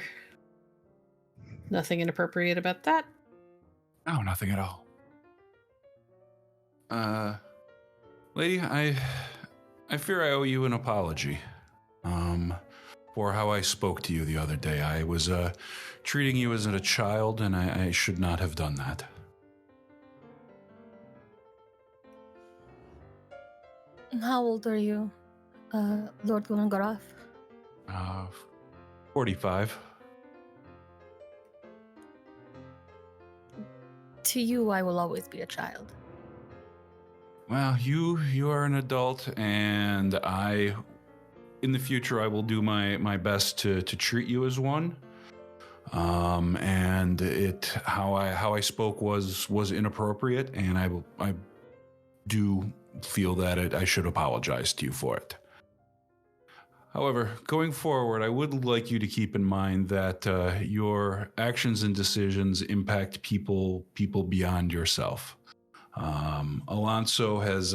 Nothing inappropriate about that. No, nothing at all. Lady, I fear I owe you an apology. For how I spoke to you the other day. I was treating you as a child, and I should not have done that. How old are you, Lord Groth? 45. To you, I will always be a child. Well, you are an adult, and in the future, I will do my best to treat you as one. And how I spoke was inappropriate, and I do feel that I should apologize to you for it. However, going forward, I would like you to keep in mind that your actions and decisions impact people beyond yourself. Alonso has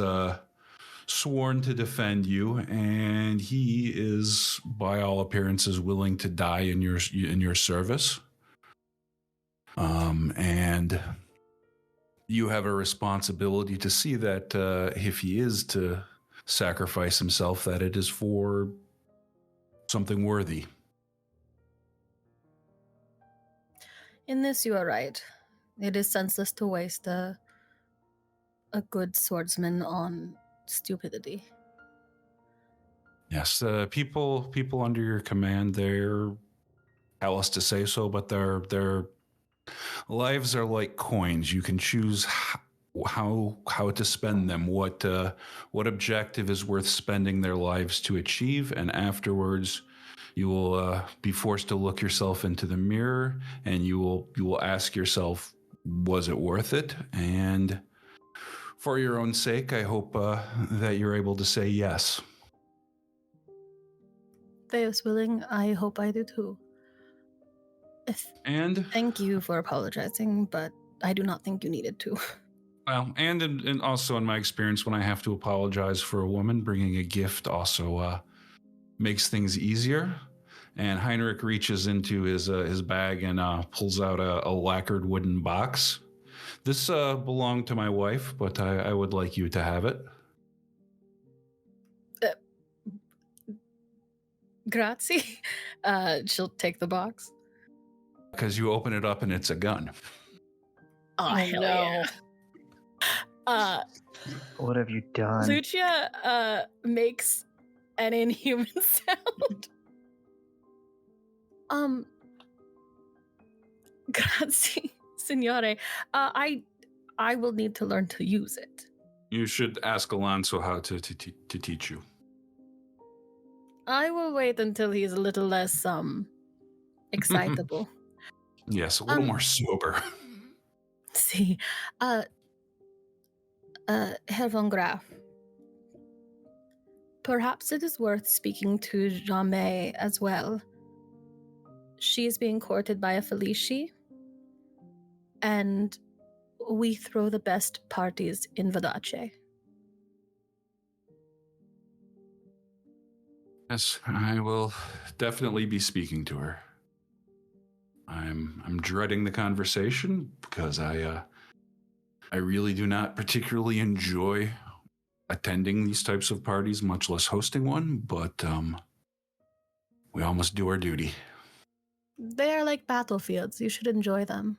sworn to defend you, and he is, by all appearances, willing to die in your service. And you have a responsibility to see that if he is to sacrifice himself, that it is for something worthy. In this, you are right. It is senseless to waste a good swordsman on stupidity. Yes, people under your command, they're callous to say so, but their lives are like coins. You can choose how to spend them, what objective is worth spending their lives to achieve, and afterwards you will be forced to look yourself into the mirror, and you will ask yourself, was it worth it? And for your own sake, I hope that you're able to say yes. Theos willing, I hope I do too. And thank you for apologizing, but I do not think you needed to. Well, and also in my experience, when I have to apologize for a woman, bringing a gift also makes things easier. And Heinrich reaches into his bag and pulls out a lacquered wooden box. This belonged to my wife, but I would like you to have it. Grazie. She'll take the box. Because you open it up and it's a gun. Oh, hell no. Yeah. What have you done? Lucia makes an inhuman sound. Grazie, signore. I will need to learn to use it. You should ask Alonso how to teach you. I will wait until he's a little less excitable. Yes, a little more sober. See, Herr von Graf, perhaps it is worth speaking to Jamais as well. She is being courted by a Felici, and we throw the best parties in Vadace. Yes, I will definitely be speaking to her. I'm dreading the conversation because I really do not particularly enjoy attending these types of parties, much less hosting one, but we all must do our duty. They are like battlefields. You should enjoy them.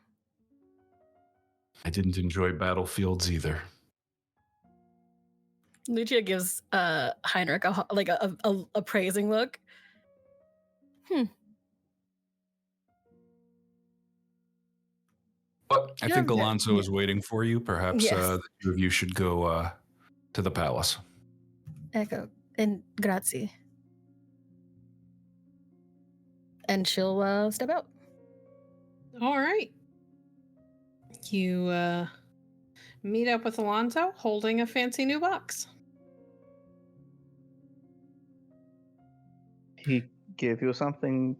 I didn't enjoy battlefields either. Lucia gives Heinrich a praising look. I think Alonso is waiting for you. Perhaps Yes. the two of you should go to the palace. Ecco, and grazie. And she'll step out. All right. You meet up with Alonso holding a fancy new box. He gave you something?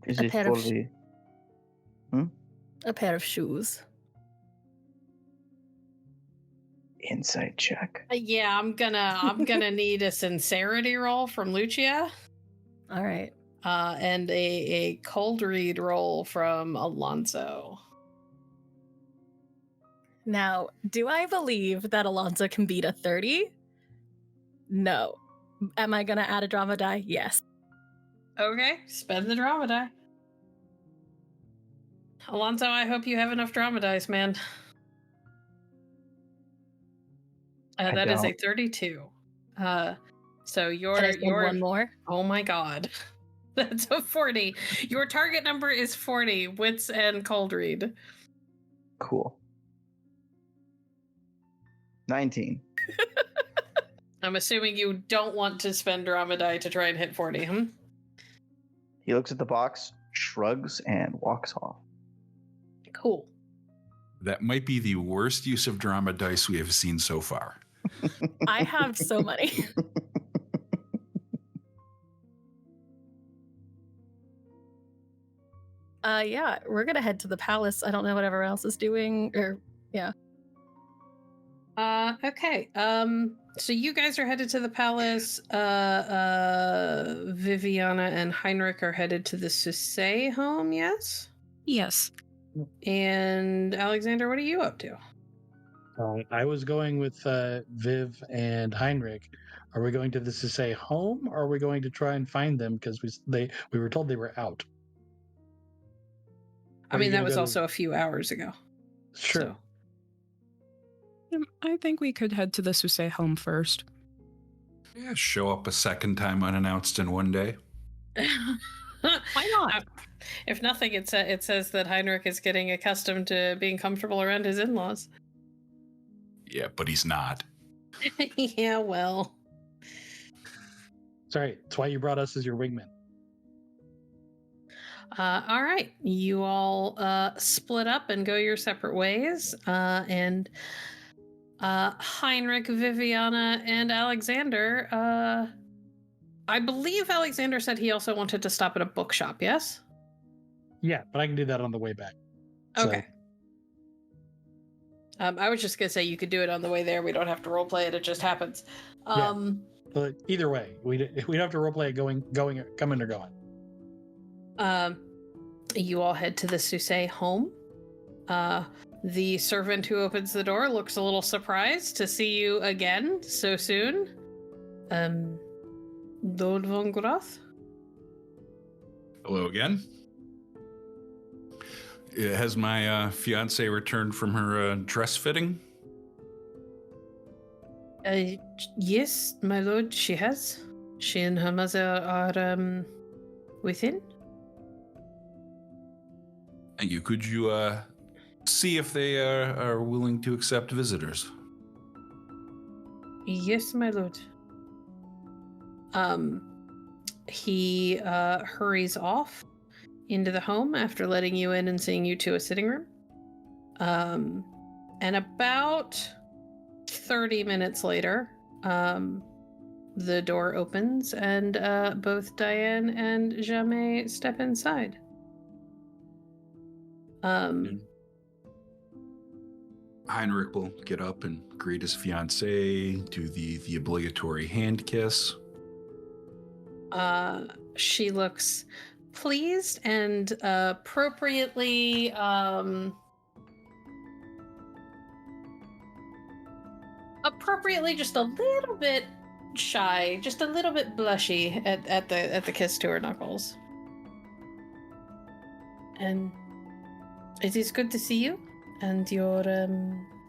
Is A it pair for of the... A pair of shoes. Insight check. Yeah, I'm gonna need a sincerity roll from Lucia. All right. And a cold read roll from Alonso. Now, do I believe that Alonso can beat a 30? No. Am I going to add a drama die? Yes. Okay, spend the drama die. Alonso, I hope you have enough drama dice, man. That is a 32. So your one more. Oh my god. That's a 40. Your target number is 40, wits and cold read. Cool. 19. I'm assuming you don't want to spend drama die to try and hit 40, huh? He looks at the box, shrugs, and walks off. Cool. That might be the worst use of drama dice we have seen so far. I have so many. Yeah, we're gonna head to the palace. I don't know what else is doing, or yeah. Okay. So you guys are headed to the palace. Viviana and Heinrich are headed to the Susay home, yes? Yes. And Alexander, what are you up to? I was going with Viv and Heinrich. Are we going to the Susay home, or are we going to try and find them because we were told they were out? I mean, that was also a few hours ago. Sure. So. I think we could head to the Susay home first. Yeah, show up a second time unannounced in one day. Why not? If nothing, it says that Heinrich is getting accustomed to being comfortable around his in-laws. Yeah, but he's not. Yeah, well. Sorry, it's why you brought us as your wingman. All right. You all split up and go your separate ways. And Heinrich, Viviana, and Alexander. I believe Alexander said he also wanted to stop at a bookshop, yes? Yeah, but I can do that on the way back. Okay. I was just going to say you could do it on the way there. We don't have to roleplay it. It just happens. But either way, we don't have to roleplay it coming or going. You all head to the Susay home. The servant who opens the door looks a little surprised to see you again so soon. Lord von Groth? Hello again. Has my fiance returned from her dress fitting? Yes, my lord, she has. She and her mother are within. Thank you. Could you see if they are willing to accept visitors? Yes, my lord. He hurries off into the home after letting you in and seeing you to a sitting room. And about 30 minutes later, the door opens and both Diane and Jamais step inside. Heinrich will get up and greet his fiancée, do the obligatory hand kiss. She looks pleased and appropriately just a little bit shy, just a little bit blushy at the kiss to her knuckles. And it is good to see you and your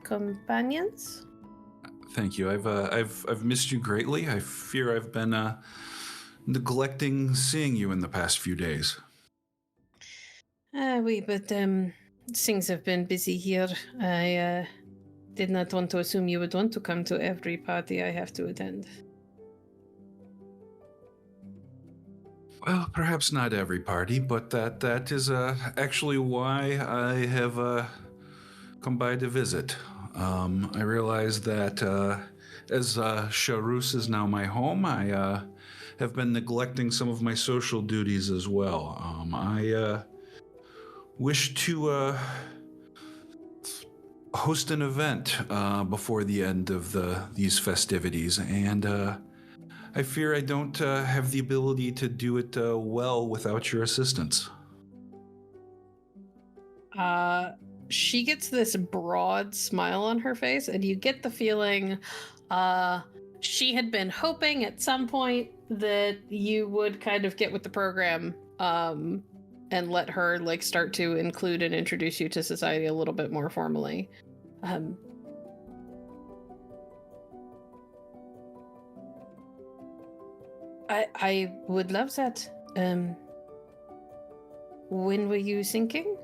companions. Thank you. I've missed you greatly. I fear I've been neglecting seeing you in the past few days. Oui, but things have been busy here. I did not want to assume you would want to come to every party I have to attend. Well, perhaps not every party, but that is actually why I have come by to visit. I realize that as Charus is now my home, I have been neglecting some of my social duties as well. I wish to host an event before the end of these festivities, and I fear I don't have the ability to do it well without your assistance. She gets this broad smile on her face, and you get the feeling she had been hoping at some point that you would kind of get with the program and let her like start to include and introduce you to society a little bit more formally. I would love that. When were you thinking?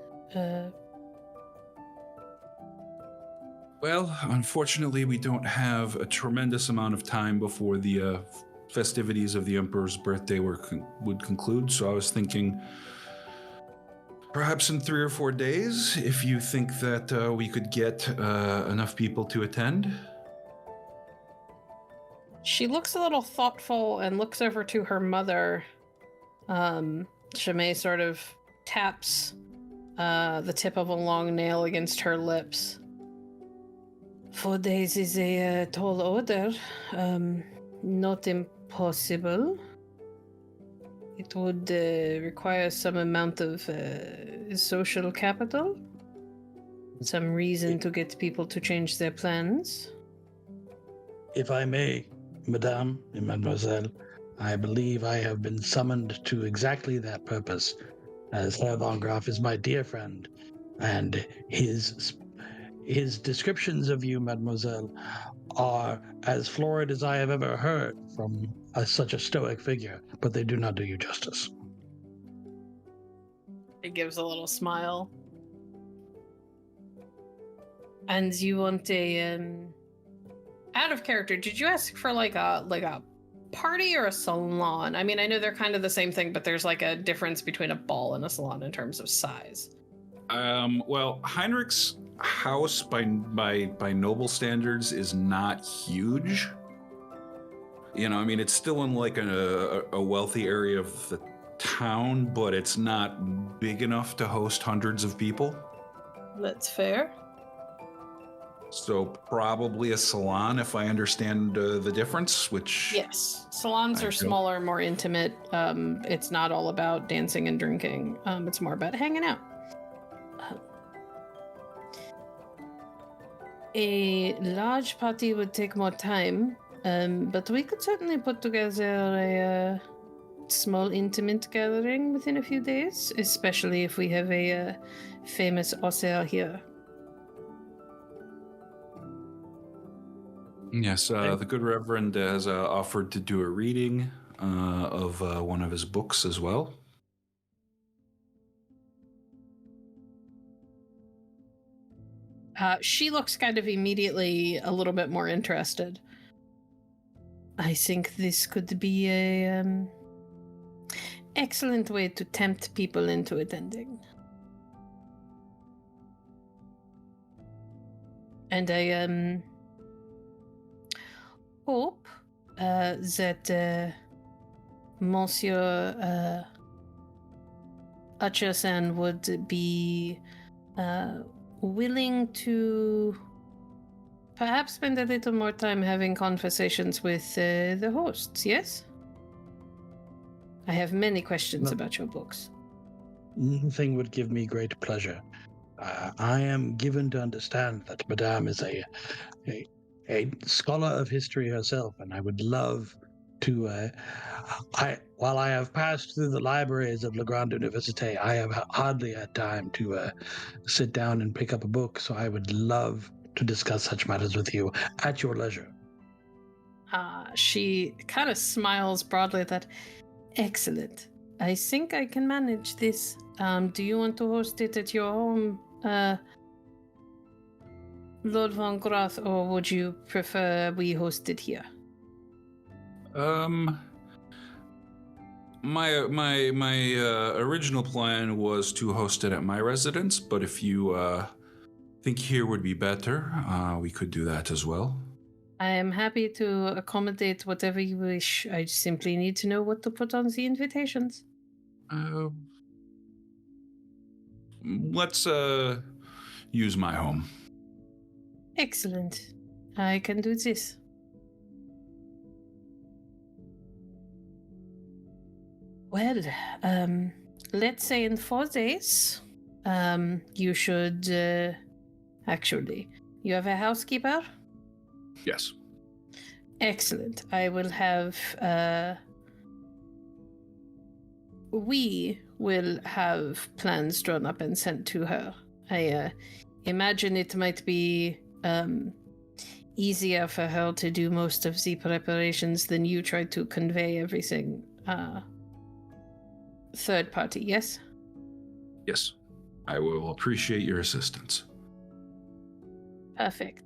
Well, unfortunately, we don't have a tremendous amount of time before the festivities of the Emperor's birthday would conclude, so I was thinking perhaps in 3 or 4 days, if you think that we could get enough people to attend. She looks a little thoughtful and looks over to her mother. Sémø sort of taps the tip of a long nail against her lips. 4 days is a tall order. Not impossible. It would require some amount of social capital. Some reason to get people to change their plans. If I may, Madame and Mademoiselle, I believe I have been summoned to exactly that purpose, as Herr von Groth is my dear friend, and his descriptions of you, Mademoiselle, are as florid as I have ever heard from such a stoic figure, but they do not do you justice. It gives a little smile. And you want a out of character, did you ask for like a party or a salon? I mean, I know they're kind of the same thing, but there's like a difference between a ball and a salon in terms of size. Well, Heinrich's house by noble standards is not huge. You know, I mean, it's still in like a wealthy area of the town, but it's not big enough to host hundreds of people. That's fair. So probably a salon, if I understand the difference, which... Yes. Salons are smaller, more intimate. It's not all about dancing and drinking. It's more about hanging out. A large party would take more time, but we could certainly put together a small, intimate gathering within a few days, especially if we have a famous author here. Yes, the good Reverend has offered to do a reading of one of his books as well. She looks kind of immediately a little bit more interested. I think this could be a excellent way to tempt people into attending. And I hope that Monsieur Hutcheson would be willing to perhaps spend a little more time having conversations with the hosts, yes? I have many questions about your books. Nothing would give me great pleasure. I am given to understand that Madame is a scholar of history herself, and I would love to. While I have passed through the libraries of La Grande Université, I have hardly had time to sit down and pick up a book. So I would love to discuss such matters with you at your leisure. She kind of smiles broadly at that. Excellent. I think I can manage this. Do you want to host it at your home, Lord von Groth, or would you prefer we host it here? My original plan was to host it at my residence, but if you think here would be better, we could do that as well. I am happy to accommodate whatever you wish. I simply need to know what to put on the invitations. Let's use my home. Excellent. I can do this. Well, let's say in 4 days, you should, actually, you have a housekeeper? Yes. Excellent. I will have, we will have plans drawn up and sent to her. I imagine it might be easier for her to do most of the preparations than you try to convey everything. Third party, yes? Yes. I will appreciate your assistance. Perfect.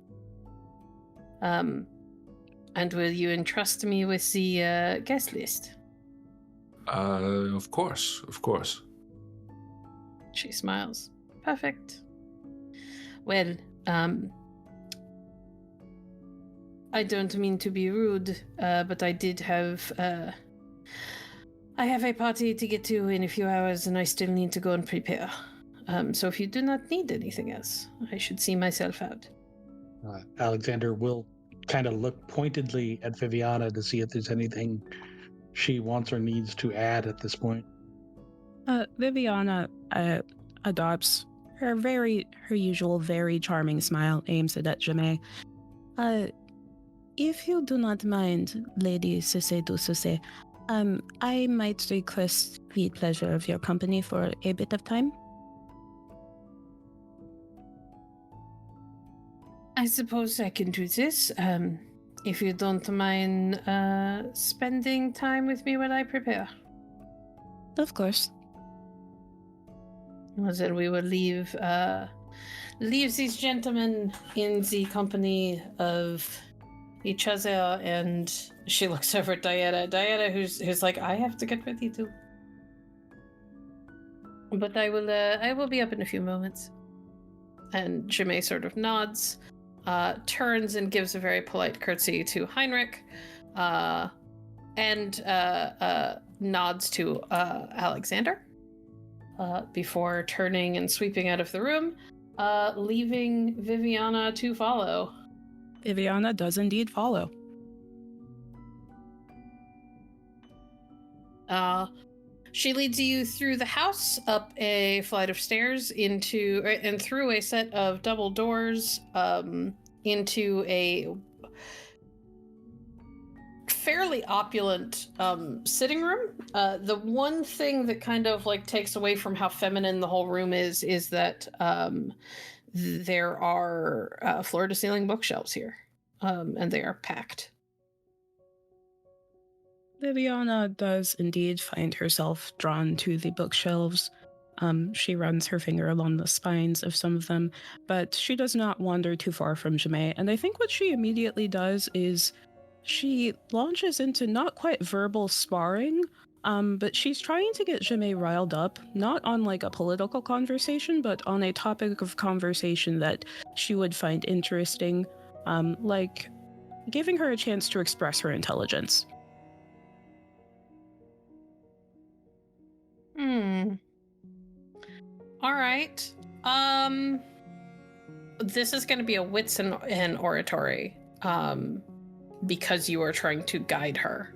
And will you entrust me with the guest list? Of course, of course. She smiles. Perfect. Well, I don't mean to be rude, but I did have, I have a party to get to in a few hours and I still need to go and prepare. So if you do not need anything else, I should see myself out. Alexander will kind of look pointedly at Viviana to see if there's anything she wants or needs to add at this point. Viviana adopts her usual very charming smile, aims it at Jemay. If you do not mind, Lady Susse du Susse, I might request the pleasure of your company for a bit of time. I suppose I can do this. If you don't mind spending time with me while I prepare. Of course. Well, then we will leave these gentlemen in the company of each other, and she looks over at Diana, who's like, I have to get ready too. But I will be up in a few moments. And Jemay sort of nods. Turns and gives a very polite curtsy to Heinrich, and nods to Alexander before turning and sweeping out of the room, leaving Viviana to follow. Viviana does indeed follow. She leads you through the house, up a flight of stairs, into and through a set of double doors, into a fairly opulent sitting room. The one thing that kind of like takes away from how feminine the whole room is that there are floor-to-ceiling bookshelves here, and they are packed. Viviana does indeed find herself drawn to the bookshelves. She runs her finger along the spines of some of them, but she does not wander too far from Jemay. And I think what she immediately does is she launches into not quite verbal sparring, but she's trying to get Jemay riled up, not on like a political conversation, but on a topic of conversation that she would find interesting, like giving her a chance to express her intelligence. All right. This is going to be a wits and oratory, because you are trying to guide her,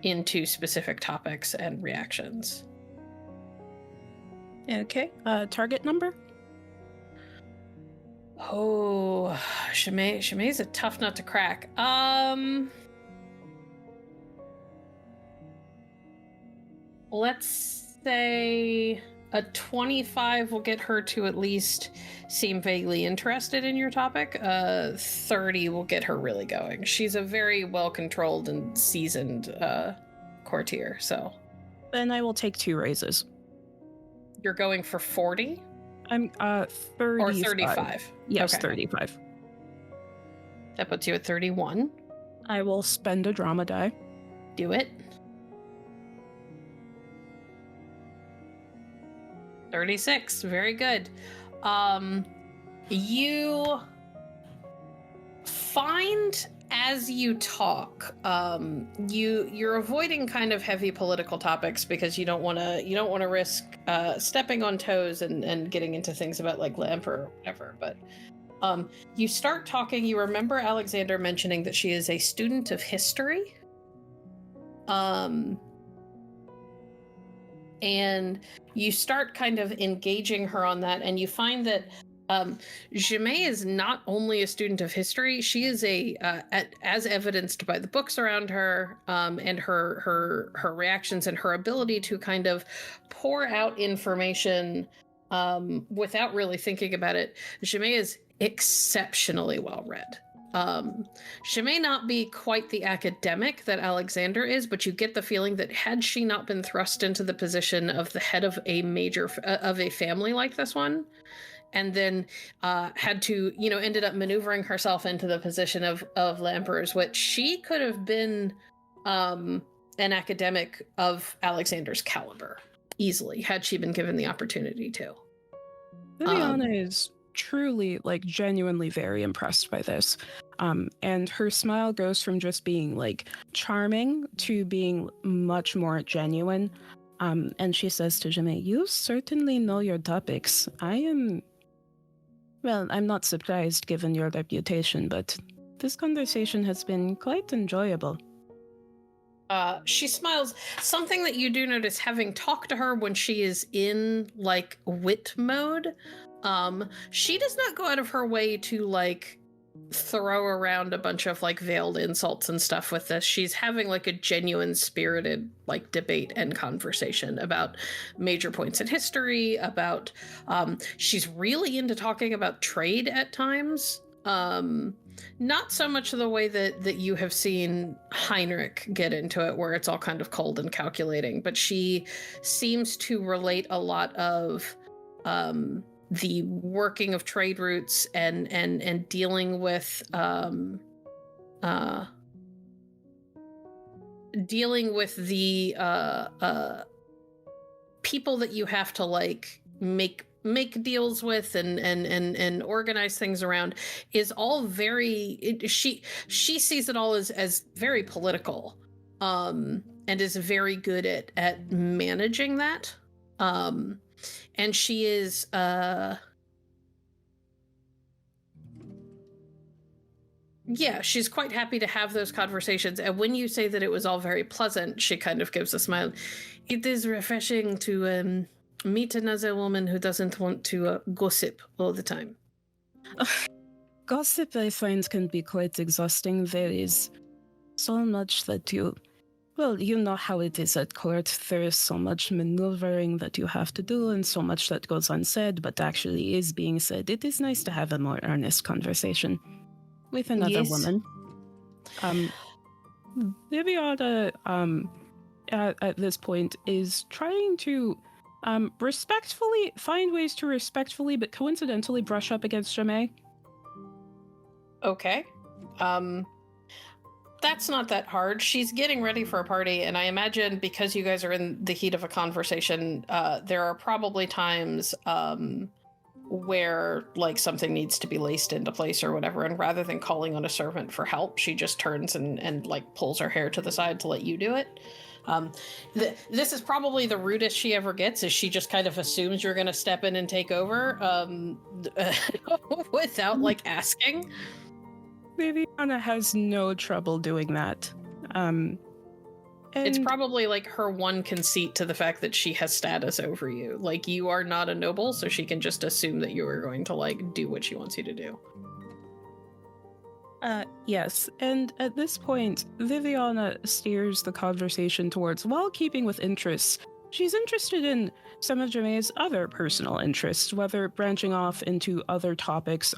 into specific topics and reactions. Okay. Target number? Oh, Sémø's a tough nut to crack. Let's say A 25 will get her to at least seem vaguely interested in your topic. 30 will get her really going. She's a very well-controlled and seasoned courtier, so. Then I will take 2 raises. You're going for 40? I'm 35. Or 35? Yes, Okay. 35. That puts you at 31. I will spend a drama die. Do it. 36. Very good. You find as you talk, you're avoiding kind of heavy political topics because you don't want to risk stepping on toes and getting into things about like Glamour or whatever. But you start talking. You remember Alexander mentioning that she is a student of history. And you start kind of engaging her on that, and you find that Sémø is not only a student of history, she is as evidenced by the books around her, and her reactions and her ability to kind of pour out information without really thinking about it. Sémø is exceptionally well read. She may not be quite the academic that Alexander is, but you get the feeling that had she not been thrust into the position of the head of a of a family like this one, and then had to, ended up maneuvering herself into the position of Lamper's, which she could have been an academic of Alexander's caliber easily, had she been given the opportunity to. Viviana is truly, genuinely very impressed by this. And her smile goes from just being, charming to being much more genuine. And she says to Sémø, "You certainly know your topics. I'm not surprised given your reputation, but this conversation has been quite enjoyable." She smiles. Something that you do notice, having talked to her when she is in, wit mode, she does not go out of her way to, throw around a bunch of veiled insults and stuff with this. She's having a genuine spirited debate and conversation about major points in history, about she's really into talking about trade at times. Not so much the way that you have seen Heinrich get into it, where it's all kind of cold and calculating, but she seems to relate a lot of the working of trade routes and dealing with the people that you have to make deals with and organize things around is all very she sees it all as very political, and is very good at managing that. And she is, she's quite happy to have those conversations. And when you say that it was all very pleasant, she kind of gives a smile. It is refreshing to meet another woman who doesn't want to gossip all the time. Gossip, I find, can be quite exhausting. There is so much that you know how it is at court. There is so much maneuvering that you have to do and so much that goes unsaid but actually is being said. It is nice to have a more earnest conversation with another woman. Viviana, at this point, is trying to respectfully find ways to respectfully but coincidentally brush up against Sémø. Okay. That's not that hard. She's getting ready for a party, and I imagine because you guys are in the heat of a conversation, there are probably times where something needs to be laced into place or whatever, and rather than calling on a servant for help, she just turns and pulls her hair to the side to let you do it. This is probably the rudest she ever gets, is she just kind of assumes you're going to step in and take over without asking. Viviana has no trouble doing that. It's probably her one conceit to the fact that she has status over you. You are not a noble, so she can just assume that you are going to do what she wants you to do. Yes, and at this point, Viviana steers the conversation towards, while keeping with interests, she's interested in some of Jame's other personal interests, whether branching off into other topics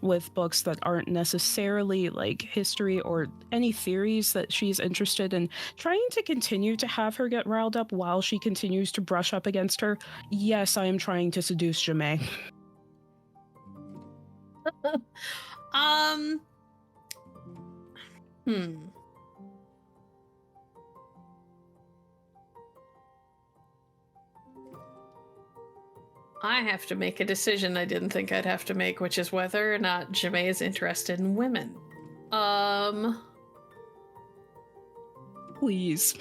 with books that aren't necessarily like history or any theories that she's interested in, trying to continue to have her get riled up while she continues to brush up against her. Yes, I am trying to seduce Jame. I have to make a decision I didn't think I'd have to make, which is whether or not Jame is interested in women. Please.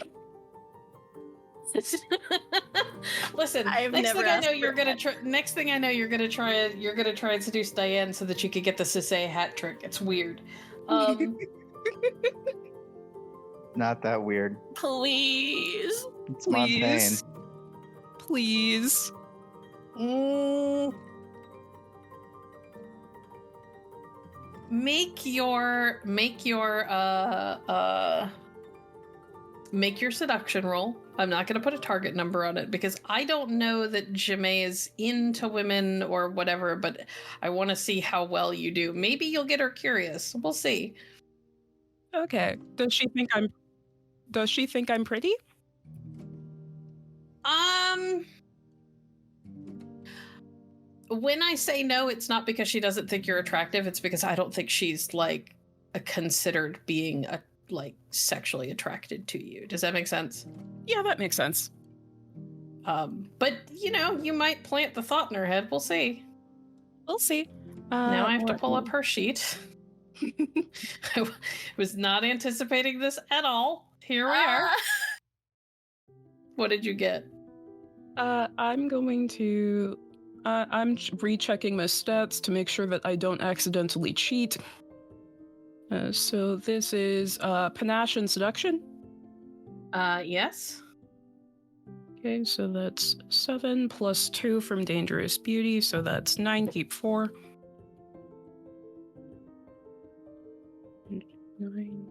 Listen, next thing I know you're gonna try and seduce Diane so that you could get the Sisay hat trick. It's weird. Not that weird. Please. It's Montaigne. Please. Make your seduction roll. I'm not going to put a target number on it because I don't know that Jame is into women or whatever, but I want to see how well you do. Maybe you'll get her curious. We'll see. Okay. Does she think I'm pretty? When I say no, it's not because she doesn't think you're attractive. It's because I don't think she's like considered being sexually attracted to you. Does that make sense? Yeah, that makes sense. But you might plant the thought in her head. We'll see. We'll see. Now I have to pull up her sheet. I was not anticipating this at all. Here we are. What did you get? I'm going to... I'm rechecking my stats to make sure that I don't accidentally cheat. So this is panache and seduction? Yes. Okay, so that's 7 plus 2 from dangerous beauty, so that's 9, keep 4. 9.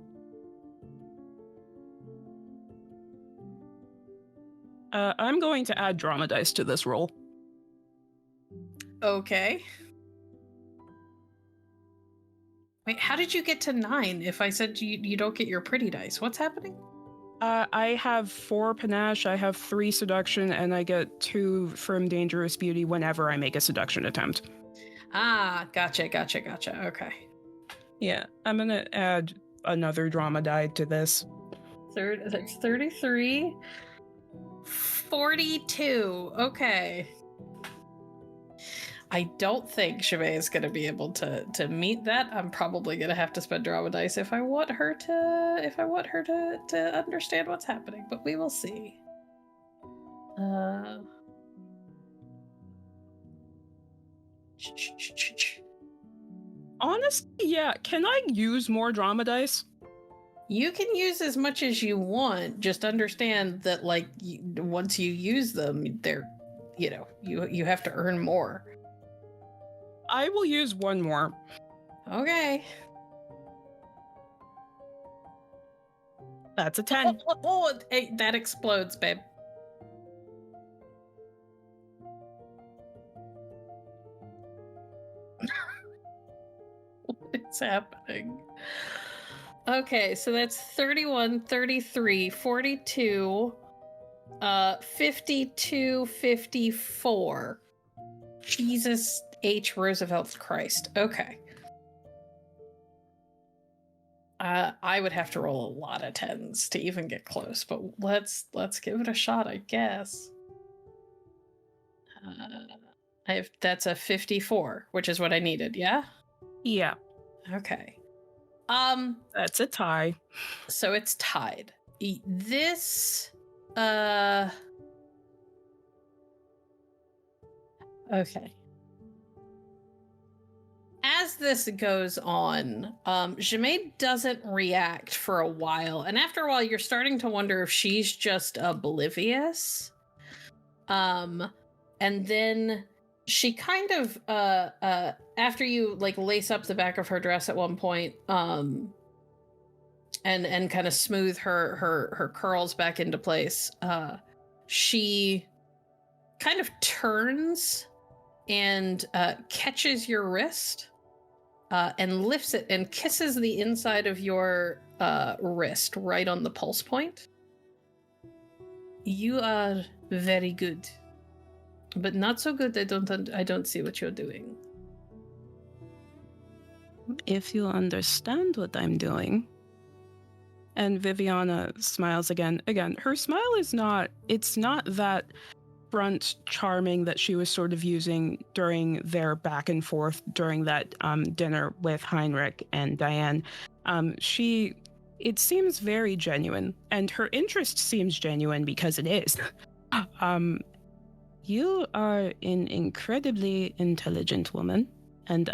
I'm going to add drama dice to this roll. Okay. Wait, how did you get to 9 if I said you don't get your pretty dice? What's happening? I have 4 panache, I have 3 seduction, and I get 2 from dangerous beauty whenever I make a seduction attempt. Ah, gotcha. Okay. Yeah, I'm gonna add another drama die to this. That's 33. 42. Okay. I don't think Jame is going to be able to meet that. I'm probably going to have to spend drama dice if I want her to understand what's happening, but we will see. Honestly, yeah. Can I use more drama dice? You can use as much as you want. Just understand that, once you use them, they're, you have to earn more. I will use one more. Okay. That's a 10. Hey, that explodes, babe. What is happening? Okay, so that's 31, 33, 42, 52, 54. Jesus H. Roosevelt Christ. Okay. I would have to roll a lot of 10s to even get close, but let's give it a shot, I guess. That's a 54, which is what I needed, yeah? Yeah. Okay. That's a tie. So it's tied. This okay. As this goes on, Jame doesn't react for a while, and after a while you're starting to wonder if she's just oblivious. And then she kind of after you lace up the back of her dress at one point, and kind of smooth her curls back into place, she kind of turns and catches your wrist and lifts it and kisses the inside of your wrist right on the pulse point. You are very good, but not so good. I don't see what you're doing. If you understand what I'm doing. And Viviana smiles again. Again, her smile is not, it's not that front charming that she was sort of using during their back and forth during that dinner with Heinrich and Diane. It seems very genuine, and her interest seems genuine because it is. You are an incredibly intelligent woman, and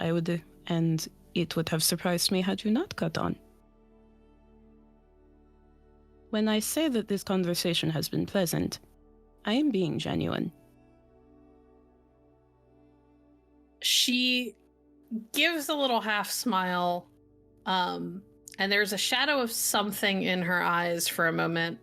it would have surprised me had you not got on. When I say that this conversation has been pleasant, I am being genuine. She gives a little half smile, and there's a shadow of something in her eyes for a moment.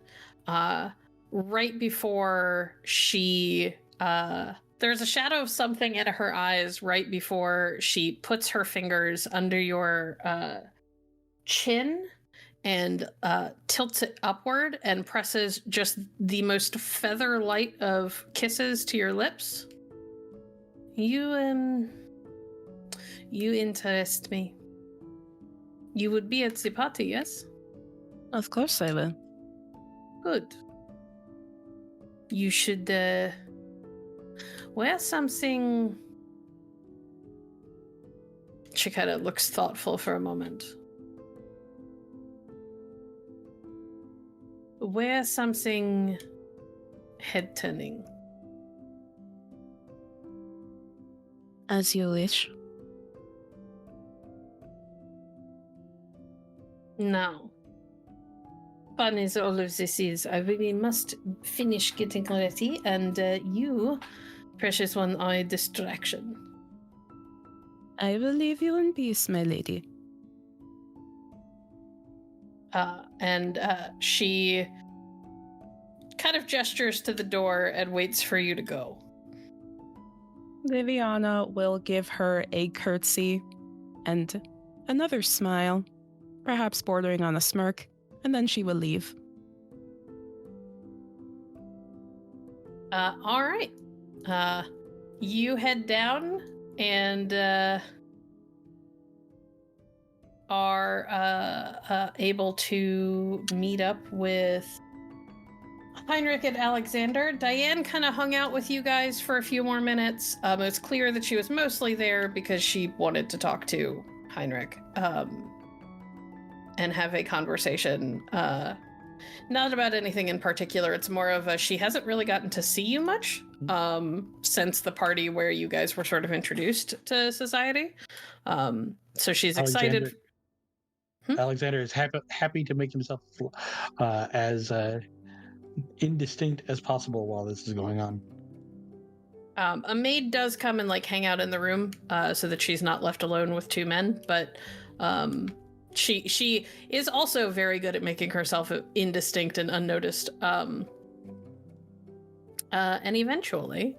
Right before she, there's a shadow of something in her eyes right before she puts her fingers under your chin and tilts it upward and presses just the most feather light of kisses to your lips. You interest me. You would be at the party, yes? Of course I will. Good. You should wear something. She kind of looks thoughtful for a moment. Wear something head-turning. As you wish. Now, fun as all of this is, I really must finish getting ready, and you, precious one, are a distraction. I will leave you in peace, my lady. And she kind of gestures to the door and waits for you to go. Viviana will give her a curtsy and another smile, perhaps bordering on a smirk, and then she will leave. All right. You head down and are able to meet up with Heinrich and Alexander. Diane kind of hung out with you guys for a few more minutes. It's clear that she was mostly there because she wanted to talk to Heinrich and have a conversation. Not about anything in particular. It's more of a she hasn't really gotten to see you much since the party where you guys were sort of introduced to society. So she's excited. Alexander is happy to make himself as indistinct as possible while this is going on. A maid does come and like hang out in the room so that she's not left alone with two men, but she is also very good at making herself indistinct and unnoticed. And eventually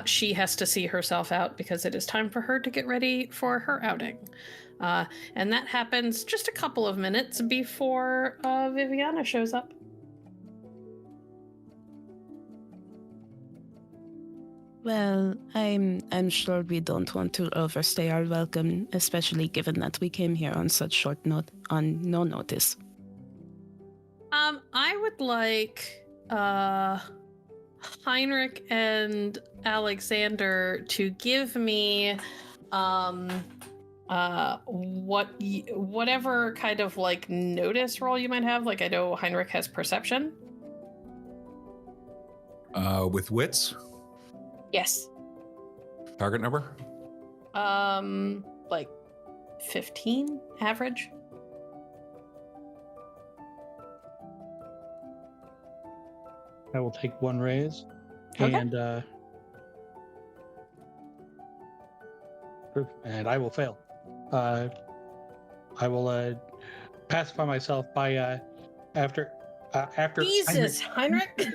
she has to see herself out because it is time for her to get ready for her outing. And that happens just a couple of minutes before Viviana shows up. Well, I'm sure we don't want to overstay our welcome, especially given that we came here on such short on no notice. I would like Heinrich and Alexander to give me whatever kind of like notice roll you might have. Like I know Heinrich has perception. With wits? Yes. Target number? Like 15 average. I will take one raise, Okay. and I will fail. I will pacify myself by after Jesus, Heinrich.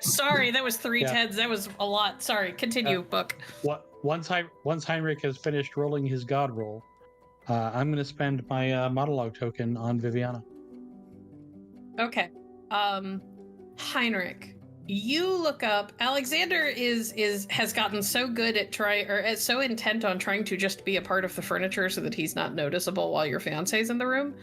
Sorry, that was 3 tens. That was a lot. Sorry, continue, Book. Once Heinrich has finished rolling his god roll, I'm going to spend my monologue token on Viviana. Okay. Heinrich, you look up. Alexander has gotten so good at so intent on trying to just be a part of the furniture so that he's not noticeable while your fiance's in the room,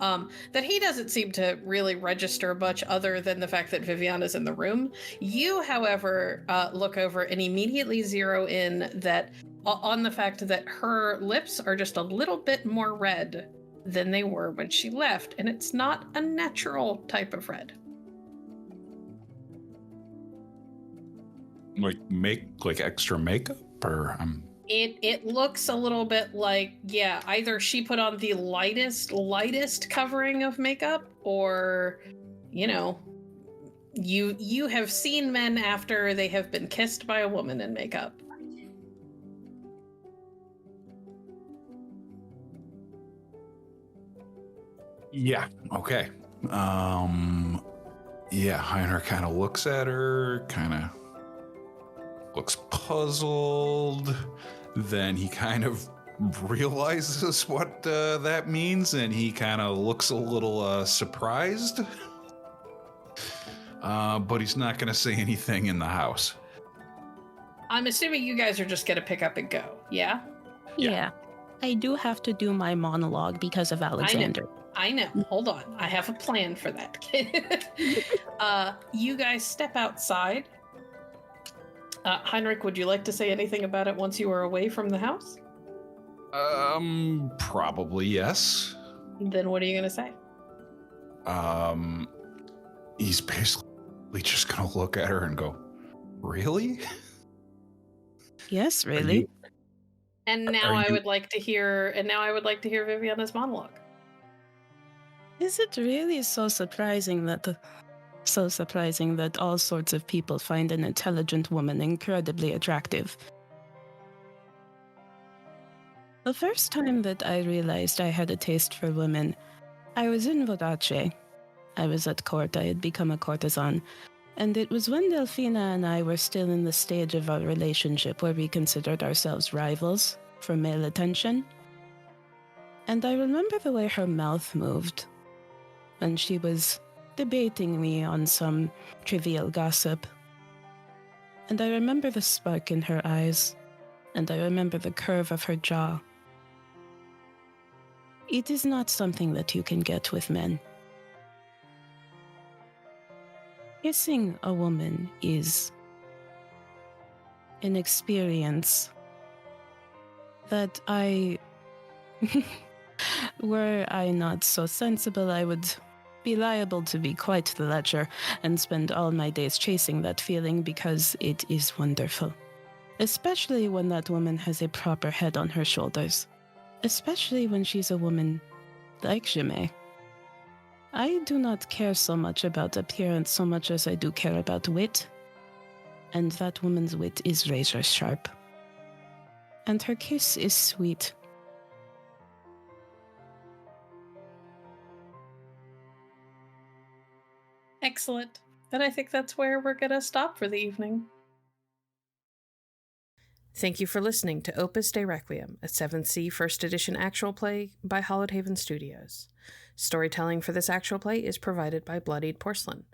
that he doesn't seem to really register much other than the fact that Viviana's in the room. You, however, look over and immediately zero in that on the fact that her lips are just a little bit more red than they were when she left, and it's not a natural type of red. Like extra makeup, or It looks a little bit like, either she put on the lightest covering of makeup, or, you have seen men after they have been kissed by a woman in makeup. Yeah. Okay. Heinrich kind of looks at her, kind of looks puzzled. Then he kind of realizes what that means, and he kind of looks a little surprised. But he's not going to say anything in the house. I'm assuming you guys are just going to pick up and go, yeah? Yeah. I do have to do my monologue because of Alexander. I know. Hold on. I have a plan for that. You guys step outside. Heinrich, would you like to say anything about it once you are away from the house? Probably yes. Then what are you going to say? He's basically just going to look at her and go, "Really?" Yes, really. And now I would like to hear Viviana's monologue. Is it really so surprising that all sorts of people find an intelligent woman incredibly attractive? The first time that I realized I had a taste for women, I was in Vodace. I was at court. I had become a courtesan. And it was when Delphina and I were still in the stage of our relationship where we considered ourselves rivals for male attention. And I remember the way her mouth moved when she was debating me on some trivial gossip. And I remember the spark in her eyes, and I remember the curve of her jaw. It is not something that you can get with men. Kissing a woman is an experience that were I not so sensible, I would be liable to be quite the lecher and spend all my days chasing that feeling, because it is wonderful. Especially when that woman has a proper head on her shoulders. Especially when she's a woman like Sémø. I do not care so much about appearance so much as I do care about wit. And that woman's wit is razor sharp. And her kiss is sweet. Excellent. And I think that's where we're going to stop for the evening. Thank you for listening to Opus de Requiem, a 7th C First Edition actual play by Hollowed Haven Studios. Storytelling for this actual play is provided by Bloodied Porcelain.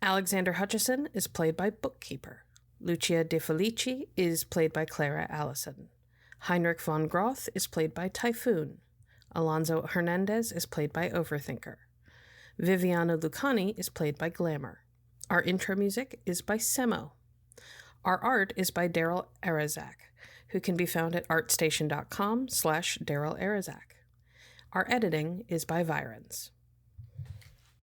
Alexander Hutcheson is played by Bookkeeper. Lucia De Felici is played by Clara Allison. Heinrich von Groth is played by Typhoon. Alonso Hernandez is played by Overthinker. Viviana Lucani is played by Glamour. Our intro music is by Sémø. Our art is by Daryl Arazak, who can be found at artstation.com/Daryl Arazak. Our editing is by Virens.